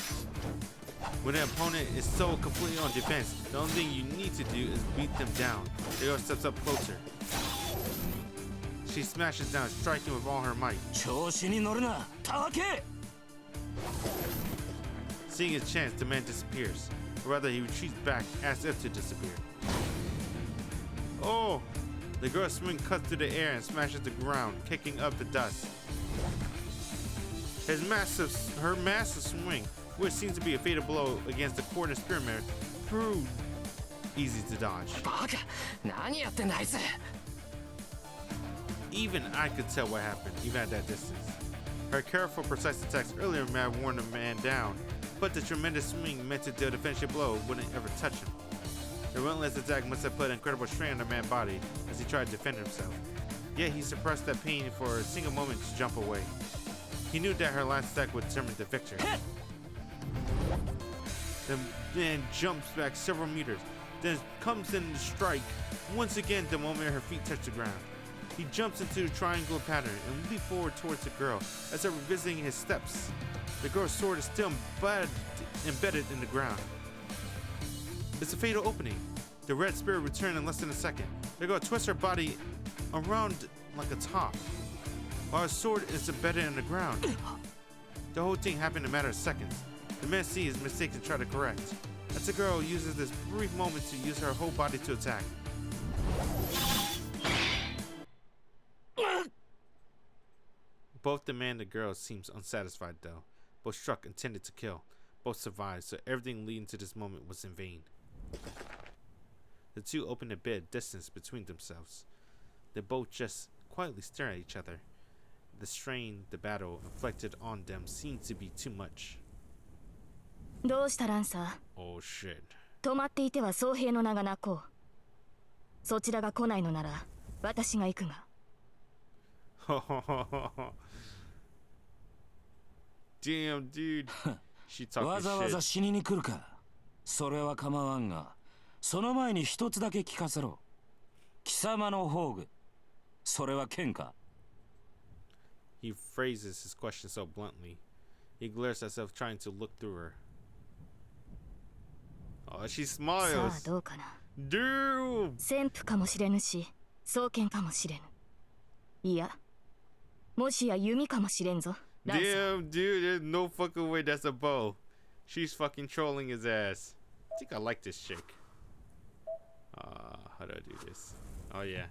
When an opponent is so completely on defense, the only thing you need to do is beat them down. The girl steps up closer. She smashes down, striking with all her might. 調子に乗るな、たわけ。 Seeing his chance, the man disappears. Or rather, he retreats back as if to disappear. Oh! The girl's swing cuts through the air and smashes the ground, kicking up the dust. Her massive swing, which seems to be a fatal blow against the corner spearman, proved easy to dodge. バカ、何やってんだあいつ。 Even I could tell what happened, even at that distance. Her careful, precise attacks earlier may have worn the man down, but the tremendous swing meant to deal the finishing blow wouldn't ever touch him. The relentless attack must have put incredible strain on the man's body as he tried to defend himself. Yet he suppressed that pain for a single moment to jump away. He knew that her last attack would determine the victor. The man jumps back several meters, then comes in to strike once again the moment her feet touch the ground. He jumps into a triangular pattern and leaps forward towards the girl as if revisiting his steps. The girl's sword is still embedded in the ground. It's a fatal opening. The red spirit returned in less than a second. The girl twists her body around like a top, while her sword is embedded in the ground. The whole thing happened in a matter of seconds. The man sees his mistake and tries to correct. As the girl uses this brief moment to use her whole body to attack. Both the man and the girl seems unsatisfied though. Both struck intended to kill. Both survived, so everything leading to this moment was in vain. The two opened a bit of distance between themselves. They both just quietly stare at each other. The strain the battle inflicted on them seemed to be too much. どうしたランサー Oh shit. 止まっていては僧兵の名が泣こう。そちらが来ないのなら私が行くが。Damn, dude. She talking わざわざ shit. 死にに来るか。それは構わんが、その前に一つだけ聞かせろ。貴様の宝具、それは剣か。 He phrases his question so bluntly. He glares at herself, trying to look through her. Oh, she さ smiles. あどうかな。 Dude. 旋風かもしれぬし、双剣かもしれぬ。いや、もしや弓かもしれんぞ。ランサー Damn, dude. There's no fucking way that's a bow. She's fucking trolling his ass. I think I like this chick. How do I do this? Oh yeah.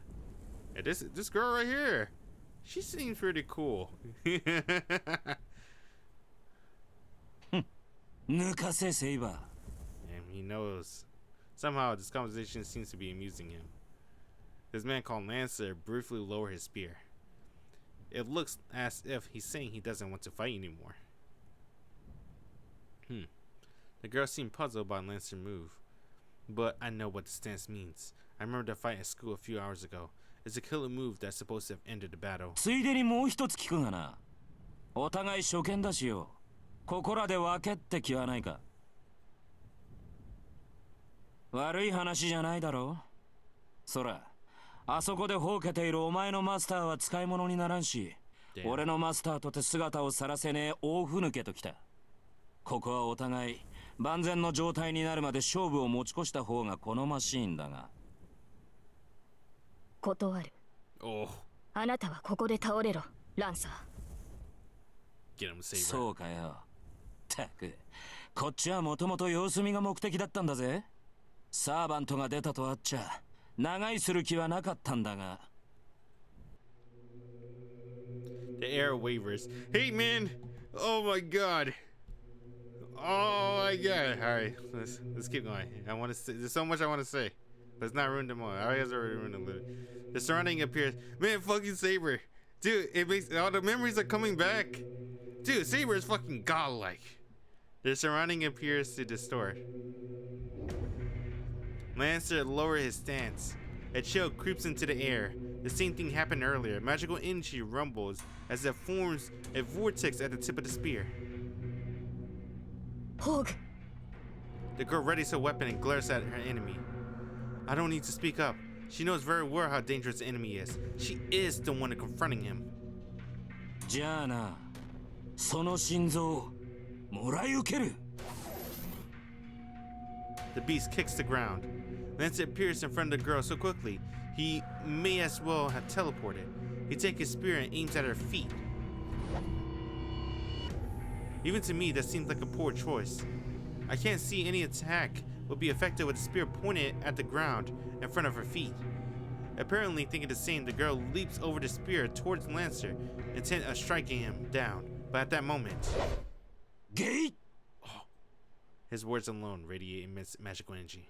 Hey, this girl right here. She seems pretty cool. 抜かせセイバー。 And he knows. Somehow, this conversation seems to be amusing him. This man called Lancer briefly lowered his spear. It looks as if he's saying he doesn't want to fight anymore. The girl seemed puzzled by Lancer's move. But I know what the stance means. I remember the fight at school a few hours ago. It's a killer move that's supposed to have ended the battle. ついでにもう一つ聞くがな。お互い初見だしよ。ここらで分けって気はないか。悪い話じゃないだろ。そら、あそこでほうけているお前のマスターは使い物にならんし、俺のマスターとて姿を晒せねえ大ふぬけときた。ここはお互い万全の状態になるまで勝負を持ち越した方が好ましいんだが。断る。 Oh, あなたはここで倒れろ、ランサー。 get him to say そうかよ。たく、こっちはもともと様子見が目的だったんだぜ。サーバントが出たとあっちゃ、長居する気はなかったんだが。The air wavers. Hey, man! Oh my god! Oh my god! All right, let's keep going. I want to say there's so much I want to say. Let's not ruin them all. I guys already ruined a little. The surrounding appears. Man, fucking Saber, dude! It makes all the memories are coming back. Dude, Saber is fucking godlike. The surrounding appears to distort. Lancer lowered his stance. A chill creeps into the air. The same thing happened earlier. Magical energy rumbles as it forms a vortex at the tip of the spear. ホーグ。 The girl readies her weapon and glares at her enemy. I don't need to speak up. She knows very well how dangerous the enemy is. She is the one confronting him. じゃあな、その心臓もらい受ける。the beast kicks the ground. Lancer appears in front of the girl so quickly, he may as well have teleported. He takes his spear and aims at her feet. Even to me, that seems like a poor choice. I can't see any attack would be effective with the spear pointed at the ground in front of her feet. Apparently thinking the same, the girl leaps over the spear towards Lancer, intent on striking him down. But at that moment, Gate! his words alone radiate immense magical energy.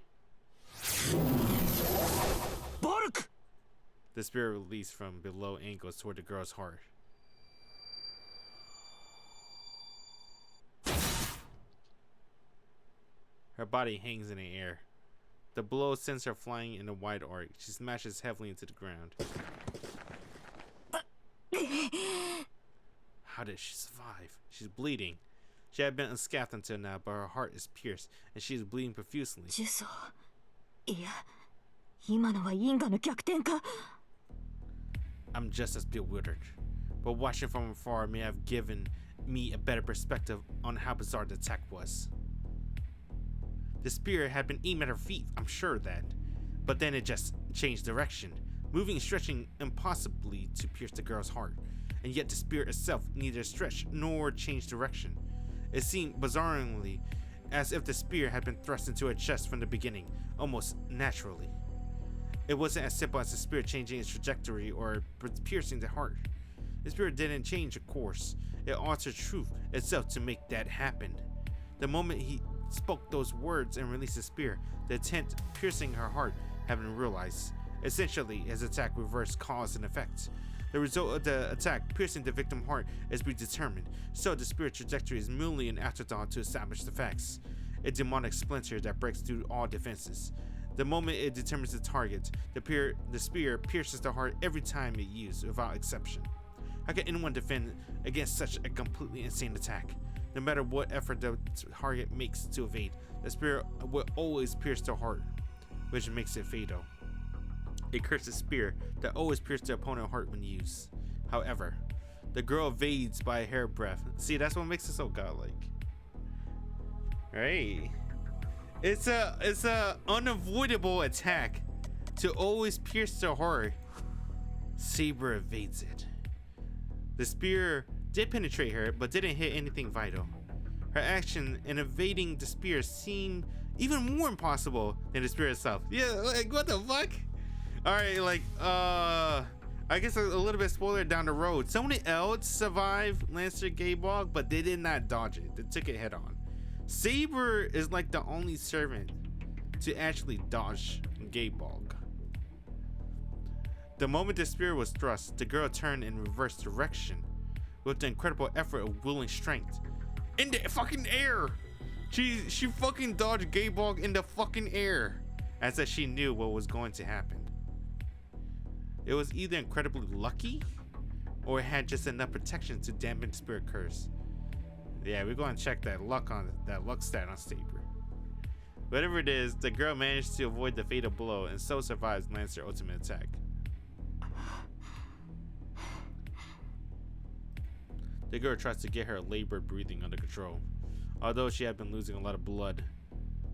Bark! The spear released from below angles toward the girl's heart. Her body hangs in the air. The blow sends her flying in a wide arc. She smashes heavily into the ground. How did she survive? She's bleeding. She had been unscathed until now, but her heart is pierced, and she is bleeding profusely. 呪詛。いや、今のは因果の逆転か。 I'm just as bewildered, but watching from afar may have given me a better perspective on how bizarre the attack was. The spear had been aimed at her feet, I'm sure of that, but then it just changed direction, moving and stretching impossibly to pierce the girl's heart, and yet the spear itself neither stretched nor changed direction. It seemed bizarrely as if the spear had been thrust into her chest from the beginning, almost naturally. It wasn't as simple as the spear changing its trajectory or piercing the heart. The spear didn't change, of course. It altered truth itself to make that happen. The moment he spoke those words and released the spear, the intent piercing her heart had been realized. Essentially, his attack reversed cause and effect. The result of the attack piercing the victim's heart is predetermined, so the spear trajectory is merely an afterthought to establish the facts. A demonic splinter that breaks through all defenses. The moment it determines the target, the spear pierces the heart every time it used, without exception. How can anyone defend against such a completely insane attack? No matter what effort the target makes to evade, the spear will always pierce the heart, which makes it fatal. A cursed spear that always pierces the opponent's heart when used. However, the girl evades by a hairbreadth. See, that's what makes it so godlike. Right? It's a unavoidable attack to always pierce the heart. Saber evades it. The spear did penetrate her, but didn't hit anything vital. Her action in evading the spear seemed even more impossible than the spear itself. Yeah, like what the fuck? Alright, like I guess a little bit spoiler down the road. Someone else survived Lancer Gaybog, but they did not dodge it. They took it head on. Saber is like the only servant to actually dodge Gaybog. The moment the spear was thrust, the girl turned in reverse direction with the incredible effort of willing strength. In the fucking air! She fucking dodged Gaybog in the fucking air, as if she knew what was going to happen. It was either incredibly lucky, or it had just enough protection to dampen the spirit curse. Yeah, we're going to check that luck stat on Saber. Whatever it is, the girl managed to avoid the fatal blow and so survives Lancer's ultimate attack. The girl tries to get her labored breathing under control. Although she had been losing a lot of blood,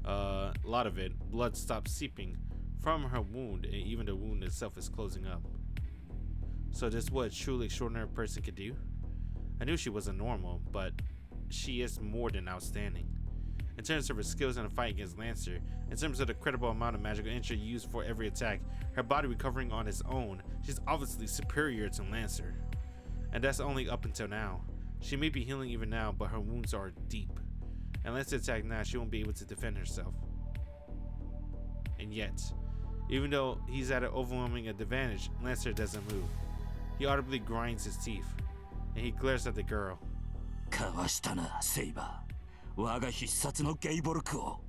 blood stopped seeping from her wound, and even the wound itself is closing up. So this is what a truly extraordinary person could do? I knew she wasn't normal, but she is more than outstanding. In terms of her skills in a fight against Lancer, in terms of the credible amount of magical energy used for every attack, her body recovering on its own, she's obviously superior to Lancer. And that's only up until now. She may be healing even now, but her wounds are deep. And Lancer attack now, she won't be able to defend herself. And yet, even though he's at an overwhelming advantage, Lancer doesn't move. He audibly grinds his teeth, and he glares at the girl. かわしたな、セイバー。我が必殺のゲイボルクを。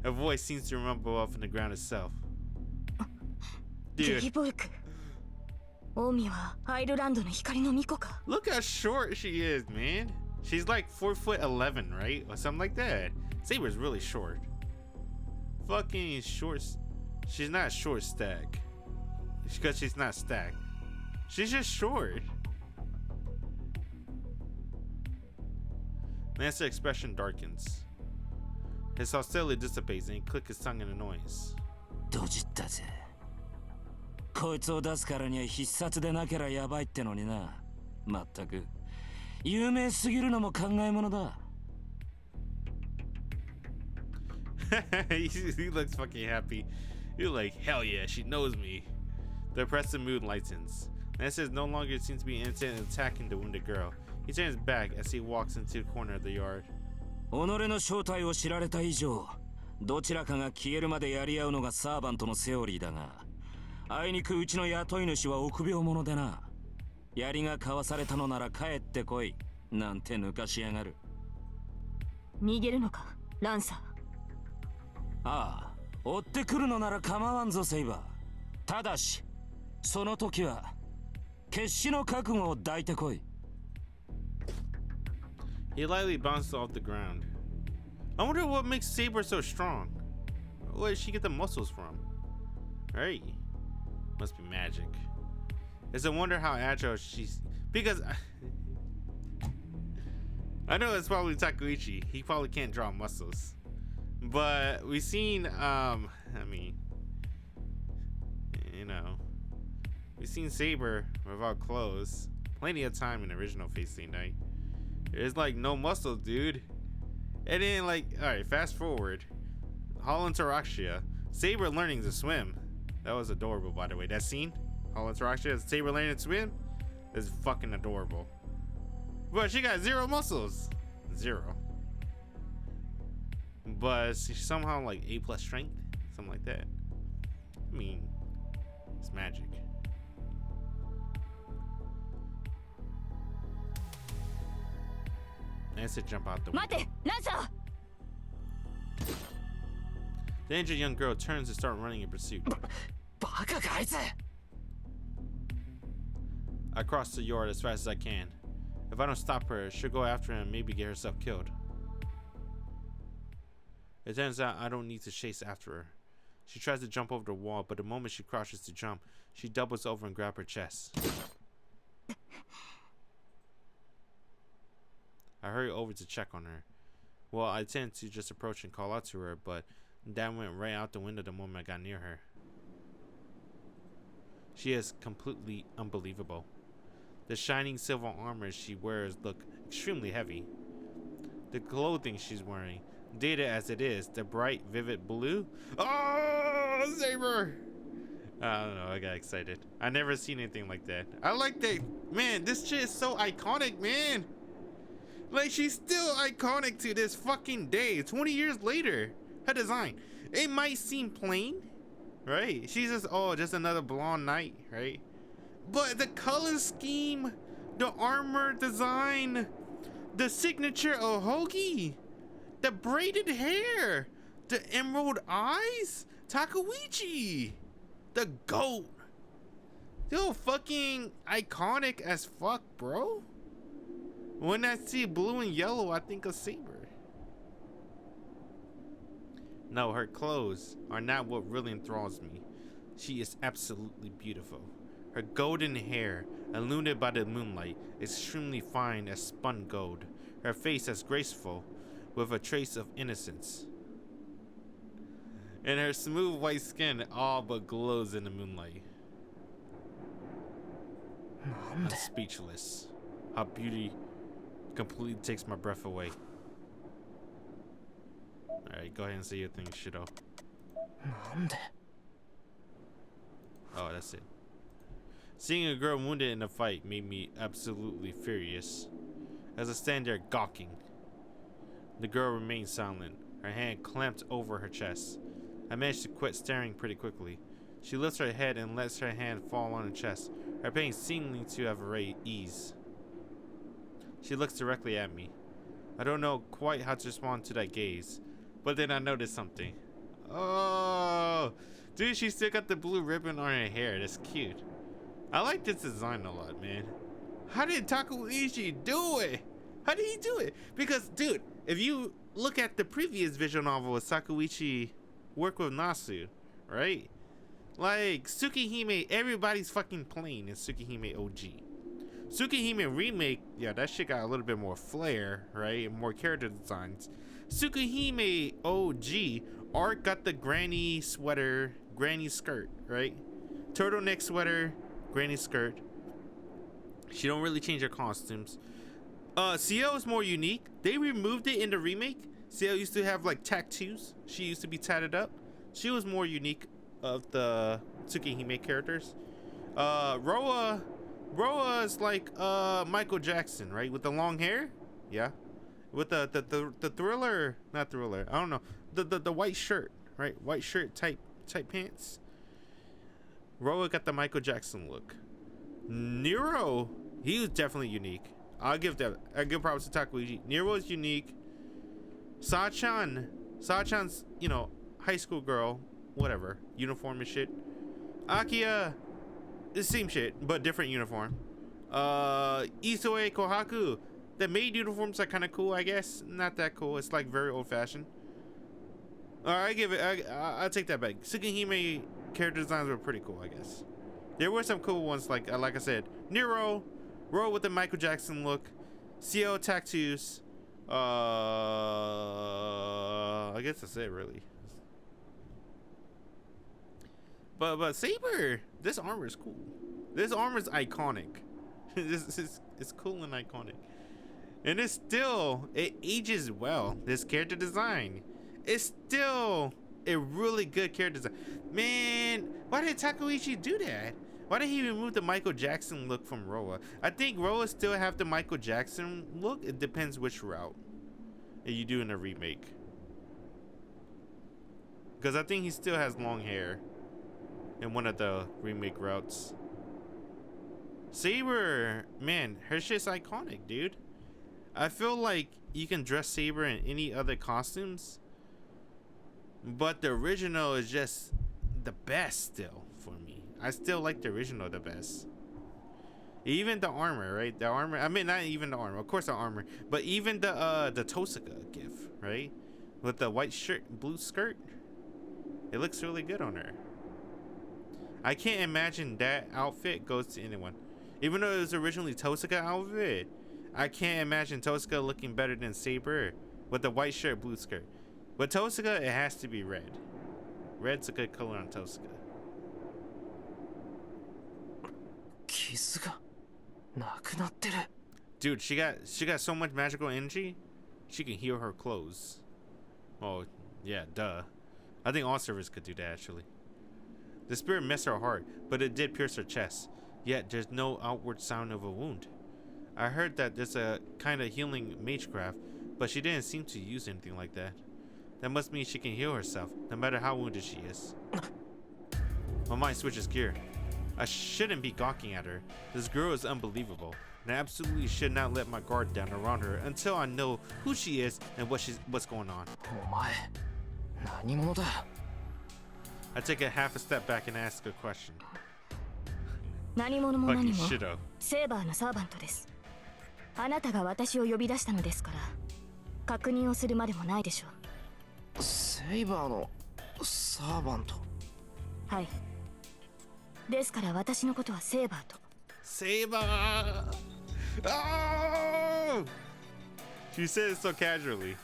Her voice seems to rumble off from the ground itself. Dude. ゲイボルク。オウミはアイルランドの光の巫女か。 Look how short she is, man. She's like 4'11", right? Or something like that. Saber's really short. Fucking short. She's not short stack. Because she's not stacked. She's just short. Lancer's expression darkens. His hostility dissipates and he clicks his tongue in annoyance. ドジったぜ。こいつを出すからには必殺でなけらやばいってのにな。まったく有名すぎるのも考えものだ。he looks fucking happy. You're like, hell yeah, she knows me. The oppressive mood lightens. Nasu no longer seems to be intent in attacking the wounded girl. He turns back as he walks into the corner of the yard. 己の正体を知られた以上、どちらかが消えるまでやり合うのがサーバントのセオリーだが、あいにくうちの雇い主は臆病者でな。槍が交わされたのなら帰ってこいなんて抜かしやがる。逃げるのかランサー。ああ、追ってくるのなら構わんぞセイバー。ただしその時は決死の覚悟を抱いてこい。He lightly bounces off the ground. I wonder what makes Saber so strong. Where did she get the muscles from? Right? Must be magic. It's a wonder how agile she's... Because... I know it's probably Takeuchi. He probably can't draw muscles. But we've seen, I mean... You know... We've seen Saber without clothes. Plenty of time in the original Fate Night. There's like no muscles, dude. And then like, alright, fast forward. Hall Interaxia. Saber learning to swim. That was adorable, by the way. That scene? Hall Interaxia, Saber learning to swim? Is fucking adorable. But she got 0 muscles. 0. But she's somehow like A+ strength. Something like that. I mean, it's magic. And to jump out the window. 待てランサー。 The injured young girl turns to start running in pursuit. バカかあいつ。 I cross the yard as fast as I can. If I don't stop her, she'll go after him and maybe get herself killed. It turns out I don't need to chase after her. She tries to jump over the wall, but the moment she crouches to jump, she doubles over and grabs her chest. I hurry over to check on her. Well, I tend to just approach and call out to her, but that went right out the window the moment I got near her. She is completely unbelievable. The shining silver armor she wears look extremely heavy. The clothing she's wearing, dated as it is, the bright, vivid blue. Oh, Saber! I don't know, I got excited. I never seen anything like that. I like that. Man, this shit is so iconic, man. Like, she's still iconic to this fucking day. 20 years later, her design. It might seem plain, right? She's just, oh, just another blonde knight, right? But the color scheme, the armor design, the signature of Hoagie, the braided hair, the emerald eyes, Takeuchi, the goat. Still fucking iconic as fuck, bro. When I see blue and yellow, I think of Saber. No, her clothes are not what really enthralls me. She is absolutely beautiful. Her golden hair, illuminated by the moonlight, is extremely fine as spun gold. Her face is graceful, with a trace of innocence. And her smooth white skin all but glows in the moonlight. I'm speechless. Her beauty completely takes my breath away. Alright, go ahead and say your thing, Shido. Oh, that's it. Seeing a girl wounded in a fight made me absolutely furious. As I stand there gawking, the girl remained silent, her hand clamped over her chest. I managed to quit staring pretty quickly. She lifts her head and lets her hand fall on her chest, her pain seeming to have ease. She looks directly at me. I don't know quite how to respond to that gaze, but then I noticed something. Oh, dude, she still got the blue ribbon on her hair. That's cute. I like this design a lot, man. How did Takeuchi do it? How did he do it? Because, dude, if you look at the previous visual novel with Takeuchi work with Nasu, right? Like, Tsukihime, everybody's fucking plain in Tsukihime OG. Tsukihime remake, yeah, that shit got a little bit more flair, right? And more character designs. Tsukihime OG Art got the granny sweater, granny skirt, right? Turtleneck sweater, granny skirt. She don't really change her costumes. CL is more unique. They removed it in the remake. CL used to have like tattoos. She used to be tatted up. She was more unique of the Tsukihime characters. Roa is like Michael Jackson, right? With the long hair. Yeah. With the thriller, not thriller. I don't know. The white shirt, right? White shirt type pants. Roa got the Michael Jackson look. Nero, he was definitely unique. I give props to Takeuchi. Nero is unique. Sachan's, you know, high school girl, whatever, uniform and shit. Akia, the same shit, but different uniform. Isoe Kohaku, the maid uniforms are kind of cool, I guess. Not that cool. It's like very old fashioned. I'll take that back. Tsukihime character designs were pretty cool, I guess. There were some cool ones, like I said, Nero, Ro with the Michael Jackson look, CO tattoos. I guess that's it, really. But Saber, this armor is cool. This armor is iconic. It's cool and iconic, and it ages well. This character design, it's still a really good character design. Man, why did Takeuchi do that? Why did he remove the Michael Jackson look from Roa? I think Roa still have the Michael Jackson look. It depends which route you do in a remake. Because I think he still has long hair in one of the remake routes. Saber, man, her shit's iconic, dude. I feel like you can dress Saber in any other costumes, but the original is just the best still for me. I still like the original the best. Even the armor, right? The armor, I mean, not even the armor, of course the armor, but even the Tosaka gif, right? With the white shirt, blue skirt. It looks really good on her. I can't imagine that outfit goes to anyone. Even though it was originally Tosaka outfit, I can't imagine Tosaka looking better than Saber with the white shirt, blue skirt. But Tosaka, it has to be red. Red's a good color on Tosaka. Dude, she got so much magical energy, she can heal her clothes. Oh, yeah, duh. I think all servers could do that, actually. The spirit missed her heart, but it did pierce her chest. Yet there's no outward sign of a wound. I heard that there's a kind of healing magecraft, but she didn't seem to use anything like that. That must mean she can heal herself, no matter how wounded she is. My mind switches gear. I shouldn't be gawking at her. This girl is unbelievable, and I absolutely should not let my guard down around her until I know who she is and what's going on. I take a half a step back and ask a question. 何者も何も Fucking shit up. セーバーのサーバントです。あなたが私を呼び出したのですから、確認をするまでもないでしょう。セイバーのサーバント。はい。ですから私のことはセーバーと。Saber! Oh! She said it so casually.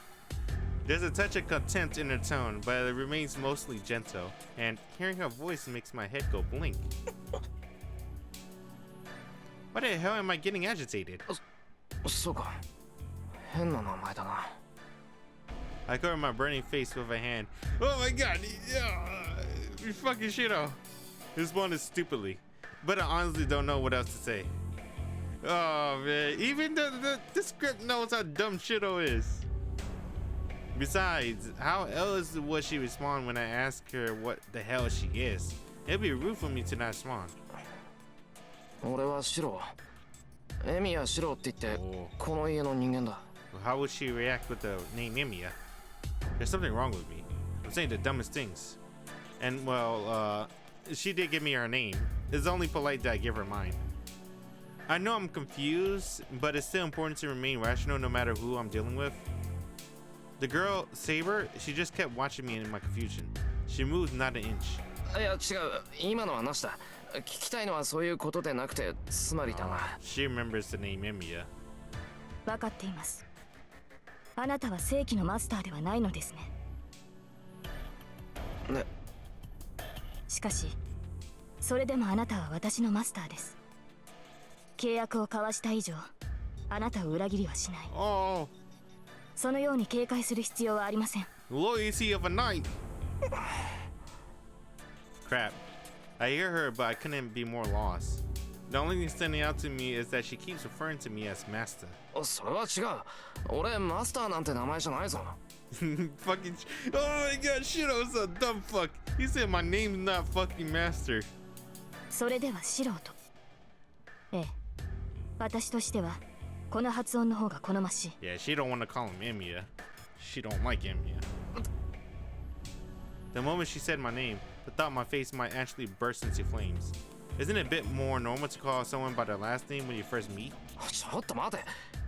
There's a touch of contempt in her tone, but it remains mostly gentle, and hearing her voice makes my head go blink. Why the hell am I getting agitated? そうか。変な名前だな。I cover my burning face with a hand. Oh my god! You fucking shit-o. Responded stupidly, but I honestly don't know what else to say. Oh man, even the script knows how dumb shit-o is. Besides, how else would she respond when I ask her what the hell she is? It'd be rude for me to not respond. 俺はシロ。エミヤシロって言って、この家の人間だ。How would she react with the name Emiya? There's something wrong with me. I'm saying the dumbest things. And well, she did give me her name. It's only polite that I give her mine. I know I'm confused, but it's still important to remain rational no matter who I'm dealing with. The girl, Saber, she just kept watching me in my confusion. She moved not an inch. いや違う、今のはなしだ。聞きたいのはそういうことでなくて、つまりだな。She remembers the name Emiya. 分かっています。あなたは正規のマスターではないのですね。ね。しかしそれでもあなたは私のマスターです。契約を交わした以上あなたを裏切りはしない。 Oh, そのように警戒する必要はありません。 loyalty of a knight. Crap. I hear her, but I couldn't be more lost. The only thing standing out to me is that she keeps referring to me as master. それは違う。俺マスターなんて名前じゃないぞ。Fucking. Oh my god, shit, I was a dumb fuck. He said my name's not fucking master. それでは素人。ええ、私としてはこの発音の方が好ましい。 Yeah, she don't want to call him Emiya. She don't like Emiya. The moment she said my name, the thought my face might actually burst into flames. Isn't it a bit more normal to call someone by their last name when you first meet? ちょっと待て。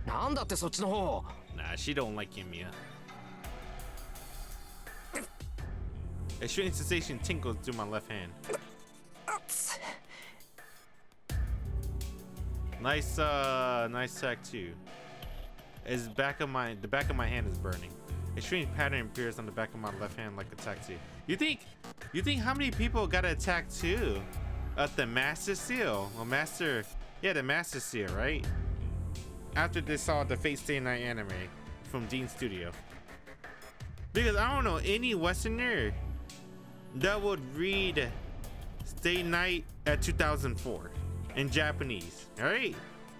なんだってそっちの方。Nah, she don't like Emiya. A strange sensation tingles through my left hand. Nice tattoo. The back of my hand is burning. A strange pattern appears on the back of my left hand like a tattoo. You think how many people got a tattoo of the Master Seal? Well, the Master Seal, right? After they saw the Fate Stay Night anime from Dean Studio. Because I don't know any Westerner that would read Stay Night at 2004 in Japanese, alright?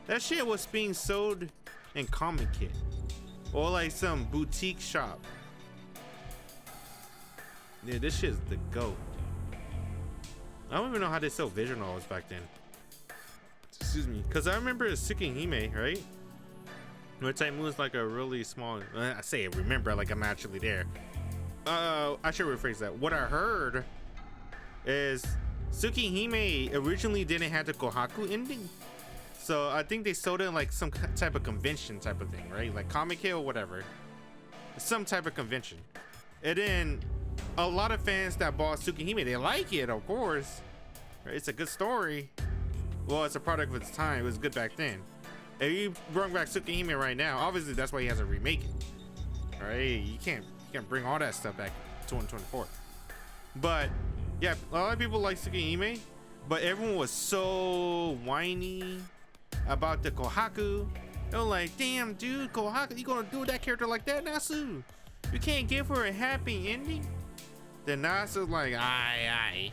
That shit was being sold in Comic Kit or like some boutique shop. Yeah, this shit's the GOAT. I don't even know how they sell visual novels back then. Excuse me, because I remember Tsukihime, right? Which I moves like a really small. I say I remember like I'm actually there. I should rephrase that. What I heard is Tsukihime originally didn't have the Kohaku ending, so I think they sold it in like some type of convention type of thing, right? Like Comic Hill or whatever, some type of convention. And then a lot of fans that bought Tsukihime, they like it, of course. Right? It's a good story. Well, it's a product of its time. It was good back then. If you bring back Tsukihime right now, obviously that's why he has to remake it. All right, you can't bring all that stuff back 2024. But yeah, a lot of people like Tsukihime, but everyone was so whiny about the Kohaku. They were like, "Damn, dude, Kohaku, you gonna do that character like that, Nasu? You can't give her a happy ending." Then Nasu's like, "Aye."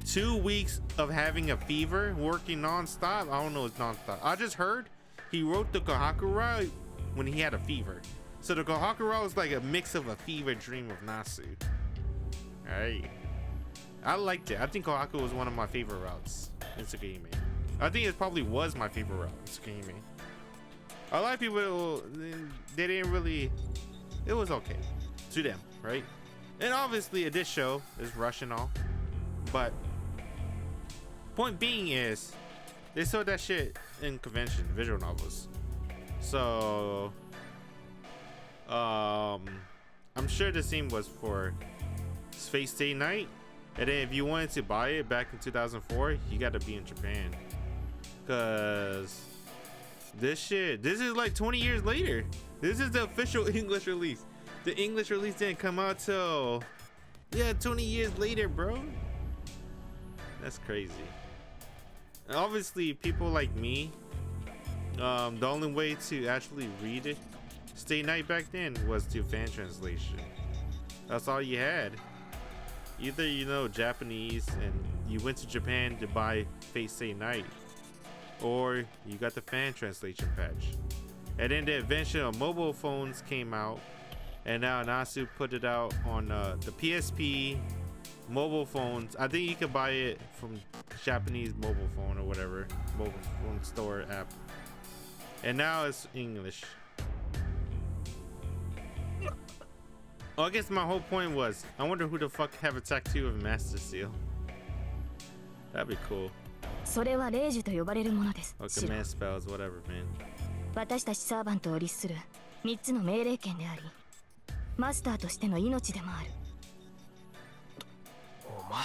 2 weeks of having a fever, working non-stop. I don't know, it's non-stop. I just heard he wrote the Kohakura when he had a fever. So the Kohakura was like a mix of a fever dream of Nasu. Alright. I liked it. I think Kohaku was one of my favorite routes in Tsukihime. I think it probably was my favorite route in Tsukihime. A lot of people, they didn't really, it was okay to them, right? And obviously this show is Russian all, but point being is they sold that shit in convention visual novels. So I'm sure the same was for Fate Stay Night. And then if you wanted to buy it back in 2004, you got to be in Japan, cause this is like 20 years later. This is the official English release. The English release didn't come out till 20 years later, bro. That's crazy. And obviously, people like me, the only way to actually read it, Stay Night back then, was through fan translation. That's all you had. Either you know Japanese and you went to Japan to buy Fate Stay Night, or you got the fan translation patch. And then the invention of mobile phones came out, and now Nasu put it out on the PSP mobile phones. I think you can buy it from Japanese mobile phone or whatever, mobile phone store app. And now it's English. Well, I guess my whole point was, I wonder who the fuck have a tattoo of Master Seal. That'd be cool. それは霊樹と呼ばれるものです。 Or command spells, whatever, man. 私たちサーバントを律する3つの命令権であり、マスターとしての命でもある。お前。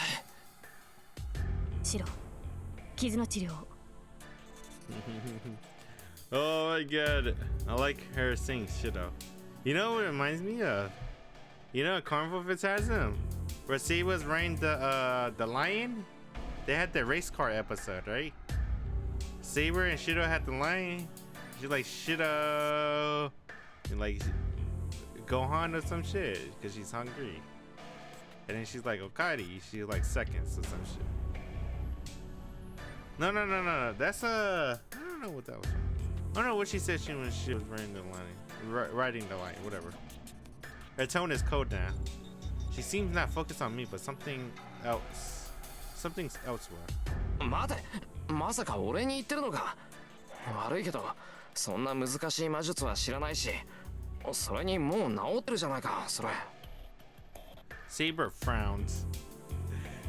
シロ、傷の治療を。Oh my god, I like her sing Shido. You know what it reminds me of? You know, Carnival Phantasm, where Saber was riding the lion. They had the race car episode, right? Saber and Shido had the lion. She's like Shido, and like Gohan or some shit, because she's hungry. And then she's like Okadi. She's like seconds or some shit. No. That's I don't know what that was. I don't know what she said when she was riding the lion, riding the lion, whatever. Her tone is cold now. She seems not focused on me, but something else. Something's elsewhere. 待て、まさか俺に言ってるのか。悪いけど、そんな難しい魔術は知らないし、それにもう治ってるじゃないか、それ。Saber frowns.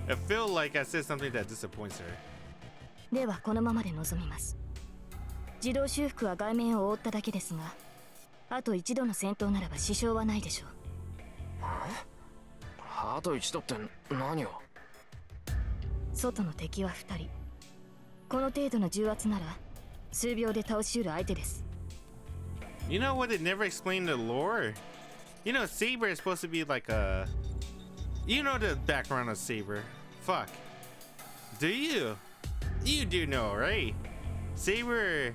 I feel like I said something that disappoints her. ではこのままで臨みます。自動修復は外面を覆っただけですが、あと一度の戦闘ならば支障はないでしょう。あと一度って何を？外の敵は2人。この程度の重圧なら数秒で倒し得る相手です。You know what? It never explained the lore. You know, Saber is supposed to be like a. You know the background of Saber. Fuck. Do you? You do know, right? Saber.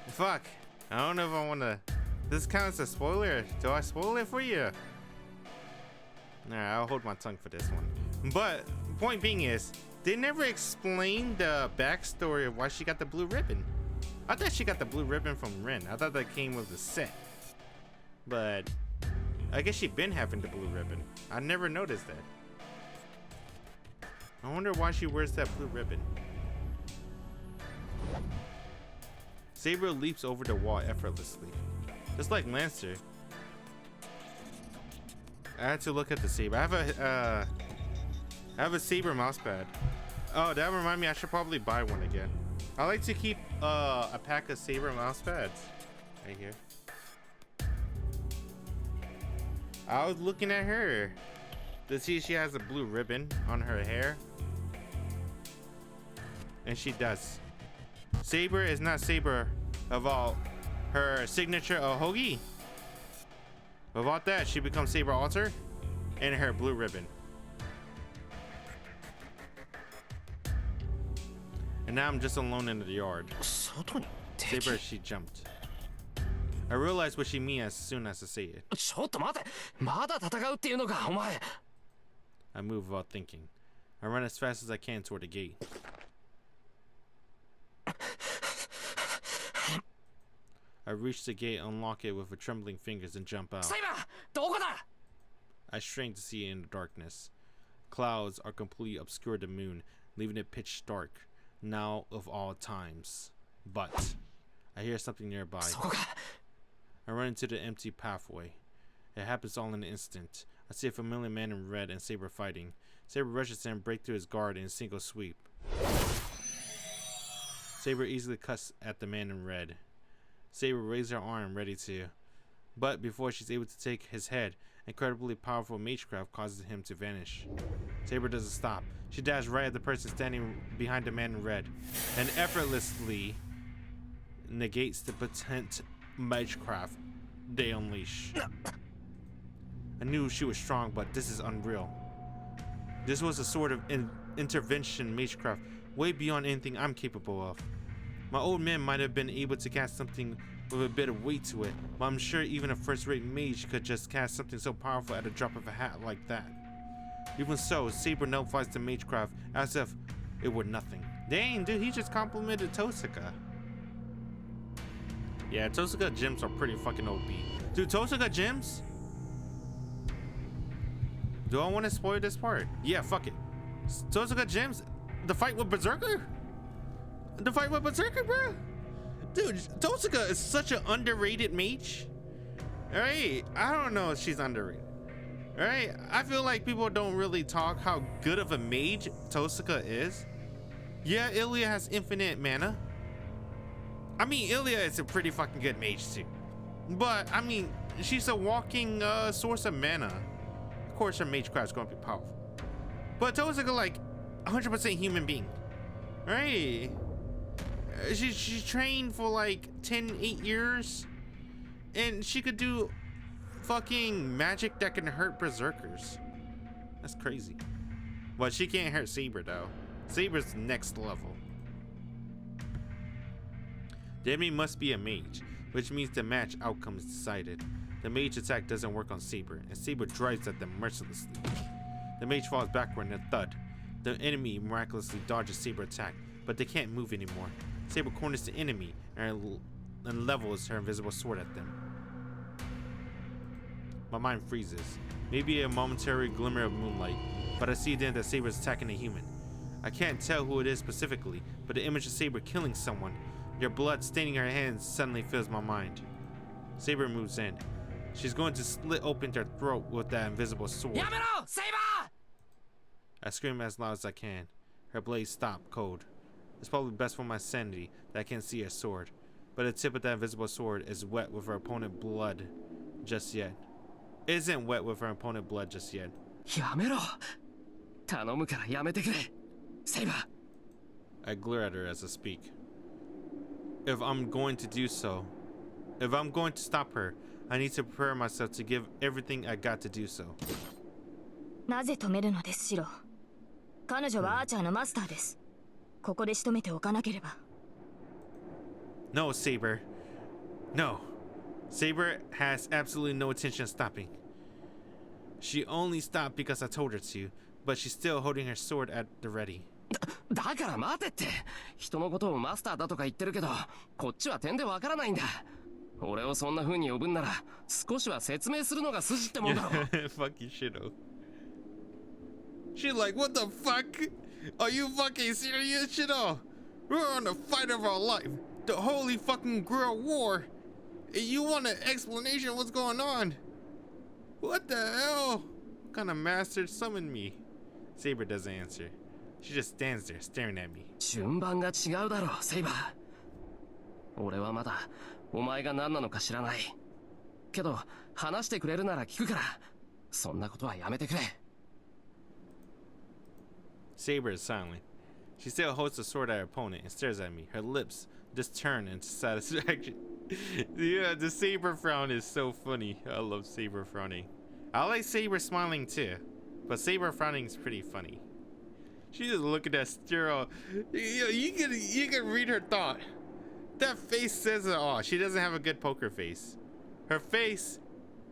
Fuck. I don't know if I want to. This counts as a spoiler. Do I spoil it for you? Alright, I'll hold my tongue for this one. But point being is, they never explained the backstory of why she got the blue ribbon. I thought she got the blue ribbon from Ren. I thought that came with the set. But I guess she'd been having the blue ribbon. I never noticed that. I wonder why she wears that blue ribbon. Saber leaps over the wall effortlessly, just like Lancer. I had to look at the Saber. I have a Saber mousepad. Oh, that remind me, I should probably buy one again. I like to keep a pack of Saber mousepads right here. I was looking at her to see she has a blue ribbon on her hair, and she does. Saber is not Saber about her signature Ahogi. Without that, she becomes Saber Alter and her blue ribbon. And now I'm just alone in the yard. Saber, she jumped. I realized what she meant as soon as I say it. ちょっと待て、まだ戦うっていうのか、お前。I move without thinking. I run as fast as I can toward the gate. I reach the gate, unlock it with trembling fingers, and jump out. サイバー、どこだ？ I strain to see it in the darkness. Clouds are completely obscured the moon, leaving it pitch dark, now of all times. But I hear something nearby. そこか。I run into the empty pathway. It happens all in an instant. I see a familiar man in red and Saber fighting. Saber rushes in and breaks through his guard in a single sweep. Saber easily cuts at the man in red. Saber raises her arm ready to, but before she's able to take his head, incredibly powerful magecraft causes him to vanish. Saber doesn't stop. She dashes right at the person standing behind the man in red and effortlessly negates the potent magecraft they unleash. I knew she was strong, but this is unreal. This was a sort of intervention magecraft way beyond anything I'm capable of. My old man might have been able to cast something with a bit of weight to it, but I'm sure even a first-rate mage could just cast something so powerful at a drop of a hat like that. Even so, Saber nullifies the magecraft as if it were nothing. Dang, dude, he just complimented Tosuka. Yeah, Tosuka gems are pretty fucking OP. Dude, Tosuka gems? Do I want to spoil this part? Yeah, fuck it. Tosuka gems? The fight with Berserker? The fight with Berserker, bro? Dude, Tosuka is such an underrated mage. Alright, I don't know if she's underrated. Alright, I feel like people don't really talk how good of a mage Tosuka is. Yeah, Ilya has infinite mana. I mean, Ilya is a pretty fucking good mage too. But, I mean, she's a walking source of mana. Of course, her magecraft's gonna be powerful. But Tosuka, like, 100% human being. Right? She trained for like 8 years. And she could do fucking magic that can hurt berserkers. That's crazy. But she can't hurt Saber though. Saber's next level. The enemy must be a mage, which means the match outcome is decided. The mage attack doesn't work on Saber, and Saber drives at them mercilessly. The mage falls backward in a thud. The enemy miraculously dodges Saber attack, but they can't move anymore. Saber corners the enemy and levels her invisible sword at them. My mind freezes. Maybe a momentary glimmer of moonlight, but I see then that Saber is attacking a human. I can't tell who it is specifically, but the image of Saber killing someone, their blood staining her hands, suddenly fills my mind. Saber moves in. She's going to slit open their throat with that invisible sword. Yamero! Saber! I scream as loud as I can. Her blade stopped cold. It's probably best for my sanity that I can't see her sword, but the tip of that invisible sword is wet with her opponent's blood just yet. Isn't wet with her opponent's blood just yet. Yamero! 頼むからやめてくれ Saber! I glare at her as I speak. If I'm going to do so, if I'm going to stop her, I need to prepare myself to give everything I got to do so. なぜ止めるのですシロ。彼女はアーチャーのマスターです。ここで仕留めておかなければ。No, Saber. No. Saber has absolutely no intention of stopping. She only stopped because I told her to, but she's still holding her sword at the ready. だから待てって人のことをマスターだとか言ってるけどこっちは点でわからないんだ俺をそんな風に呼ぶんなら少しは説明するのが筋ってもんだろ Fuck you, shitto. She's like, what the fuck? Are you fucking serious, shitto? We're on the fight of our life. The holy fucking Grill War. And you want an explanation of what's going on? What the hell? What kind of master summoned me? Saber doesn't answer. She just stands there staring at me. 順番が違うだろセイバー俺はまだお前が何なのか知らないけど話してくれるなら聞くからそんなことはやめてくれ Saber is silent. She still holds the sword at her opponent and stares at me. Her lips just turn into satisfaction. Yeah, the Saber frown is so funny. I love Saber frowning. I like Saber smiling too, but Saber frowning is pretty funny. She just looking at Stero. You can read her thought. That face says it all. She doesn't have a good poker face. Her face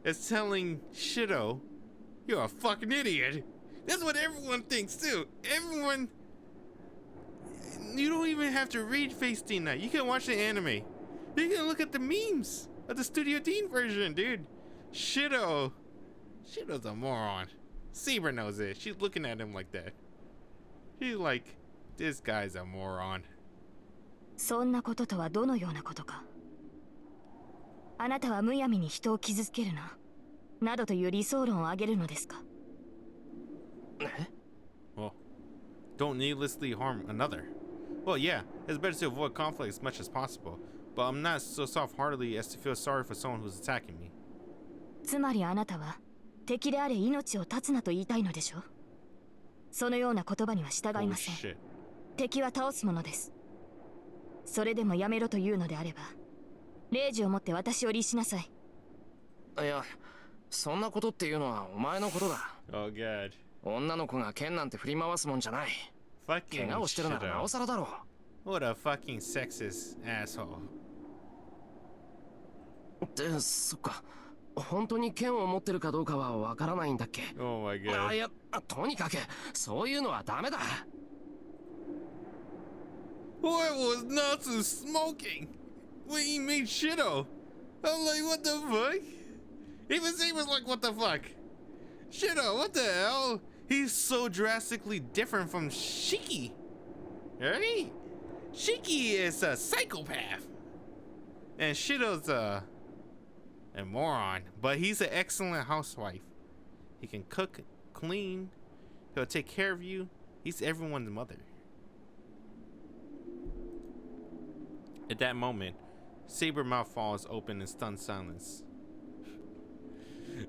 is telling Shitto, you're a fucking idiot. That's what everyone thinks too. Everyone. You don't even have to read Face Teen Night. You can watch the anime. You can look at the memes of the Studio Teen version, dude. Shitto's a moron. Saber knows it. She's looking at him like that. She's like, this guy's a moron. そんなこととはどのようなことか。あなたはむやみに人を傷つけるな、などという理想論を挙げるのですか。Well, don't needlessly harm another. Well, yeah, it's better to avoid conflict as much as possible, but I'm not so soft-heartedly as to feel sorry for someone who's attacking me. つまりあなたは敵であれ命を絶つなと言いたいのでしょう。そのような言葉には従いません。Shit. 敵は倒すものです。それでもやめろというのであれば、令状を持って私を律しなさい。いや、そんなことっていうのはお前のことだ。Oh god. 女の子が剣なんて振り回すもんじゃない。怪我をしてるならなおさらだろう。What a fucking sexist asshole. で、そっか。本当に剣を持ってるかどうかはわからないんだっけ。Oh my god. いや、とにかくそういうのはダメだ。What was Nasu smoking when he made Shitto? I'm like, what the fuck? Even Saber's like, what the fuck? Shitto, what the hell? He's so drastically different from Shiki. Right? Shiki is a psychopath. And Shitto's a moron. But he's an excellent housewife. He can cook, clean. He'll take care of you. He's everyone's mother. At that moment, Saber mouth falls open in stunned silence.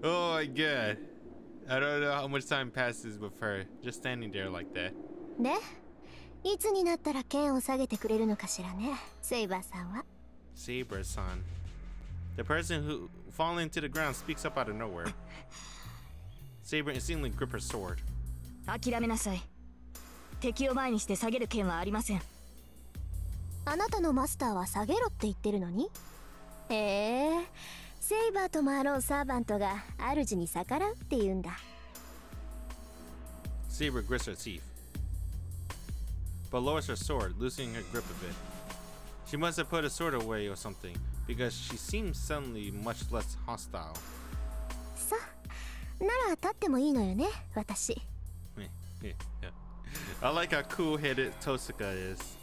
Oh my god. I don't know how much time passes with her just standing there like that. で、いつになったら剣を下げてくれるのかしらね、セイバーさんは。Saber-san. The person who falling to the ground speaks up out of nowhere. Saber instantly gripped her sword. 諦めなさい。敵を前にして下げる剣はありません。あなたのマスターは下げろって言ってるのに。へえ、セイバーともあろうサーバントが主に逆らうって言うんだ。Saber grits her teeth, but lowers her sword, loosening her grip a bit. She must have put her sword away or something, because she seems suddenly much less hostile. さ、なら立ってもいいのよね、私。I like how cool-headed Tosuka is.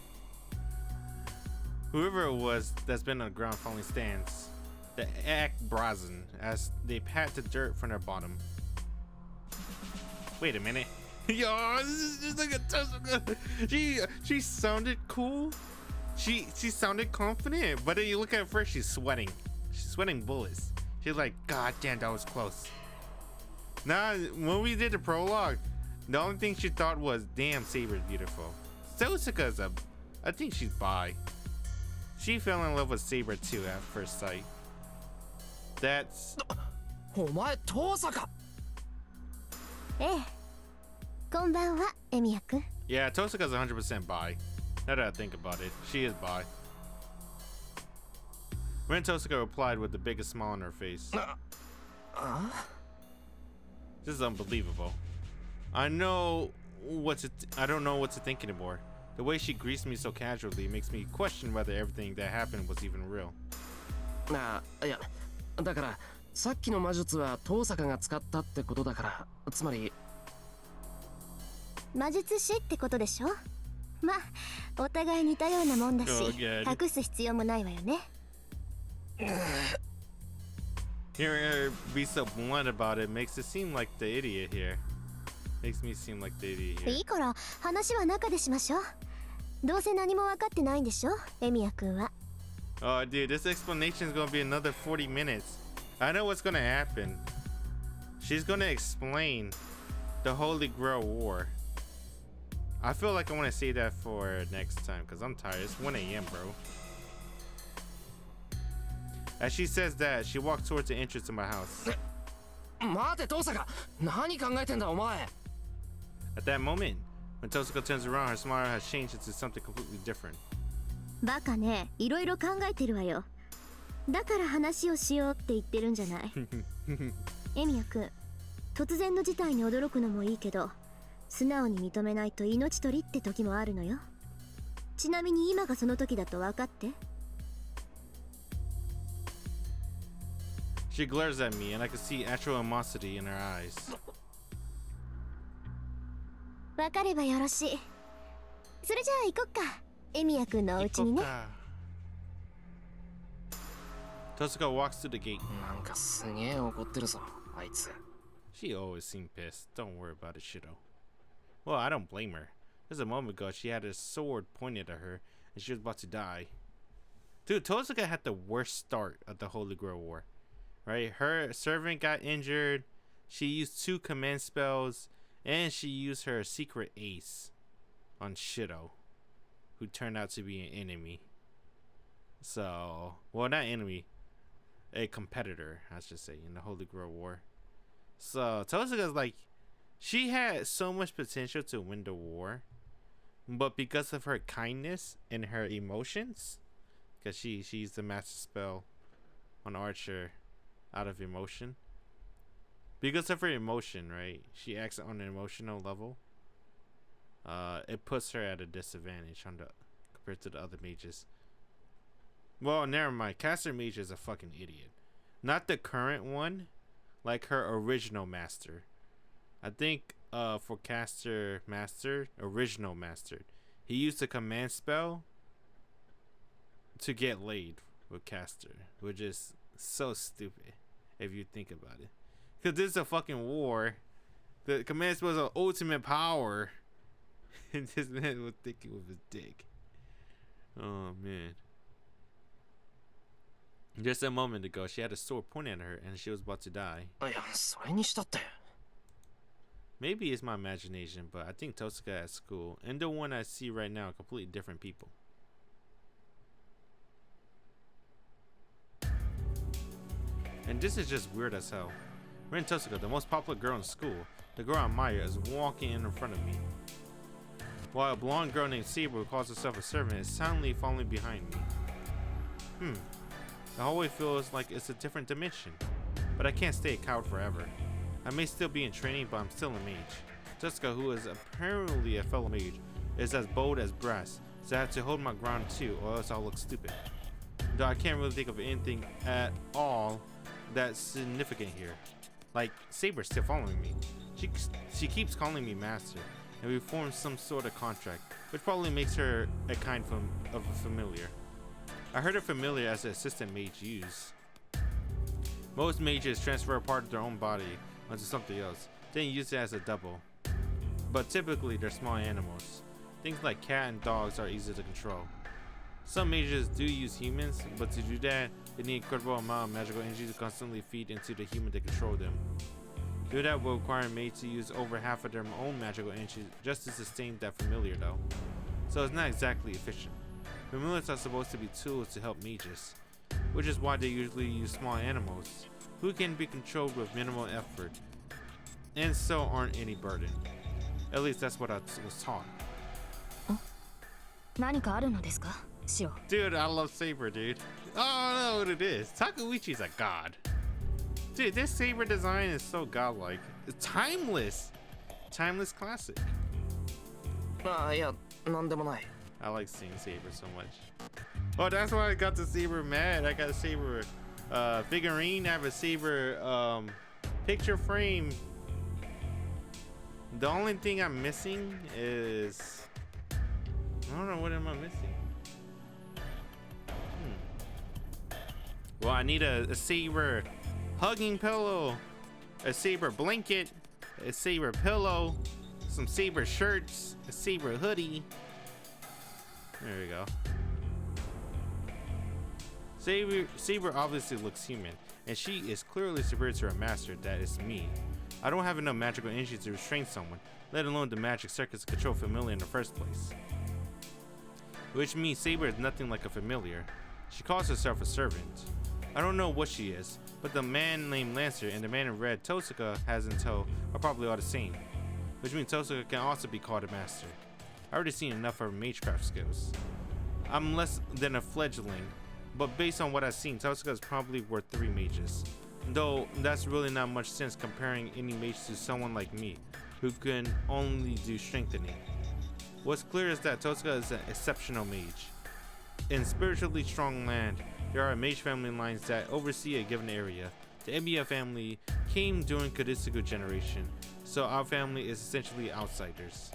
Whoever it was that's been on the ground finally stands. They act brazen as they pat the dirt from their bottom. Wait a minute. Yo, this is just like a Tosuka. She sounded cool. She sounded confident, but then you look at her first, she's sweating. She's sweating bullets. She's like, God damn, that was close. Nah, when we did the prologue, the only thing she thought was, damn, Saber's beautiful. Tosuka's I think she's bi. She fell in love with Saber too at first sight. That's... お前遠坂。ええ。こんばんは、エミヤくん。Yeah, Tosuka's 100% bi. Now that I think about it, she is bi. Ren Tosuka replied with the biggest smile on her face. This is unbelievable. I don't know what to think anymore. The way she greets me so casually makes me question whether everything that happened was even real. いや、だからさっきの魔術は遠坂が使ったってことだから、つまり魔術師ってことでしょ。まあ、お互い似たようなもんだし、隠す必要もないわよね。Hearing her be so blunt about it makes it seem like the idiot here. Makes me seem like the idiot here. いいから話は中でしましょう。どうせ何も分かってないんでしょ、エミヤくんは。Oh, dude, this explanation is gonna be another 40 minutes. I know what's gonna happen. She's gonna explain the Holy Grail War. I feel like I want to say that for next time because I'm tired. It's 1 a.m., bro. As she says that, she walks towards the entrance to my house. 待て遠坂、何考えてんだお前。At that moment, when Tosuka turns around, her smile has changed into something completely different. バカね、いろいろ考えてるわよ。だから話をしようって言ってるんじゃない。エミヤくん、突然の事態に驚くのもいいけど、素直に認めないと命取りって時もあるのよ。ちなみに今がその時だと分かって。She glares at me, and I can see actual animosity in her eyes. 分かればよろしい。それじゃあ行こっか。エミヤくんのお家にね。Tosuka walks to the gate. なんかすげえ怒ってるぞ、あいつ。She always seemed pissed. Don't worry about it, Shido. Well, I don't blame her. Just a moment ago, she had a sword pointed at her, and she was about to die. Dude, Tosuka had the worst start of the Holy Grail War. Right? Her servant got injured. She used 2 command spells, and she used her secret ace on Shido, who turned out to be an enemy. So, well, not enemy, a competitor, I should say, in the Holy Grail War. So, Tosuka's like, she had so much potential to win the war, but because of her kindness and her emotions, because she used the master spell on Archer out of emotion. Because of her emotion, right? She acts on an emotional level. It puts her at a disadvantage compared to the other mages. Well, never mind. Caster Mage is a fucking idiot. Not the current one, like her original master. I think for Caster Master, original Master, he used a command spell to get laid with Caster, which is so stupid if you think about it. Because this is a fucking war. The command spell is an ultimate power. And this man was thinking with his dick. Oh, man. Just a moment ago, she had a sword pointed at her and she was about to die. いや、それにしたって。Maybe it's my imagination, but I think Tosuka at school and the one I see right now are completely different people. And this is just weird as hell. Rin Tosuka, the most popular girl in school, the girl I admire, is walking in front of me, while a blonde girl named Saber, who calls herself a servant, is silently following behind me. The hallway feels like it's a different dimension, but I can't stay a coward forever. I may still be in training, but I'm still a mage. Tosuka, who is apparently a fellow mage, is as bold as brass, so I have to hold my ground too, or else I'll look stupid. Though I can't really think of anything at all that's significant here. Like, Saber's still following me. She keeps calling me master, and we formed some sort of contract, which probably makes her a kind of a familiar. I heard of familiar as an assistant mage use. Most mages transfer a part of their own body onto something else, then use it as a double. But typically they're small animals. Things like cat and dogs are easy to control. Some mages do use humans, but to do that, they need an incredible amount of magical energy to constantly feed into the human to control them. Do that will require a mage to use over half of their own magical energy just to sustain that familiar though. So it's not exactly efficient. Familiars are supposed to be tools to help mages, which is why they usually use small animals, who can be controlled with minimal effort, and so aren't any burden. At least that's what I was taught. 何かあるのですか、シロ? Dude, I love Saber, dude. Oh, I don't know what it is. Takeuchi's a god. Dude, this Saber design is so godlike. It's timeless. Timeless classic. いや、なんでもない。 I like seeing Saber so much. Oh, that's why I got the Saber mad. I got a Saber figurine. I have a Saber picture frame. The only thing I'm missing is... I don't know, what am I missing? Well, I need a Saber hugging pillow, a Saber blanket, a Saber pillow, some Saber shirts, a Saber hoodie. There we go. Saber obviously looks human, and she is clearly superior to her master, that is me. I don't have enough magical energy to restrain someone, let alone the magic circuits to control familiar in the first place. Which means Saber is nothing like a familiar. She calls herself a servant. I don't know what she is, but the man named Lancer and the man in red Tosuka has in tow are probably all the same. Which means Tosuka can also be called a master. I already seen enough of her magecraft skills. I'm less than a fledgling, but based on what I've seen, Tosuka is probably worth 3 mages. Though that's really not much sense comparing any mage to someone like me, who can only do strengthening. What's clear is that Tosuka is an exceptional mage. In spiritually strong land, there are mage family lines that oversee a given area. The Emiya family came during Koditsugu generation, so our family is essentially outsiders.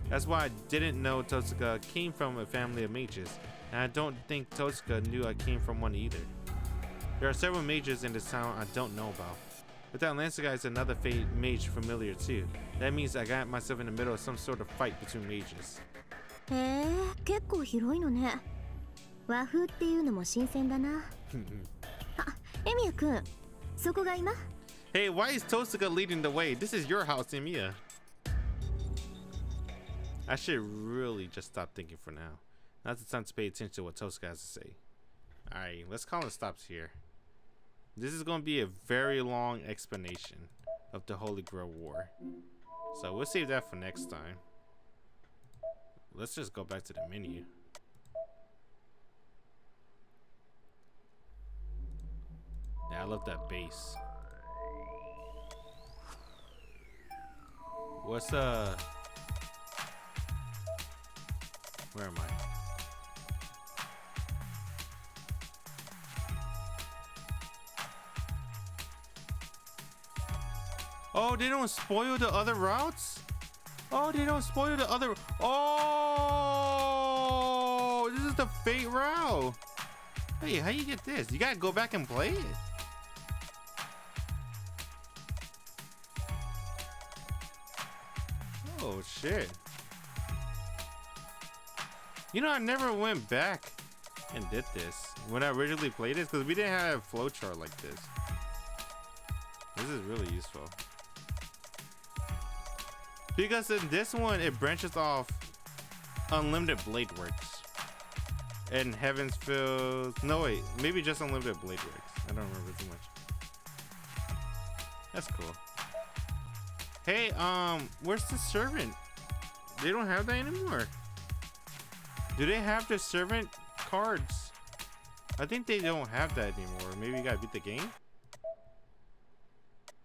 That's why I didn't know Tosuka came from a family of mages, and I don't think Tosuka knew I came from one either. There are several mages in this town I don't know about, but that Lancer guy is another mage familiar too. That means I got myself in the middle of some sort of fight between mages. へえ、結構広いのね。和風っていうのも新鮮だな。あ、エミヤくん、そこが今？ Hey, why is Tosuka leading the way? This is your house, Emiya. I should really just stop thinking for now. Now's the time to pay attention to what Tosuka has to say. Alright, let's call it stops here. This is going to be a very long explanation of the Holy Grail War. So we'll save that for next time. Let's just go back to the menu. Yeah, I love that bass. What's where am I? Oh, they don't spoil the other routes? Oh, they don't spoil the other... Oh! This is the Fate route! Hey, how you get this? You gotta go back and play it. Oh, shit. You know, I never went back and did this when I originally played this because we didn't have a flowchart like this. This is really useful. Because in this one, it branches off Unlimited Blade Works and Heaven's Fields. No, wait, maybe just Unlimited Blade Works. I don't remember too much. That's cool. Hey, where's the servant? They don't have that anymore. Do they have the servant cards? I think they don't have that anymore. Maybe you gotta beat the game?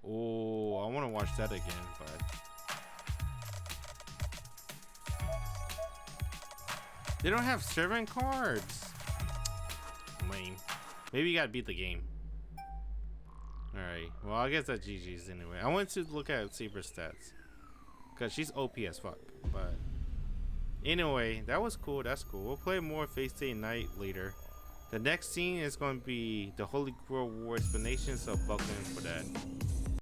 Oh, I want to watch that again, but they don't have servant cards. Lame. Maybe you gotta beat the game. Alright, well, I guess that's GG's anyway. I wanted to look at Saber's stats because she's OP as fuck. But anyway, that was cool. That's cool. We'll play more Face Day Night later. The next scene is going to be the Holy Grail War explanation, so buckle in for that.